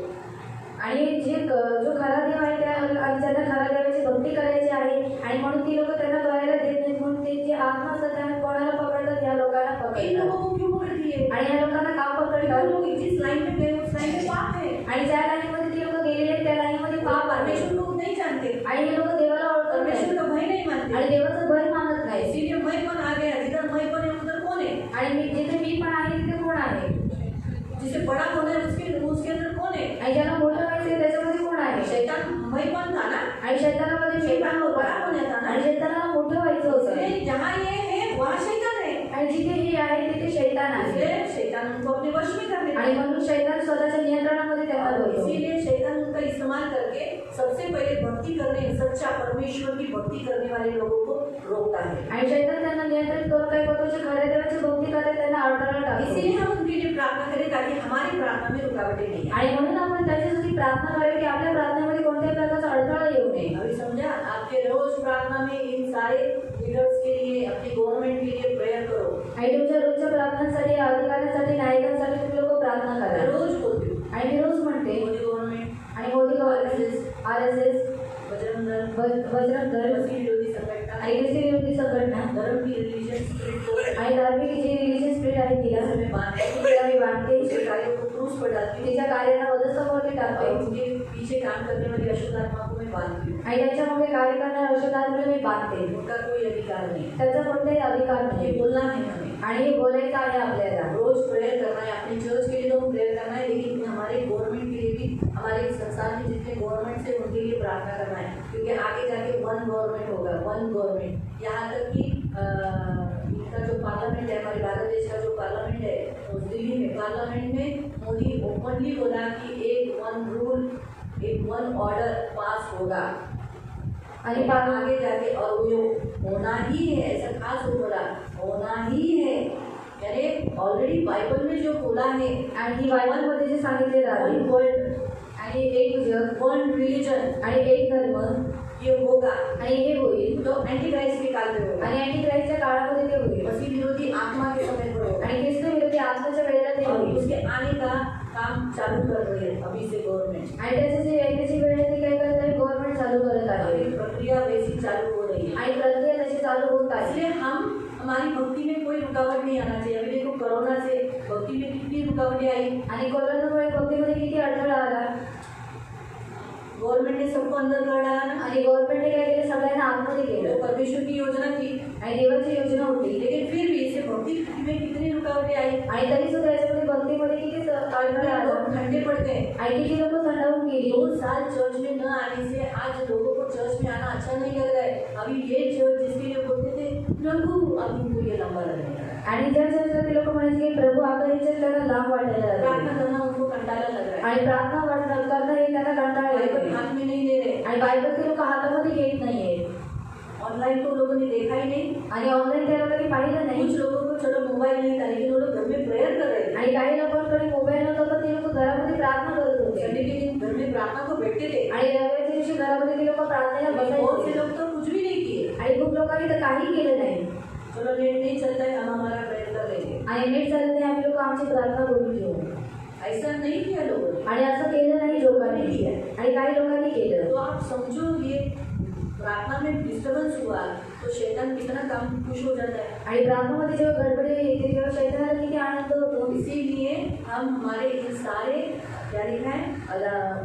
आणि जो खरा देव आहे त्या आणि ज्यांना खरा देवाची भक्ती करायची आहे आणि म्हणून ती लोक त्यांना करायला देत नाहीत म्हणून ते जे आत्मा असतात त्यांना कोणाला पकडतात? या लोकांना इन पकडतात. लोगों को क्यों पकड़ती है? आणि या लोकांना का वो पकडतात? लोग जिस लाइन में गए उस लाइन में पाप है. आणि ज्या लाईनमध्ये ती लोक गेलेले आहेत त्या लाईनमध्ये पाप आहे. परमेश्वर को नहीं जानते, आणि हे लोक देवाला ओळखत नाही परमेश्वर का भय नहीं मानते. आणि देवाचं भय मानत नाही. इसीलिए मैं पण आ गया. जिधर मैं पण है उधर कौन है? आणि जिथे मी पण आहे तिथे कोण आहे? जिसे बड़ा होना है उसके अंदर कौन है? आणि ज्याला मोठं व्हायचं त्याच्यामध्ये कोण आहे? शैतान मैं पण था ना. आणि शैतानामध्ये मी पण शैतान को होता. बड़ा होना था ना. आणि शैतानाला मोठं व्हायचं होतं. इसलिए जहाँ ये है वहाँ शैतान है. आणि जिथे हे आहे तिथे शैतान आहे. इसलिए शैतान उनको अपने वश में कर लेता आणि है. म्हणून शैतान स्वतःच्या नियंत्रणामध्ये त्यांना और होतो. इसीलिए शैतान उनका इस्तेमाल करके सबसे पहले भक्ति करने, सच्चा परमेश्वर की भक्ति करने वाले लोगों को रोकता है. आणि शैतान त्यांना नियंत्रित करून काय करतो? जे खऱ्या देवाची भक्ती करतात त्यांना अडथळा टाकतो. इसीलिए हम उनके लिए प्रार्थना करें ताकि हमारी प्रार्थना में रुकावटें नहीं आए. आणि म्हणून आपण त्याच्यासाठी प्रार्थना करावी की आपल्या प्रार्थनेमध्ये कोणत्याही प्रकारचा अडथळा येऊ नये. अभी समझा? आपके रोज प्रार्थना में इन सारे लीडर्स के लिए, अपने गवर्नमेंट के लिए प्रेयर करो. आणि तुमच्या रोजच्या प्रार्थनांसाठी, अधिकाऱ्यांसाठी, नायकांसाठी तुम्ही लोक प्रार्थना मैं करा. रोज बोलती हूँ. आणि मी रोज म्हणते मोदी गवर्नमेंट, आणि मोदी गव्हर्नमेंट, RSS, बजरंग दल, बजरंग दल मसीह विरोधी संघटना, आणि ख्रिस्ती विरोधी संघटना धर्म की रिलीजियस स्पिरिट को आणि धार्मिक जी रिलिजियस स्पिरिट आहे तिला जैसे मैं बांधती हूँ, तिला मी बांधते. उसके कार्यों को क्रूस पर डालती हूँ तिच्या कार्याला वधस्तंभावरती और टाकते. उनके पीछे काम करने वाली अशुद्ध आत्मा को मैं बांधती हूँ. आणि त्याच्यामध्ये कार्य करणाऱ्या औषधांमुळे मी बांधते. उनका कोई अधिकार नहीं. त्याचा कोणताही अधिकार ये नाही. बोलना है हमें. आणि हे बोलायचं आहे आपल्याला. रोज प्रेयर करना है. अपने चर्च के लिए तो प्रेयर करना है, लेकिन हमारे गवर्नमेंट के लिए भी, हमारे संसार में जितने गवर्नमेंट है उनके लिए प्रार्थना करना है. क्योंकि आगे जाके वन गवर्नमेंट होगा. वन गवर्नमेंट, यहाँ तक कि इनका जो पार्लियामेंट है, हमारे भारत देश का जो पार्लियामेंट है, उस दिल्ली में पार्लियामेंट में मोदी ओपनली बोला कि एक वन रूल, एक वन ऑर्डर पास होगा. आणि आगे जाके और वो होना ही है, ऐसा खास हो बोला होना ही है, यानी ऑलरेडी बाइबल में जो बोला है आणि बायबलमध्ये जे सांगितलेलं आहे वन वर्ल्ड आणि एक जग वन रिलीजन आणि एक धर्म ये होगा, आणि हे होईल तो एंटी क्राइस्ट के काल में होगा, आणि अँटिक्राइस्टच्या काळामध्ये ते होईल मसीह विरोधी आत्मा के समय पर होगा आणि ख्रिस्त विरोधी आत्माच्या वेळेला ते और होईल उसके आने का काम चालू कर रही है अभी से गवर्नमेंट, आणि त्याची जी येण्याची वेळ आहे ती काय करत आहे गव्हर्नमेंट चालू करत आहे अभी प्रक्रिया वैसी चालू हो रही है। आणि प्रक्रिया तशी चालू होत आहे इसलिए हम हमारी भक्ति में कोई रुकावट नहीं आना चाहिए। अभी देखो कोरोना से भक्ति में कितनी रुकावटें आई, आणि कोरोनामुळे भक्तीमध्ये किती अडथळा आला गवर्नमेंट ने सबको अंदर कर डाला ना, आणि गव्हर्नमेंटने काय केलं सगळ्यांना आतमध्ये वो केलं परमेश्वर की योजना थी, आणि देवाची योजना होती लेकिन फिर भी इसे भक्ति में कितनी रुकावटें आई, आणि तरी सुद्धा याच्यामध्ये भक्तीमध्ये किती अडथळा आला लोग ठंडे पड़ गए। आणि किती लोक थंडावून गेली 2 साल चर्च में न आने से आज लोगों को चर्च में आना अच्छा नहीं लग रहा है। अभी ये चर्च जिसके लिए बोलते थे प्रभु, अब उनको ये लंबा लगने लगा, आणि ज्या चर्चला ते लोक म्हणायचे की प्रभू आता हे चर्च त्यांना लांब वाटायला लागले प्रार्थना करना उनको कंटाला लग रहा है, आणि प्रार्थना करणं हे त्यांना कंटाळा बाइबल येतोय हाथ में नहीं ले रहे, आणि बायबल ते लोक हातामध्ये घेत नाहीये ऑनलाइन तो लोगों ने देखा ही नहीं। आणि ऑनलाईन त्या लोकांनी पाहिलं नाही कुछ लोगों को चलो मोबाइल नहीं था, लेकिन वो लोग घर में प्रेयर कर रहे थे, आणि काही लोकांकडे मोबाईल नव्हता तर ते लोक घरामध्ये प्रार्थना करत होते संडे के दिन घर में प्रार्थना को बैठते थे। आणि रविवारच्या दिवशी घरामध्ये ते लोक प्रार्थनेला बहुत से बसायचे लोग तो कुछ भी नहीं किए, आणि खूप लोकांनी तर काही केलं नाही चलो नेट नहीं चलता है, हम हमारा प्रेयर कर लेंगे, आणि नीट चालत नाही आम्ही लोक आमची प्रार्थना करून घेऊ ऐसा नहीं किया लोगों ने। आणि असं केलं नाही लोकांनी आणि काही लोकांनी केलं तो आप समझो ये प्रार्थना में डिस्टर्बेंस हुआ तो शैतान कितना काम खुश हो जाता है। आणि प्रार्थनामध्ये जेव्हा गडबडी येते तेव्हा शैतानाला किती आनंद होतो इसीलिए हम हमारे इन सारे क्या लिखा है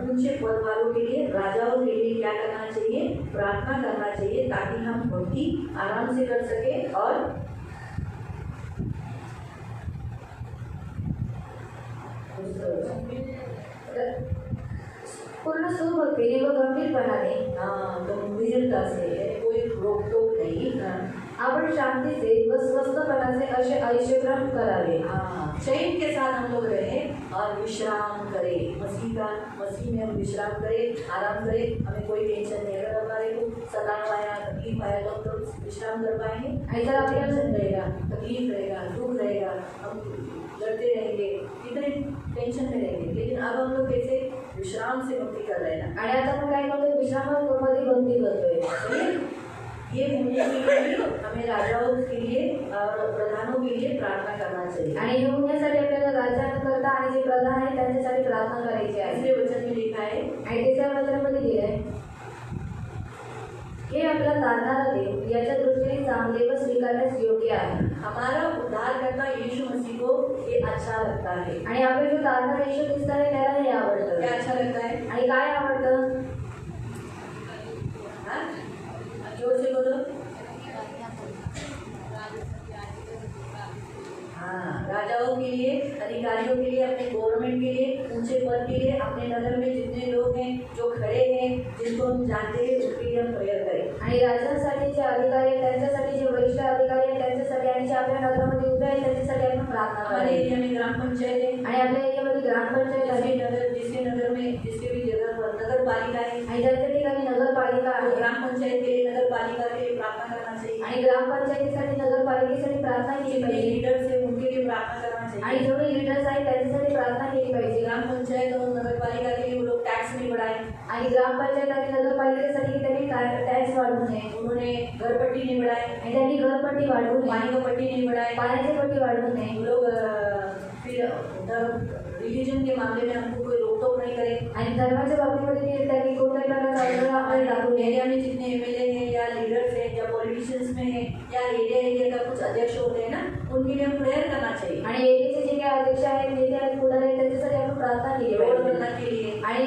ऊंचे पद वालों के लिए, राजाओं के लिए क्या करना चाहिए, प्रार्थना करना चाहिए, ताकि हम भक्ति आराम से कर सके और पूर्ण सुभक्तीने व गंभीरपणाने गंभीरता से, कोई रोक टोक नहीं, आपण शांतीचे व स्वस्थपणाचे असे आयुष्यक्रम करावे चैन के साथ हम लोग रहे और विश्राम करें, मसीह में हम विश्राम करें, आराम करें, हमें कोई टेंशन नहीं। अगर हमारे को सताव आया, तकलीफ आया तो विश्राम कर पाएंगे, ऐसा आपल्याला टेंशन रहेगा, तकलीफ रहेगा, दुख रहेगा, हम लड़ते रहेंगे, कितने टेंशन में रहेंगे। लेकिन अब हम लोग कैसे विश्राम से भक्ति कर रहे हैं ना, आणि आता आपण काय करतोय विश्रामामध्ये भक्ती करतोय ये होने के लिए हमें राजाओं के लिए और प्रधानों के लिए प्रार्थना करना चाहिए। आणि हे होण्यासाठी आपल्याला राजांकरता आणि जे प्रधान आहे त्यांच्यासाठी प्रार्थना करायची आहे इसलिए वचन में लिखा है, आणि त्याच्या वचनामध्ये दिलंय हे आपला तारणारा देव याच्या दृष्टीने चांगले व स्वीकारण्यास योग्य आहे हमारा उद्धारकर्ता यीशु मसीह को ये अच्छा लगता है। आणि आपले जो तारणारा येशू ख्रिस्त आहे त्याला हे क्या आवडतं अच्छा लगता है? आणि काय आवडतं हाँ? जोर से बोलो। हाँ, राजाओं के लिए, अधिकारियों के लिए, अपने गवर्नमेंट के लिए, ऊंचे पद के लिए, अपने नगर में जितने लोग हैं जो खड़े हैं, जिनको हम जानते हैं, उनके लिए हम प्रेयर करें। आणि राजांसाठी जे अधिकारी आहेत त्यांच्यासाठी जे वरिष्ठ अधिकारी आहेत त्यांच्यासाठी आणि जे आपल्या नगरामध्ये उभे आहेत त्यांच्यासाठी आपण प्रार्थना हमारे करावी एरिया में ग्राम पंचायत है, आणि आपल्या एरियामध्ये ग्रामपंचायत आहे जिसके नगर में जिसके भी जगह पर नगर पालिका है, आणि ज्यांच्या ठिकाणी नगरपालिका तो आहे ग्राम पंचायत के लिए, नगर पालिका के लिए प्रार्थना करना चाहिए। आणि ग्रामपंचायतीसाठी नगरपालिकेसाठी प्रार्थना केली जितने पाहिजे लीडर्स है उनके लिए प्रार्थना करना आणि चाहिए। जेवढे लीडर्स आहेत त्यांच्यासाठी प्रार्थना केली पाहिजे ग्राम पंचायत और नगर पालिका के लिए वो लोग टैक्स नहीं बढ़ाए, आणि ग्रामपंचायत आणि नगरपालिकेसाठी त्यांनी टॅक्स वाढवू नये उन्होंने घर पट्टी नहीं बढ़ाए, आणि त्यांनी घरपट्टी वाढवू पानी नये का पट्टी नहीं बढ़ाए। पाण्याची पट्टी वाढवू नये वो लोग फिर रिलीजन के मामले में हमको कोई रोक टोक नहीं करे। आणि धर्माच्या बाबतीमध्ये त्यांनी कोणत्याही प्रकारचा अडथळा आपल्याला टाकू नये एरिया में जितने एमएलए हैं या लीडर्स हैं या पॉलिटिशियंस में हैं या एरिया का कुछ अध्यक्ष होते हैं ना, उनके लिए हम प्रेयर करना चाहिए। आणि एरियाचे जे काही अध्यक्ष आहेत नेते आहेत पुढारी आहेत त्यांच्यासाठी आपण प्रार्थना केली रोड पाहिजे बनना के लिए, आणि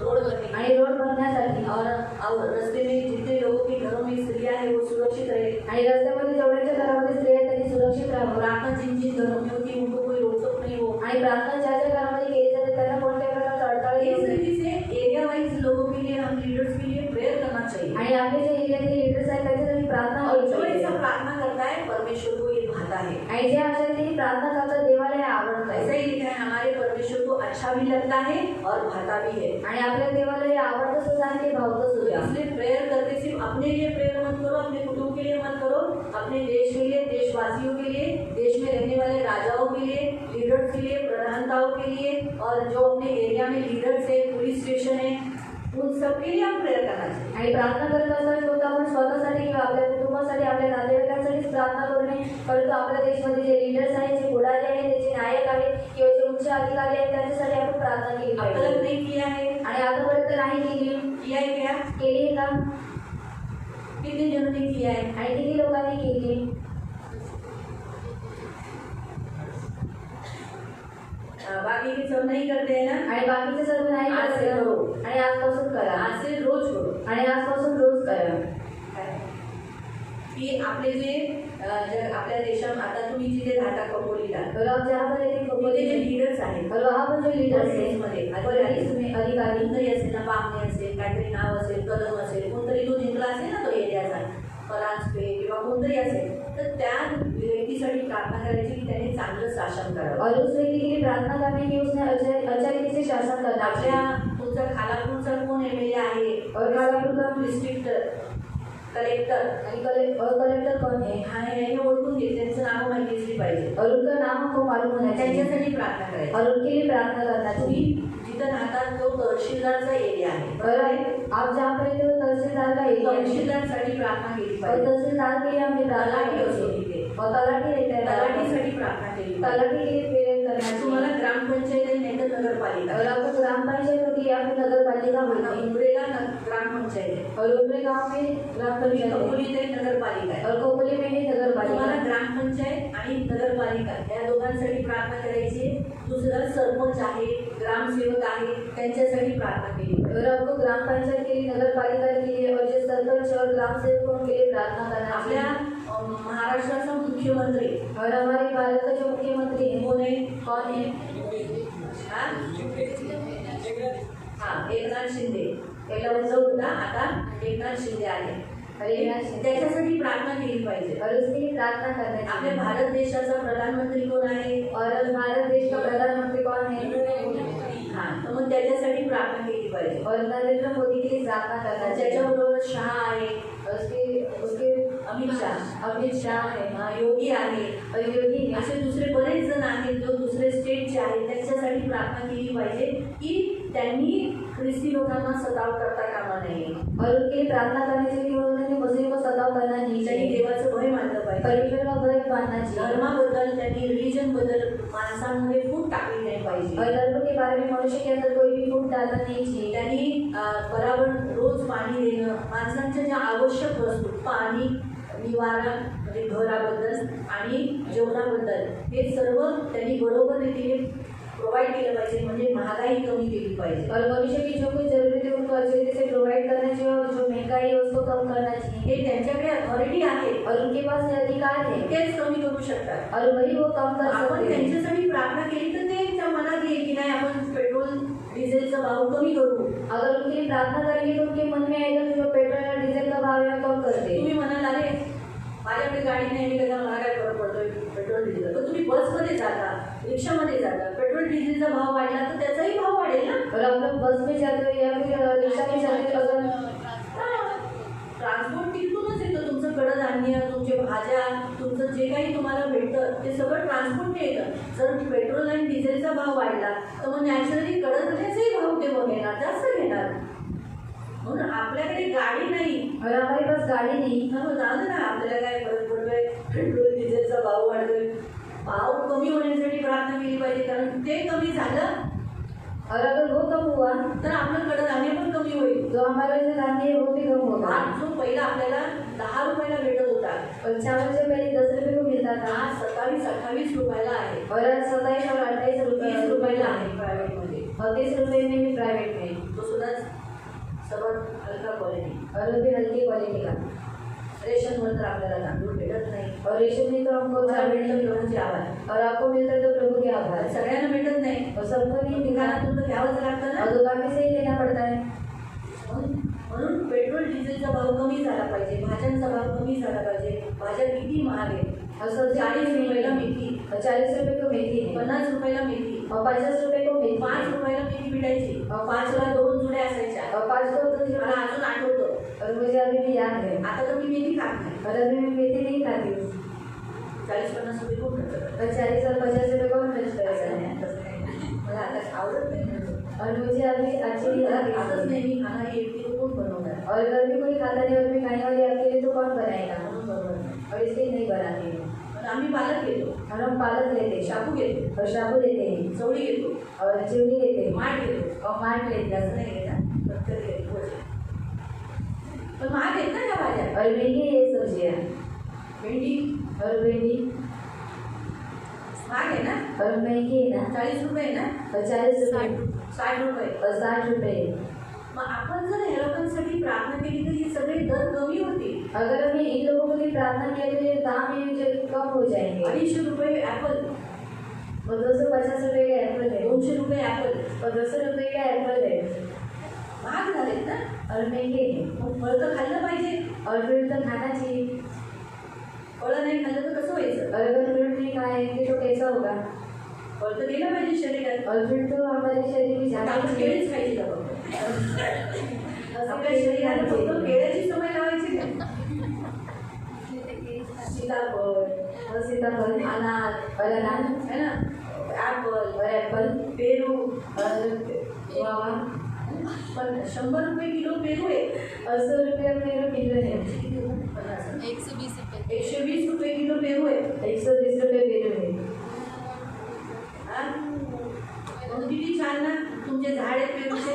रोड बनने आणि रोड बनण्यासाठी और रास्ते में जितने लोगों के घरों में स्त्रियां हैं वो सुरक्षित रहे। आणि रस्त्यामध्ये जेवढ्याच्या घरामध्ये स्त्रिया आहेत त्यांनी सुरक्षित राहावं प्रार्थना जिन जिन घरों में होती है उनको कोई रोक टोक नहीं हो। आणि प्रार्थना ज्या ज्या घरामध्ये केली जाते त्यांना कोणत्याही प्रकारचा अडथळा येऊ इस नये तरीके से एरिया वाइज लोगों के लिए, हम लीडर्स के लिए प्रेयर करना चाहिए। आणि आपले जे एरियाचे लीडर्स आहेत त्यांच्यासाठी प्रार्थना और केली जो पाहिजे ऐसा प्रार्थना करता है परमेश्वर को ये भाता है। आणि जे अशा ते प्रार्थना करतात देवाला हे आवडतं ऐसा ही लिखा है, हमारे परमेश्वर को अच्छा भी लगता है और भाता भी है। आणि आपल्या देवाला हे आवडतं सुद्धा आणि ते भावतं तो सुद्धा. इसलिए प्रेयर करते सिर्फ अपने लिए प्रेयर मत करो, अपने कुटुंब के लिए मत करो, अपने देश के लिए, देशवासियों के लिए, देश में रहने वाले राजाओं के लिए, लीडर्स के लिए, प्रधानताओं के लिए, और जो अपने एरिया में लीडर्स है, पुलिस स्टेशन है, उन सब के लिए हम प्रेयर करना चाहिए. आणि प्रार्थना करत असताना फक्त आपण स्वतःसाठी किंवा आपल्या कुटुंबासाठी, आपल्या नातेवाईकांसाठीच प्रार्थना करू नये, परंतु आपल्या देशामध्ये जे लीडर्स आहेत, जे पुढारी आहेत, जे नायक आहेत किंवा जे उच्च अधिकारी आहेत त्यांच्यासाठी आपण प्रार्थना केली अब पाहिजे. तक नहीं किया है, आणि आतापर्यंत नाही केली. किया है क्या? केली आहे का? कितने जनों ने किया है? आणि किती लोकांनी केली? बाकी के सब नहीं करते हैं ना. आणि बाकीचे सर्व नाही आज से करत. करो. आणि आजपासून करा. आज से रोज करो. आणि आजपासून रोज करा. की आपले जे आपल्या देशात आता तुम्ही जिथे राहता खोपोलीला, तर आप जहाँ पर रहते हैं, तिथे जे लीडर्स आहेत, और वहाँ पर जो लीडर्स हैं, मध्ये अधिकारी कोणतरी असेल ना, बामणे असेल, काहीतरी नाव असेल, कदम असेल, कोणतरी तो जिंकला असेल ना तो एरियाचा, परांजपे किंवा कोणतरी असेल, तर त्या व्यक्तीसाठी प्रार्थना करायची की त्यांनी चांगलं शासन करावं. और उस व्यक्ति के लिए प्रार्थना करने की उसने अच्छा रीति से शासन करना चाहिए. आपल्या तुमचा खालापूरचा कोण एमएलए आहे, और खालापूर का डिस्ट्रिक्ट कलेक्टर आणि कलेक्टर कौन है, हे ओळखून घे, त्यांचं नाव माहिती असली पाहिजे, और उनका नाम हमको मालूम होना चाहिए, त्यांच्यासाठी प्रार्थना करायची. और उनके लिए प्रार्थना करना तुम्ही चाहिए. जिथं राहतात तो तहसीलदारचा एरिया आहे, और आप जहाँ पर रहते हो तहसीलदार का एरिया है, तहसीलदारसाठी प्रार्थना केली और पाहिजे. तहसीलदार के लिए हमने प्रार्थना तलाठी की असो है. तिथे, और तलाठी रहता है, तलाठीसाठी प्रार्थना केली पाहिजे. तलाठी के लिए प्रेयर करना चाहिए. तुम्हाला ग्रामपंचायत आहे नाही तर नगरपालिका, और आपको ग्राम पंचायत होती है या फिर नगर पालिका आता होती है, उमरेला ग्रामपंचायत आहे, और उमरे गांव में ग्राम पंचायत है, खोपोलीत एक नगरपालिका आहे. और खोपोली में ही नगर तुम्हाला पालिका. ग्रामपंचायत आणि नगरपालिका या दोघांसाठी प्रार्थना करायची. दुसरा सरपंच आहे, ग्रामसेवक आहे, त्यांच्यासाठी प्रार्थना केली पाहिजे. और आपको ग्राम पंचायत के लिए, नगर पालिका के लिए, और जो सरपंच और ग्राम सेवकों के लिए प्रार्थना करना आपल्या चाहिए. महाराष्ट्राचा मुख्यमंत्री और हमारे भारत का जो मुख्यमंत्री है कोण आहे? कौन है? हा? हा, एकनाथ शिंदे. पहिला उद्धव होता, आता एकनाथ शिंदे आहे. और एकनाथ शिंदे. त्याच्यासाठी प्रार्थना केली पाहिजे. और उसके लिए प्रार्थना करना आपल्या चाहिए. भारत देशाचा प्रधानमंत्री कोण आहे? और भारत देश का प्रधानमंत्री कौन है? हा, तर मग त्याच्यासाठी प्रार्थना केली पाहिजे. और नरेंद्र मोदी के लिए प्रार्थना करना चाहिए. त्याच्याबरोबर शहा आहे, और उसके अमित शाह है, योगी आहे, और योगी है. असे दुसरे बरेच जण आहेत जो दुसरे स्टेटचे आहेत, त्यांच्यासाठी प्रार्थना केली पाहिजे की त्यांनी ख्रिस्ती लोकांना सताव करता कामा नये. और उनके लिए प्रार्थना करने से कि उन्होंने मुस्लिम को सताव करना नहीं त्यांनी चाहिए. देवाचं भय मानलं पाहिजे. परमेश्वर का भय मानना चाहिए. धर्माबद्दल, त्यांनी रिलीजन बद्दल माणसांमध्ये फूट टाकली नाही पाहिजे. और धर्म के बारे में मनुष्य के अंदर कोई भी फूट डालना नहीं चाहिए. त्यांनी बराबर रोज पाणी देणं, माणसांच्या ज्या आवश्यक वस्तू, पाणी, निवारा म्हणजे घराबद्दल आणि जेवणाबद्दल, हे सर्व त्यांनी बरोबर रीतीने प्रोव्हाइड केलं पाहिजे. म्हणजे महागाई कमी केली पाहिजे. और मनुष्य की जो कोई जरूरत है उनको अच्छे तरीके से प्रोवाइड करना चाहिए, और जो महंगाई है उसको कम करना चाहिए. हे त्यांच्याकडे अथॉरिटी आहे, और उनके पास ये अधिकार है, तेच कमी करू शकतात. और वही वो कम कर आपण सकते हैं. त्यांच्यासाठी प्रार्थना केली तर ते त्यांच्या मनात येईल की नाही आपण पेट्रोल डिझेलचा भाव कमी करू. अगर उनके लिए प्रार्थना करेंगे तो उनके मन में आएगा कि जो पेट्रोल और डीजल का भाव है वो कम कर दे. तुम्ही म्हणाल अरे माझ्याकडे गाडी नाही, मी त्याचा मला काय फरक पडतोय पेट्रोल डिझेल, पण तुम्ही बसमध्ये जाता, रिक्षामध्ये जाता, पेट्रोल डिझेलचा भाव वाढला तर त्याचाही भाव वाढेल ना. और आप लोग बस में जाते हो या फिर रिक्शा में जाते हो, अगर ट्रान्सपोर्ट तिथूनच येतं. तुमचं कडधान्य, तुमचे भाज्या, तुमचं जे काही तुम्हाला भेटतं ते सगळं ट्रान्सपोर्टने येतं. जर पेट्रोल आणि डिझेलचा भाव वाढला तर मग नॅचरली कडधान्याचाही भाव ते घेणार, जास्त घेणार. म्हणून आपल्याकडे गाडी नाही, और हमारे पास गाड़ी नहीं, मग जाऊ दे ना, आपल्याला काय फरक पडतोय, पेट्रोल डिझेलचा भाव वाढतोय. भाव कमी होण्यासाठी प्रार्थना केली पाहिजे, कारण ते कमी झालं और अगर वो कम हुआ तर आपलं कडधान्य पण कमी होईल. तो हमारा जो धान्य है वो भी कम होगा. भात जो पहिला आपल्याला 10 रुपयाला भेटत होता, और चावल जो पहले 10 रुपए को मिलता था, आज 27-28 रुपयाला आहे, और आज 27 और 28 30 रुपयाला रुपये आहे प्रायव्हेटमध्ये. और 30 रुपए में भी प्राइवेट में, तो सुद्धा सर्वात हलका क्वालिटी. और वो भी हल्की क्वालिटी का. रेशनवर तर आपल्याला तांदूळ भेटत नाही, और रेशन में तो हमको मला चावल भेटलं नहीं, प्रभूचे आभार. और आपको मिलता है तो प्रभु के आभार. सगळ्यांना भेटत नाही, और सबको नहीं मिला, दुकानातून तर घ्यावंच लागतं ना. और दुकान में से ही लेना पड़ता है. म्हणून पेट्रोल डिझेलचा भाव कमी झाला पाहिजे, भाज्यांचा भाव कमी झाला पाहिजे. भाज्या किती महाग आहे, और सब्जी 40 में रुपयाला मेथी, 40 रुपए को मेथी है 50 रुपयाला मेथी, और 50 रुपए को मेथी 5 रुपयाला मेथी पिटायची, 5ला 2 जुड्या असायच्या. और 5 को तो मला अजून आठवतं. और मुझे अभी भी याद है आता तर मी मेथी खात नाही. और अभी मैं मेथी नहीं खाती हूँ 40-50 रुपये कोण खर्च करतं? और 40 और 50 रुपए कौन खर्च असं करेगा नाही, तसं काही नाही. मला आता आवडत नाही. और मुझे अभी अच्छी नहीं आताच लगती नाही मी खाना एकटी कोण बनवणार? और घर में कोई खाता नहीं और मैं खाने वाली अकेले तो कौन बनाएगा म्हणून बनवत नाही. और इसलिए नहीं बनाती हूँ पण आम्ही पालक घेतो, और हम पालक लेते हैं शाबू घेतो, और शाबू लेते हैं चवळी घेतो, और चिवड़ी लेते हैं माठ घेतो. और माठ लेते असं हैं नाही घेता, कधी घेतो. पण महाग आहेत ना ह्या भाज्या. और महंगी है ये सब्जियाँ भेंडी और भिंडी महाग आहे ना, और महंगी है ना 40 रुपये आहे ना, और 40 रुपए 60 रुपये. और 60 रुपए मग आपण जर ह्या लोकांसाठी प्रार्थना केली तर हे सगळे दर कमी होतील. अगर हमने इन लोगों के लिए प्रार्थना किया तो ये दाम ये जो कम हो जाएंगे 250 रुपये ॲपल, और 250 रुपए का एप्पल है 200 रुपये ॲपल, और 200 रुपए का एप्पल है महाग झालेत ना. और महंगे हैं मग फळ तर खाल्लं पाहिजे. और फ्रूट तो खाना चाहिए फळं नाही खाल्लं तर कसं व्हायचं? और अगर फ्रूट नहीं खाएंगे तो कैसा होगा फळ तर गेलं पाहिजे शरीरात. और फ्रूट तो हमारे शरीर में आता जाना आपण चाहिए केळीच खायची का फक्त? असं आपल्या काही शरीराला फक्त नाही. केळ्याची सवय लावायची का? सीताफळ, और सीताफल अनार, और अनार है ना, ॲपल, और एप्पल पेरू. और गुआवा पण 100 रुपये किलो पेरू आहे. और 100 रुपये में किलो है 120 रुपये किलो पेरू आहे. 120 रुपये किलो है हा? मग किती छान ना तुमचे झाड आहेत पेरूचे.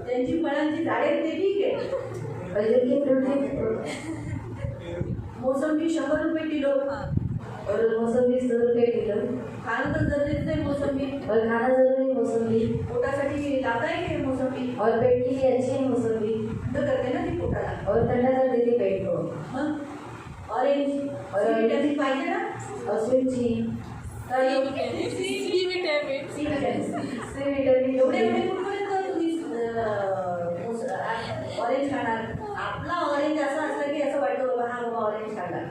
त्यांची फळांची झाडे आहेत ते ठीक आहे. और जिनके फ्रूट है मोसंबी 100 रुपये किलो. और मौसमी 100 रुपये किलो खाणं तर जरुरीच आहे मोसंबी. और खाना जरूरी है मौसमी पोटासाठी लाभदायक आहे मोसंबी. और पेट के लिए अच्छी है मौसमी थंड करते ना ती पोटाला. और ठंडा कर देती पेट को मग ऑरेंज और विटॅमिन पाहिजे ना. और स्वीट ची तर C vitamin C vitamin. C vitamin एवढे एवढे कुठपर्यंत तुम्ही ऑरेंज खाणार? आपला ऑरेंज असा असला की असं वाटतं बाबा हा बाबा ऑरेंज खाणार.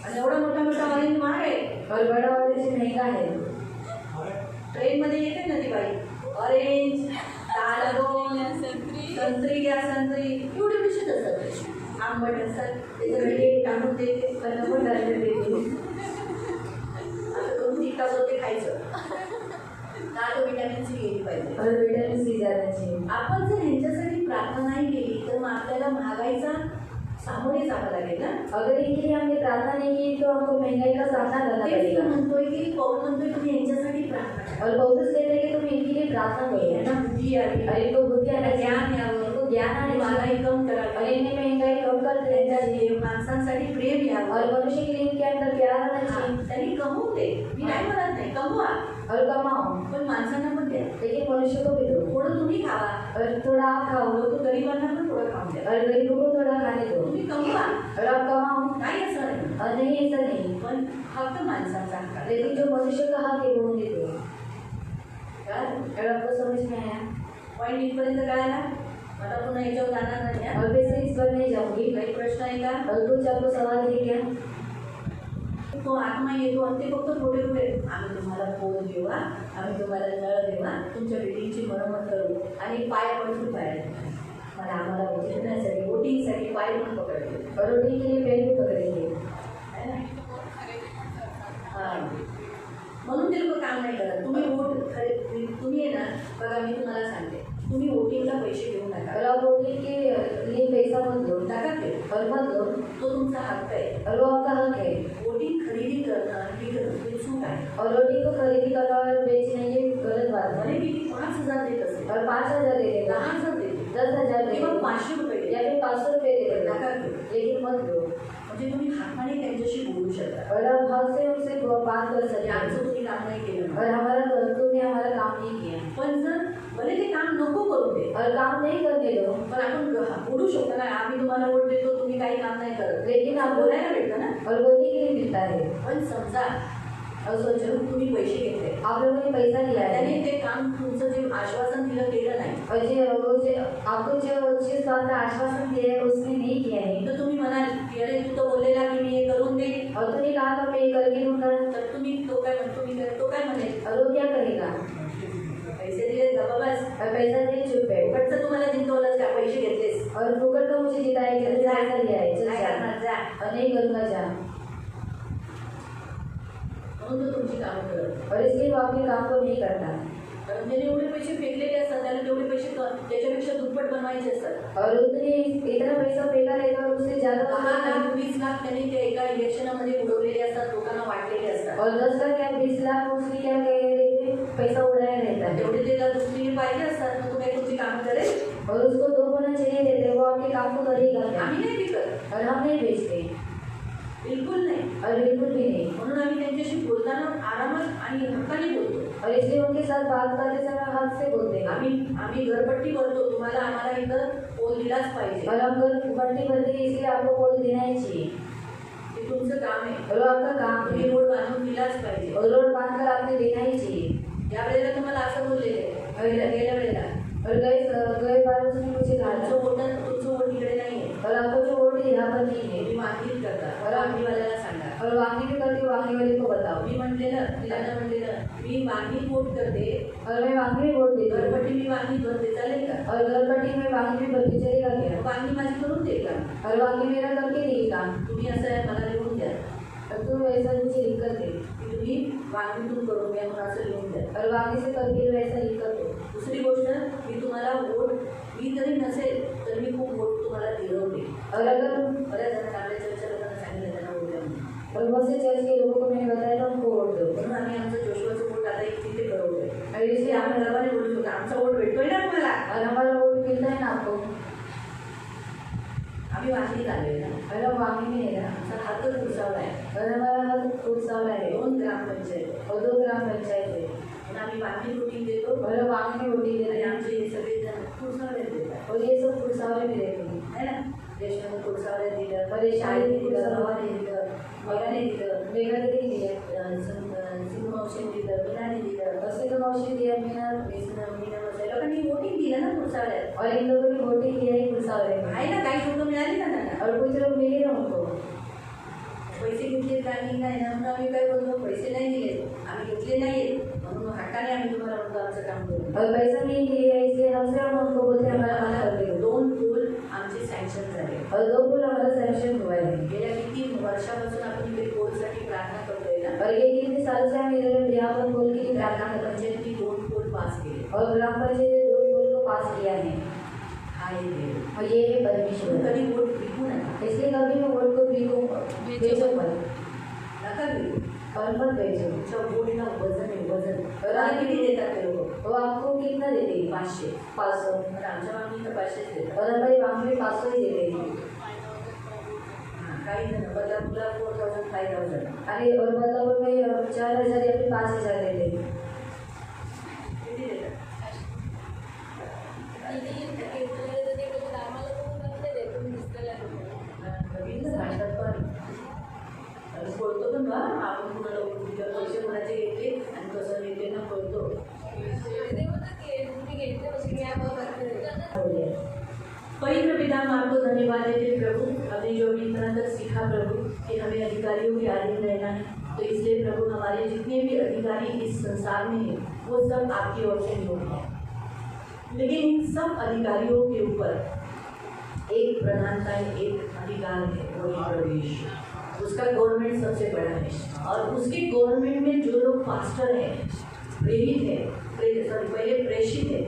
आणि एवढा मोठा मोठा ऑरेंज महाग आहे. और बड़ा ऑरेंज महंगा है ट्रेनमध्ये येते ना ती बाई ऑरेंज तालगोन संत्री घ्या संत्री एवढे विषय असतात. आंबट असतात त्याच्यामध्ये टाकून देते और नमक डाल के देती असं करून तिखट होते खायचं. ना तो विटॅमिन सी गेली पाहिजे. और विटामिन सी जाना चाहिए आपण जर ह्यांच्यासाठी प्रार्थना नाही केली तर मग आपल्याला महागाईचा सामोरे जावं लागेल ना. अगर इनके लिए हमने प्रार्थना नहीं की तो हमको महंगाई का सामना करना तेच तो पड़ेगा म्हणतोय की पौल म्हणतोय तुम्ही यांच्यासाठी प्रार्थना करा. और पौलुस कहते हैं कि तुम इनके लिए प्रार्थना करो यांना बुद्धी यावी, और इनको बुद्धि आना चाहिए ज्ञान यावं, इनको ज्ञान आने महागाई चाहिए कम करा और इनमें महंगाई कम कर देना चाहिए माणसांसाठी प्रेम यावं. और मनुष्य के लिए इनके अंदर प्यार आना हा, चाहिए त्यांनी कमवू दे. मी नाही म्हणत नाही कमवा, और कमाओ पण माणसांना पण द्या. लेकिन मनुष्य को भी दो थोडं तुम्ही खावा, और थोड़ा आप खाओ लोक गरिबांना पण थोडं खाऊन द्या. और गरीबों को थोड़ा खाने दो तुम्ही कमवा, और आप कमाओ नाही असं नाही, और नहीं ऐसा नहीं पण फक्त माणसांचा हक्क आहे. लेकिन जो मनुष्य का हक है वो उन्हें दो कळालं? और आपको समझ में आया पॉईंट इथपर्यंत कळाला. आता पुन्हा याच्यावर जाणार नाही हा. और वैसे इस पर नहीं जाऊंगी काही प्रश्न आहे का? और कुछ आपको सवाल है क्या तो आत्मा येतो आणि ते फक्त थोडे थोडे आम्ही तुम्हाला पोल देऊ हा, आम्ही तुम्हाला नळ देऊ हा, तुमच्या बिल्डिंगची मरम्मत करू आणि पाय पण पाहिजे मला आम्हाला जिंकण्यासाठी वोटिंगसाठी पाय पण पकडले. और रोटी के लिए पेड़ भी पकड़ेंगे है ना? हां. म्हणून ते लोक काम नाही करत. तुम्ही वोट खरे तुम्ही आहे ना बघा मी तुम्हाला सांगते तुम्ही वोटिंगला पैसे घेऊ नका. और आप रोटी के लिए पैसा मत दो नका ते. और मत दो तो तुमचा हक्क आहे. और वो आपका हक है वोटिंग खरेदी करणं ही चूक आहे. और रोटी को खरीदी करना और बेचना ये गलत बात है म्हणे किती 5,000 देत असेल, और 5,000 दे देगा 10,000 देते 10,000 दे किंवा देगा 500 रुपये देते. या फिर 500 रुपये दे देगा नका घेऊ. लेकिन मत दो म्हणजे तुम्ही हाताने त्यांच्याशी बोलू शकता. और आप हक से उनसे बात कर सकते आमचं हैं तुम्ही काम नाही केलं और ना. हमारा तुमने हमारा काम नहीं किया पण जर भले ते काम नको करू दे और काम नहीं करने दो पण आपण बोलू शकतो ना आम्ही तुम्हाला वोट देतो तुम्ही काही काम नाही करत. लेकिन आप बोलायला भेटतं ना. और बोलने के लिए मिलता है पण समजा और सोचो तुम्ही पैसे घेतले आप लोगों ने पैसा दिया है त्याने ते काम तुमचं जे आश्वासन दिलं केलं नाही और जो आपको जो जिस बात का आश्वासन दिया है उसने नहीं किया है तर तुम्ही म्हणाल की अरे तू तर बोलले जायचा आहे चल काय जा करणार जा नहीं करूँगा जा म्हणून तो तुमची कामं करत और इसलिए वो आपके काम को नहीं करता कारण त्याने एवढे पैसे फेकलेले असतात त्याला तेवढे पैसे त्याच्यापेक्षा दुप्पट बनवायचे असतात और उसने इतना पैसा फेंका रहेगा और उससे 10 ज्यादा लाख 20 लाख त्यांनी ते एका इलेक्शनामध्ये उडवलेले असतात लोकांना वाटलेले असतात और 10 लाख या 20 लाख उसने क्या कह रहे थे पैसा उड़ाया रहता है तेवढे त्याला दुसरी पाहिजे असतात मग तो काही तुमची कामं करेल और उसको 2 गुना चाहिए रहते वो आपके काम को करेगा क्या? आम्ही नाही विकत और हम नहीं बेचते बिलकुल नाही और बिल्कुल भी नहीं म्हणून आम्ही त्यांच्याशी बोलताना आरामात आणि हक्काने बोलतो और इसलिए उनके साथ बात करते समय हाथ से बोलते हैं आम्ही घरपट्टी भरतो तुम्हाला आम्हाला इथं पोल दिलाच पाहिजे और हम घर बट्टी भरते हैं इसलिए आपको पोल देना ही चाहिए हे तुमचं काम आहे और वो आपका काम तुम्ही है रोड बांधून दिलाच पाहिजे और रोड बांध कर आपने देना ही चाहिए या वेळेला तुम्हाला असं बोललेलं आहे गेल्या वेळेला और गए बार उसने मुझे कहा था तुमचं वोट इकडे नाही आहे और आपको जो वोट है यहाँ पर नहीं है तुम्ही मागणीच करता और वांगीवाल्याला सांगा और वांगी भी करती हूँ वांगी वाले को बताओ मी म्हटलेलं तिला ना म्हटलेलं मी वांगी वोट करते और मैं वांगी में वोट देती हूँ घरपट्टी मी वांगी भरते चालेल का और घरपट्टी में वांगी भी भरती चलेगा क्या वांगी माझी करून दे का और वांगी मेरा करके नहीं काम तुम्ही असं आहे मला लिहून द्या और तू ऐसा मुझे लिख कर दे की तुम्ही वांगीतून करून घ्या म्हणून असं लिहून द्या और वांगी से करके वैसा लिख कर दो दुसरी गोष्ट मी तुम्हाला वोट मी जरी नसेल तर मी खूप वोट तुम्हाला दिरवते और अगर बऱ्याच जण चांगल्या चर्चा लोकांना सांगितलं त्यांना वोट द्या म्हणून और बहुत से चर्च के लोगों को मैंने बताया था उनको वोट दो म्हणून आम्ही आमचं जोशवाचं वोट आता एक तिथे करवतोय और इसलिए आम्ही गर्वाने बोलू शकतो आमचा वोट भेटतोय ना तुम्हाला और हमारा वोट मिलता है ना आपको आम्ही वांगीत आलोय ना और हम वांगी में है ना आमचा हातच उचावला आहे और हमारा हाथ उत्सव है 2 ग्रामपंचायत और 2 ग्राम पंचायत है म्हणून आम्ही वांगी वोटिंग देतो और हम वांगी में वोटिंग देते आणि हैं आमचे हे सगळे जण कुरसावले देतात और ये सब कुर्सावले भी देते हैं है ना देशमध्ये कुरसावले दिलं बरेच शाळेने दिलं कुरसावले भावाने दिलं मगाने दिलं मेघा ने नहीं दिया सिंधू मावशीने दिलं मीनाने दिलं बसे तो मौसी दिया मीना मीना बसाय लोकांनी वोटिंग दिलं ना कुरसावल्यात और इन लोगों ने वोटिंग किया ही कुर्सावले में आहे ना काही लोक मिळाली ना त्यांना और कुछ लोग मिले ना उनको पैसे घेतले काही नाही ना म्हणून आम्ही काय बोलतो पैसे नाही दिले आम्ही घेतले नाहीत म्हणून हक्काने आम्ही तुम्हाला म्हणतो आमचं काम करू और पैसा नहीं दिया इसलिए हमसे हम उनको बोलते हैं हमारा काम कर दो 2 पूल आमचे सँक्शन झाले और 2 पुल हमारा सैंक्शन हुआ है गेल्या किती वर्षापासून आपण इकडे पोलसाठी प्रार्थना करतोय ना और ये कितने साल से हम इधर यहाँ पर पुल की प्रार्थना कर रहे हैं पंचायतनी 2 पूल पास केले और ग्राम पंचायत ने 2 पुल को पास किया है हा हे देव और ये है तुम्ही परमेश्वर कधी वोट विकू नका इसलिए कभी मैं वोट को बेचो मत नका विकू और मत बेचो तुमच्या वोटला वजन आहे वजन आणि किती देतात ते लोक वो आपको कितना देते हैं 500 500 तर आमच्या मागणी तर 500 देतात और हमारी वांगी में 500 ही देते हैं काही जण बदलापूरला 4000 5000 अरे और बदलापुर में 4000 या फिर 5000 देते हैं किती देतात बघितलं भाषात पण बोलतो पण बा आपण कुणाला पैसे कोणाचे घेतले आणि कसं घेतले ना कळतो पवित्र पिता हम आपको धन्यवाद देते प्रभु हमने जो भी इतना तक सीखा प्रभु कि हमें अधिकारियों के अधीन रहना है तो इसलिए प्रभु हमारे जितने भी अधिकारी इस संसार में हैं वो सब आपकी ओर से नियुक्त हैं लेकिन इन सब अधिकारियों के ऊपर एक प्रधानता है एक अधिकार है वो है प्रवेश उसका गवर्नमेंट सबसे बड़ा है और उसके गवर्नमेंट में जो लोग पास्टर हैं प्रेरित है पहले प्रेषित है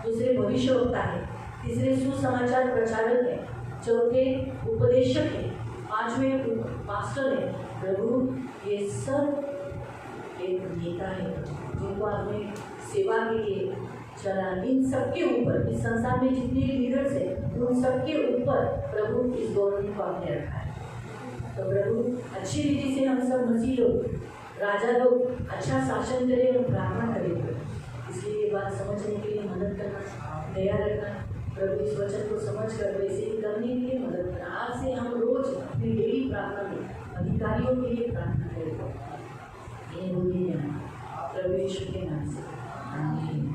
दूसरे भविष्यवक्ता है तीसरे सुसमाचार प्रचारक है चौथे उपदेशक है पांचवें पास्टर है प्रभु ये सब एक नेता है जिनको आपने सेवा के लिए चला इन सबके ऊपर इस संसार में जितने लीडर्स हैं उन सबके ऊपर प्रभु इस गवर्नमेंट को आपने रखा है तो प्रभु अच्छी रीति से हम सब मसीह लोग राजा लोग अच्छा शासन करें और प्रार्थना करें इसलिए ये बात समझने के लिए मदद करना दया रखना प्रभु इस वचन को समझ कर वैसे ही करने के लिए मदद करना आज से हम रोज अपनी डेली प्रार्थना में अधिकारियों के लिए प्रार्थना करें ये बोलिए प्रभु यीशु के नाम से आमीन।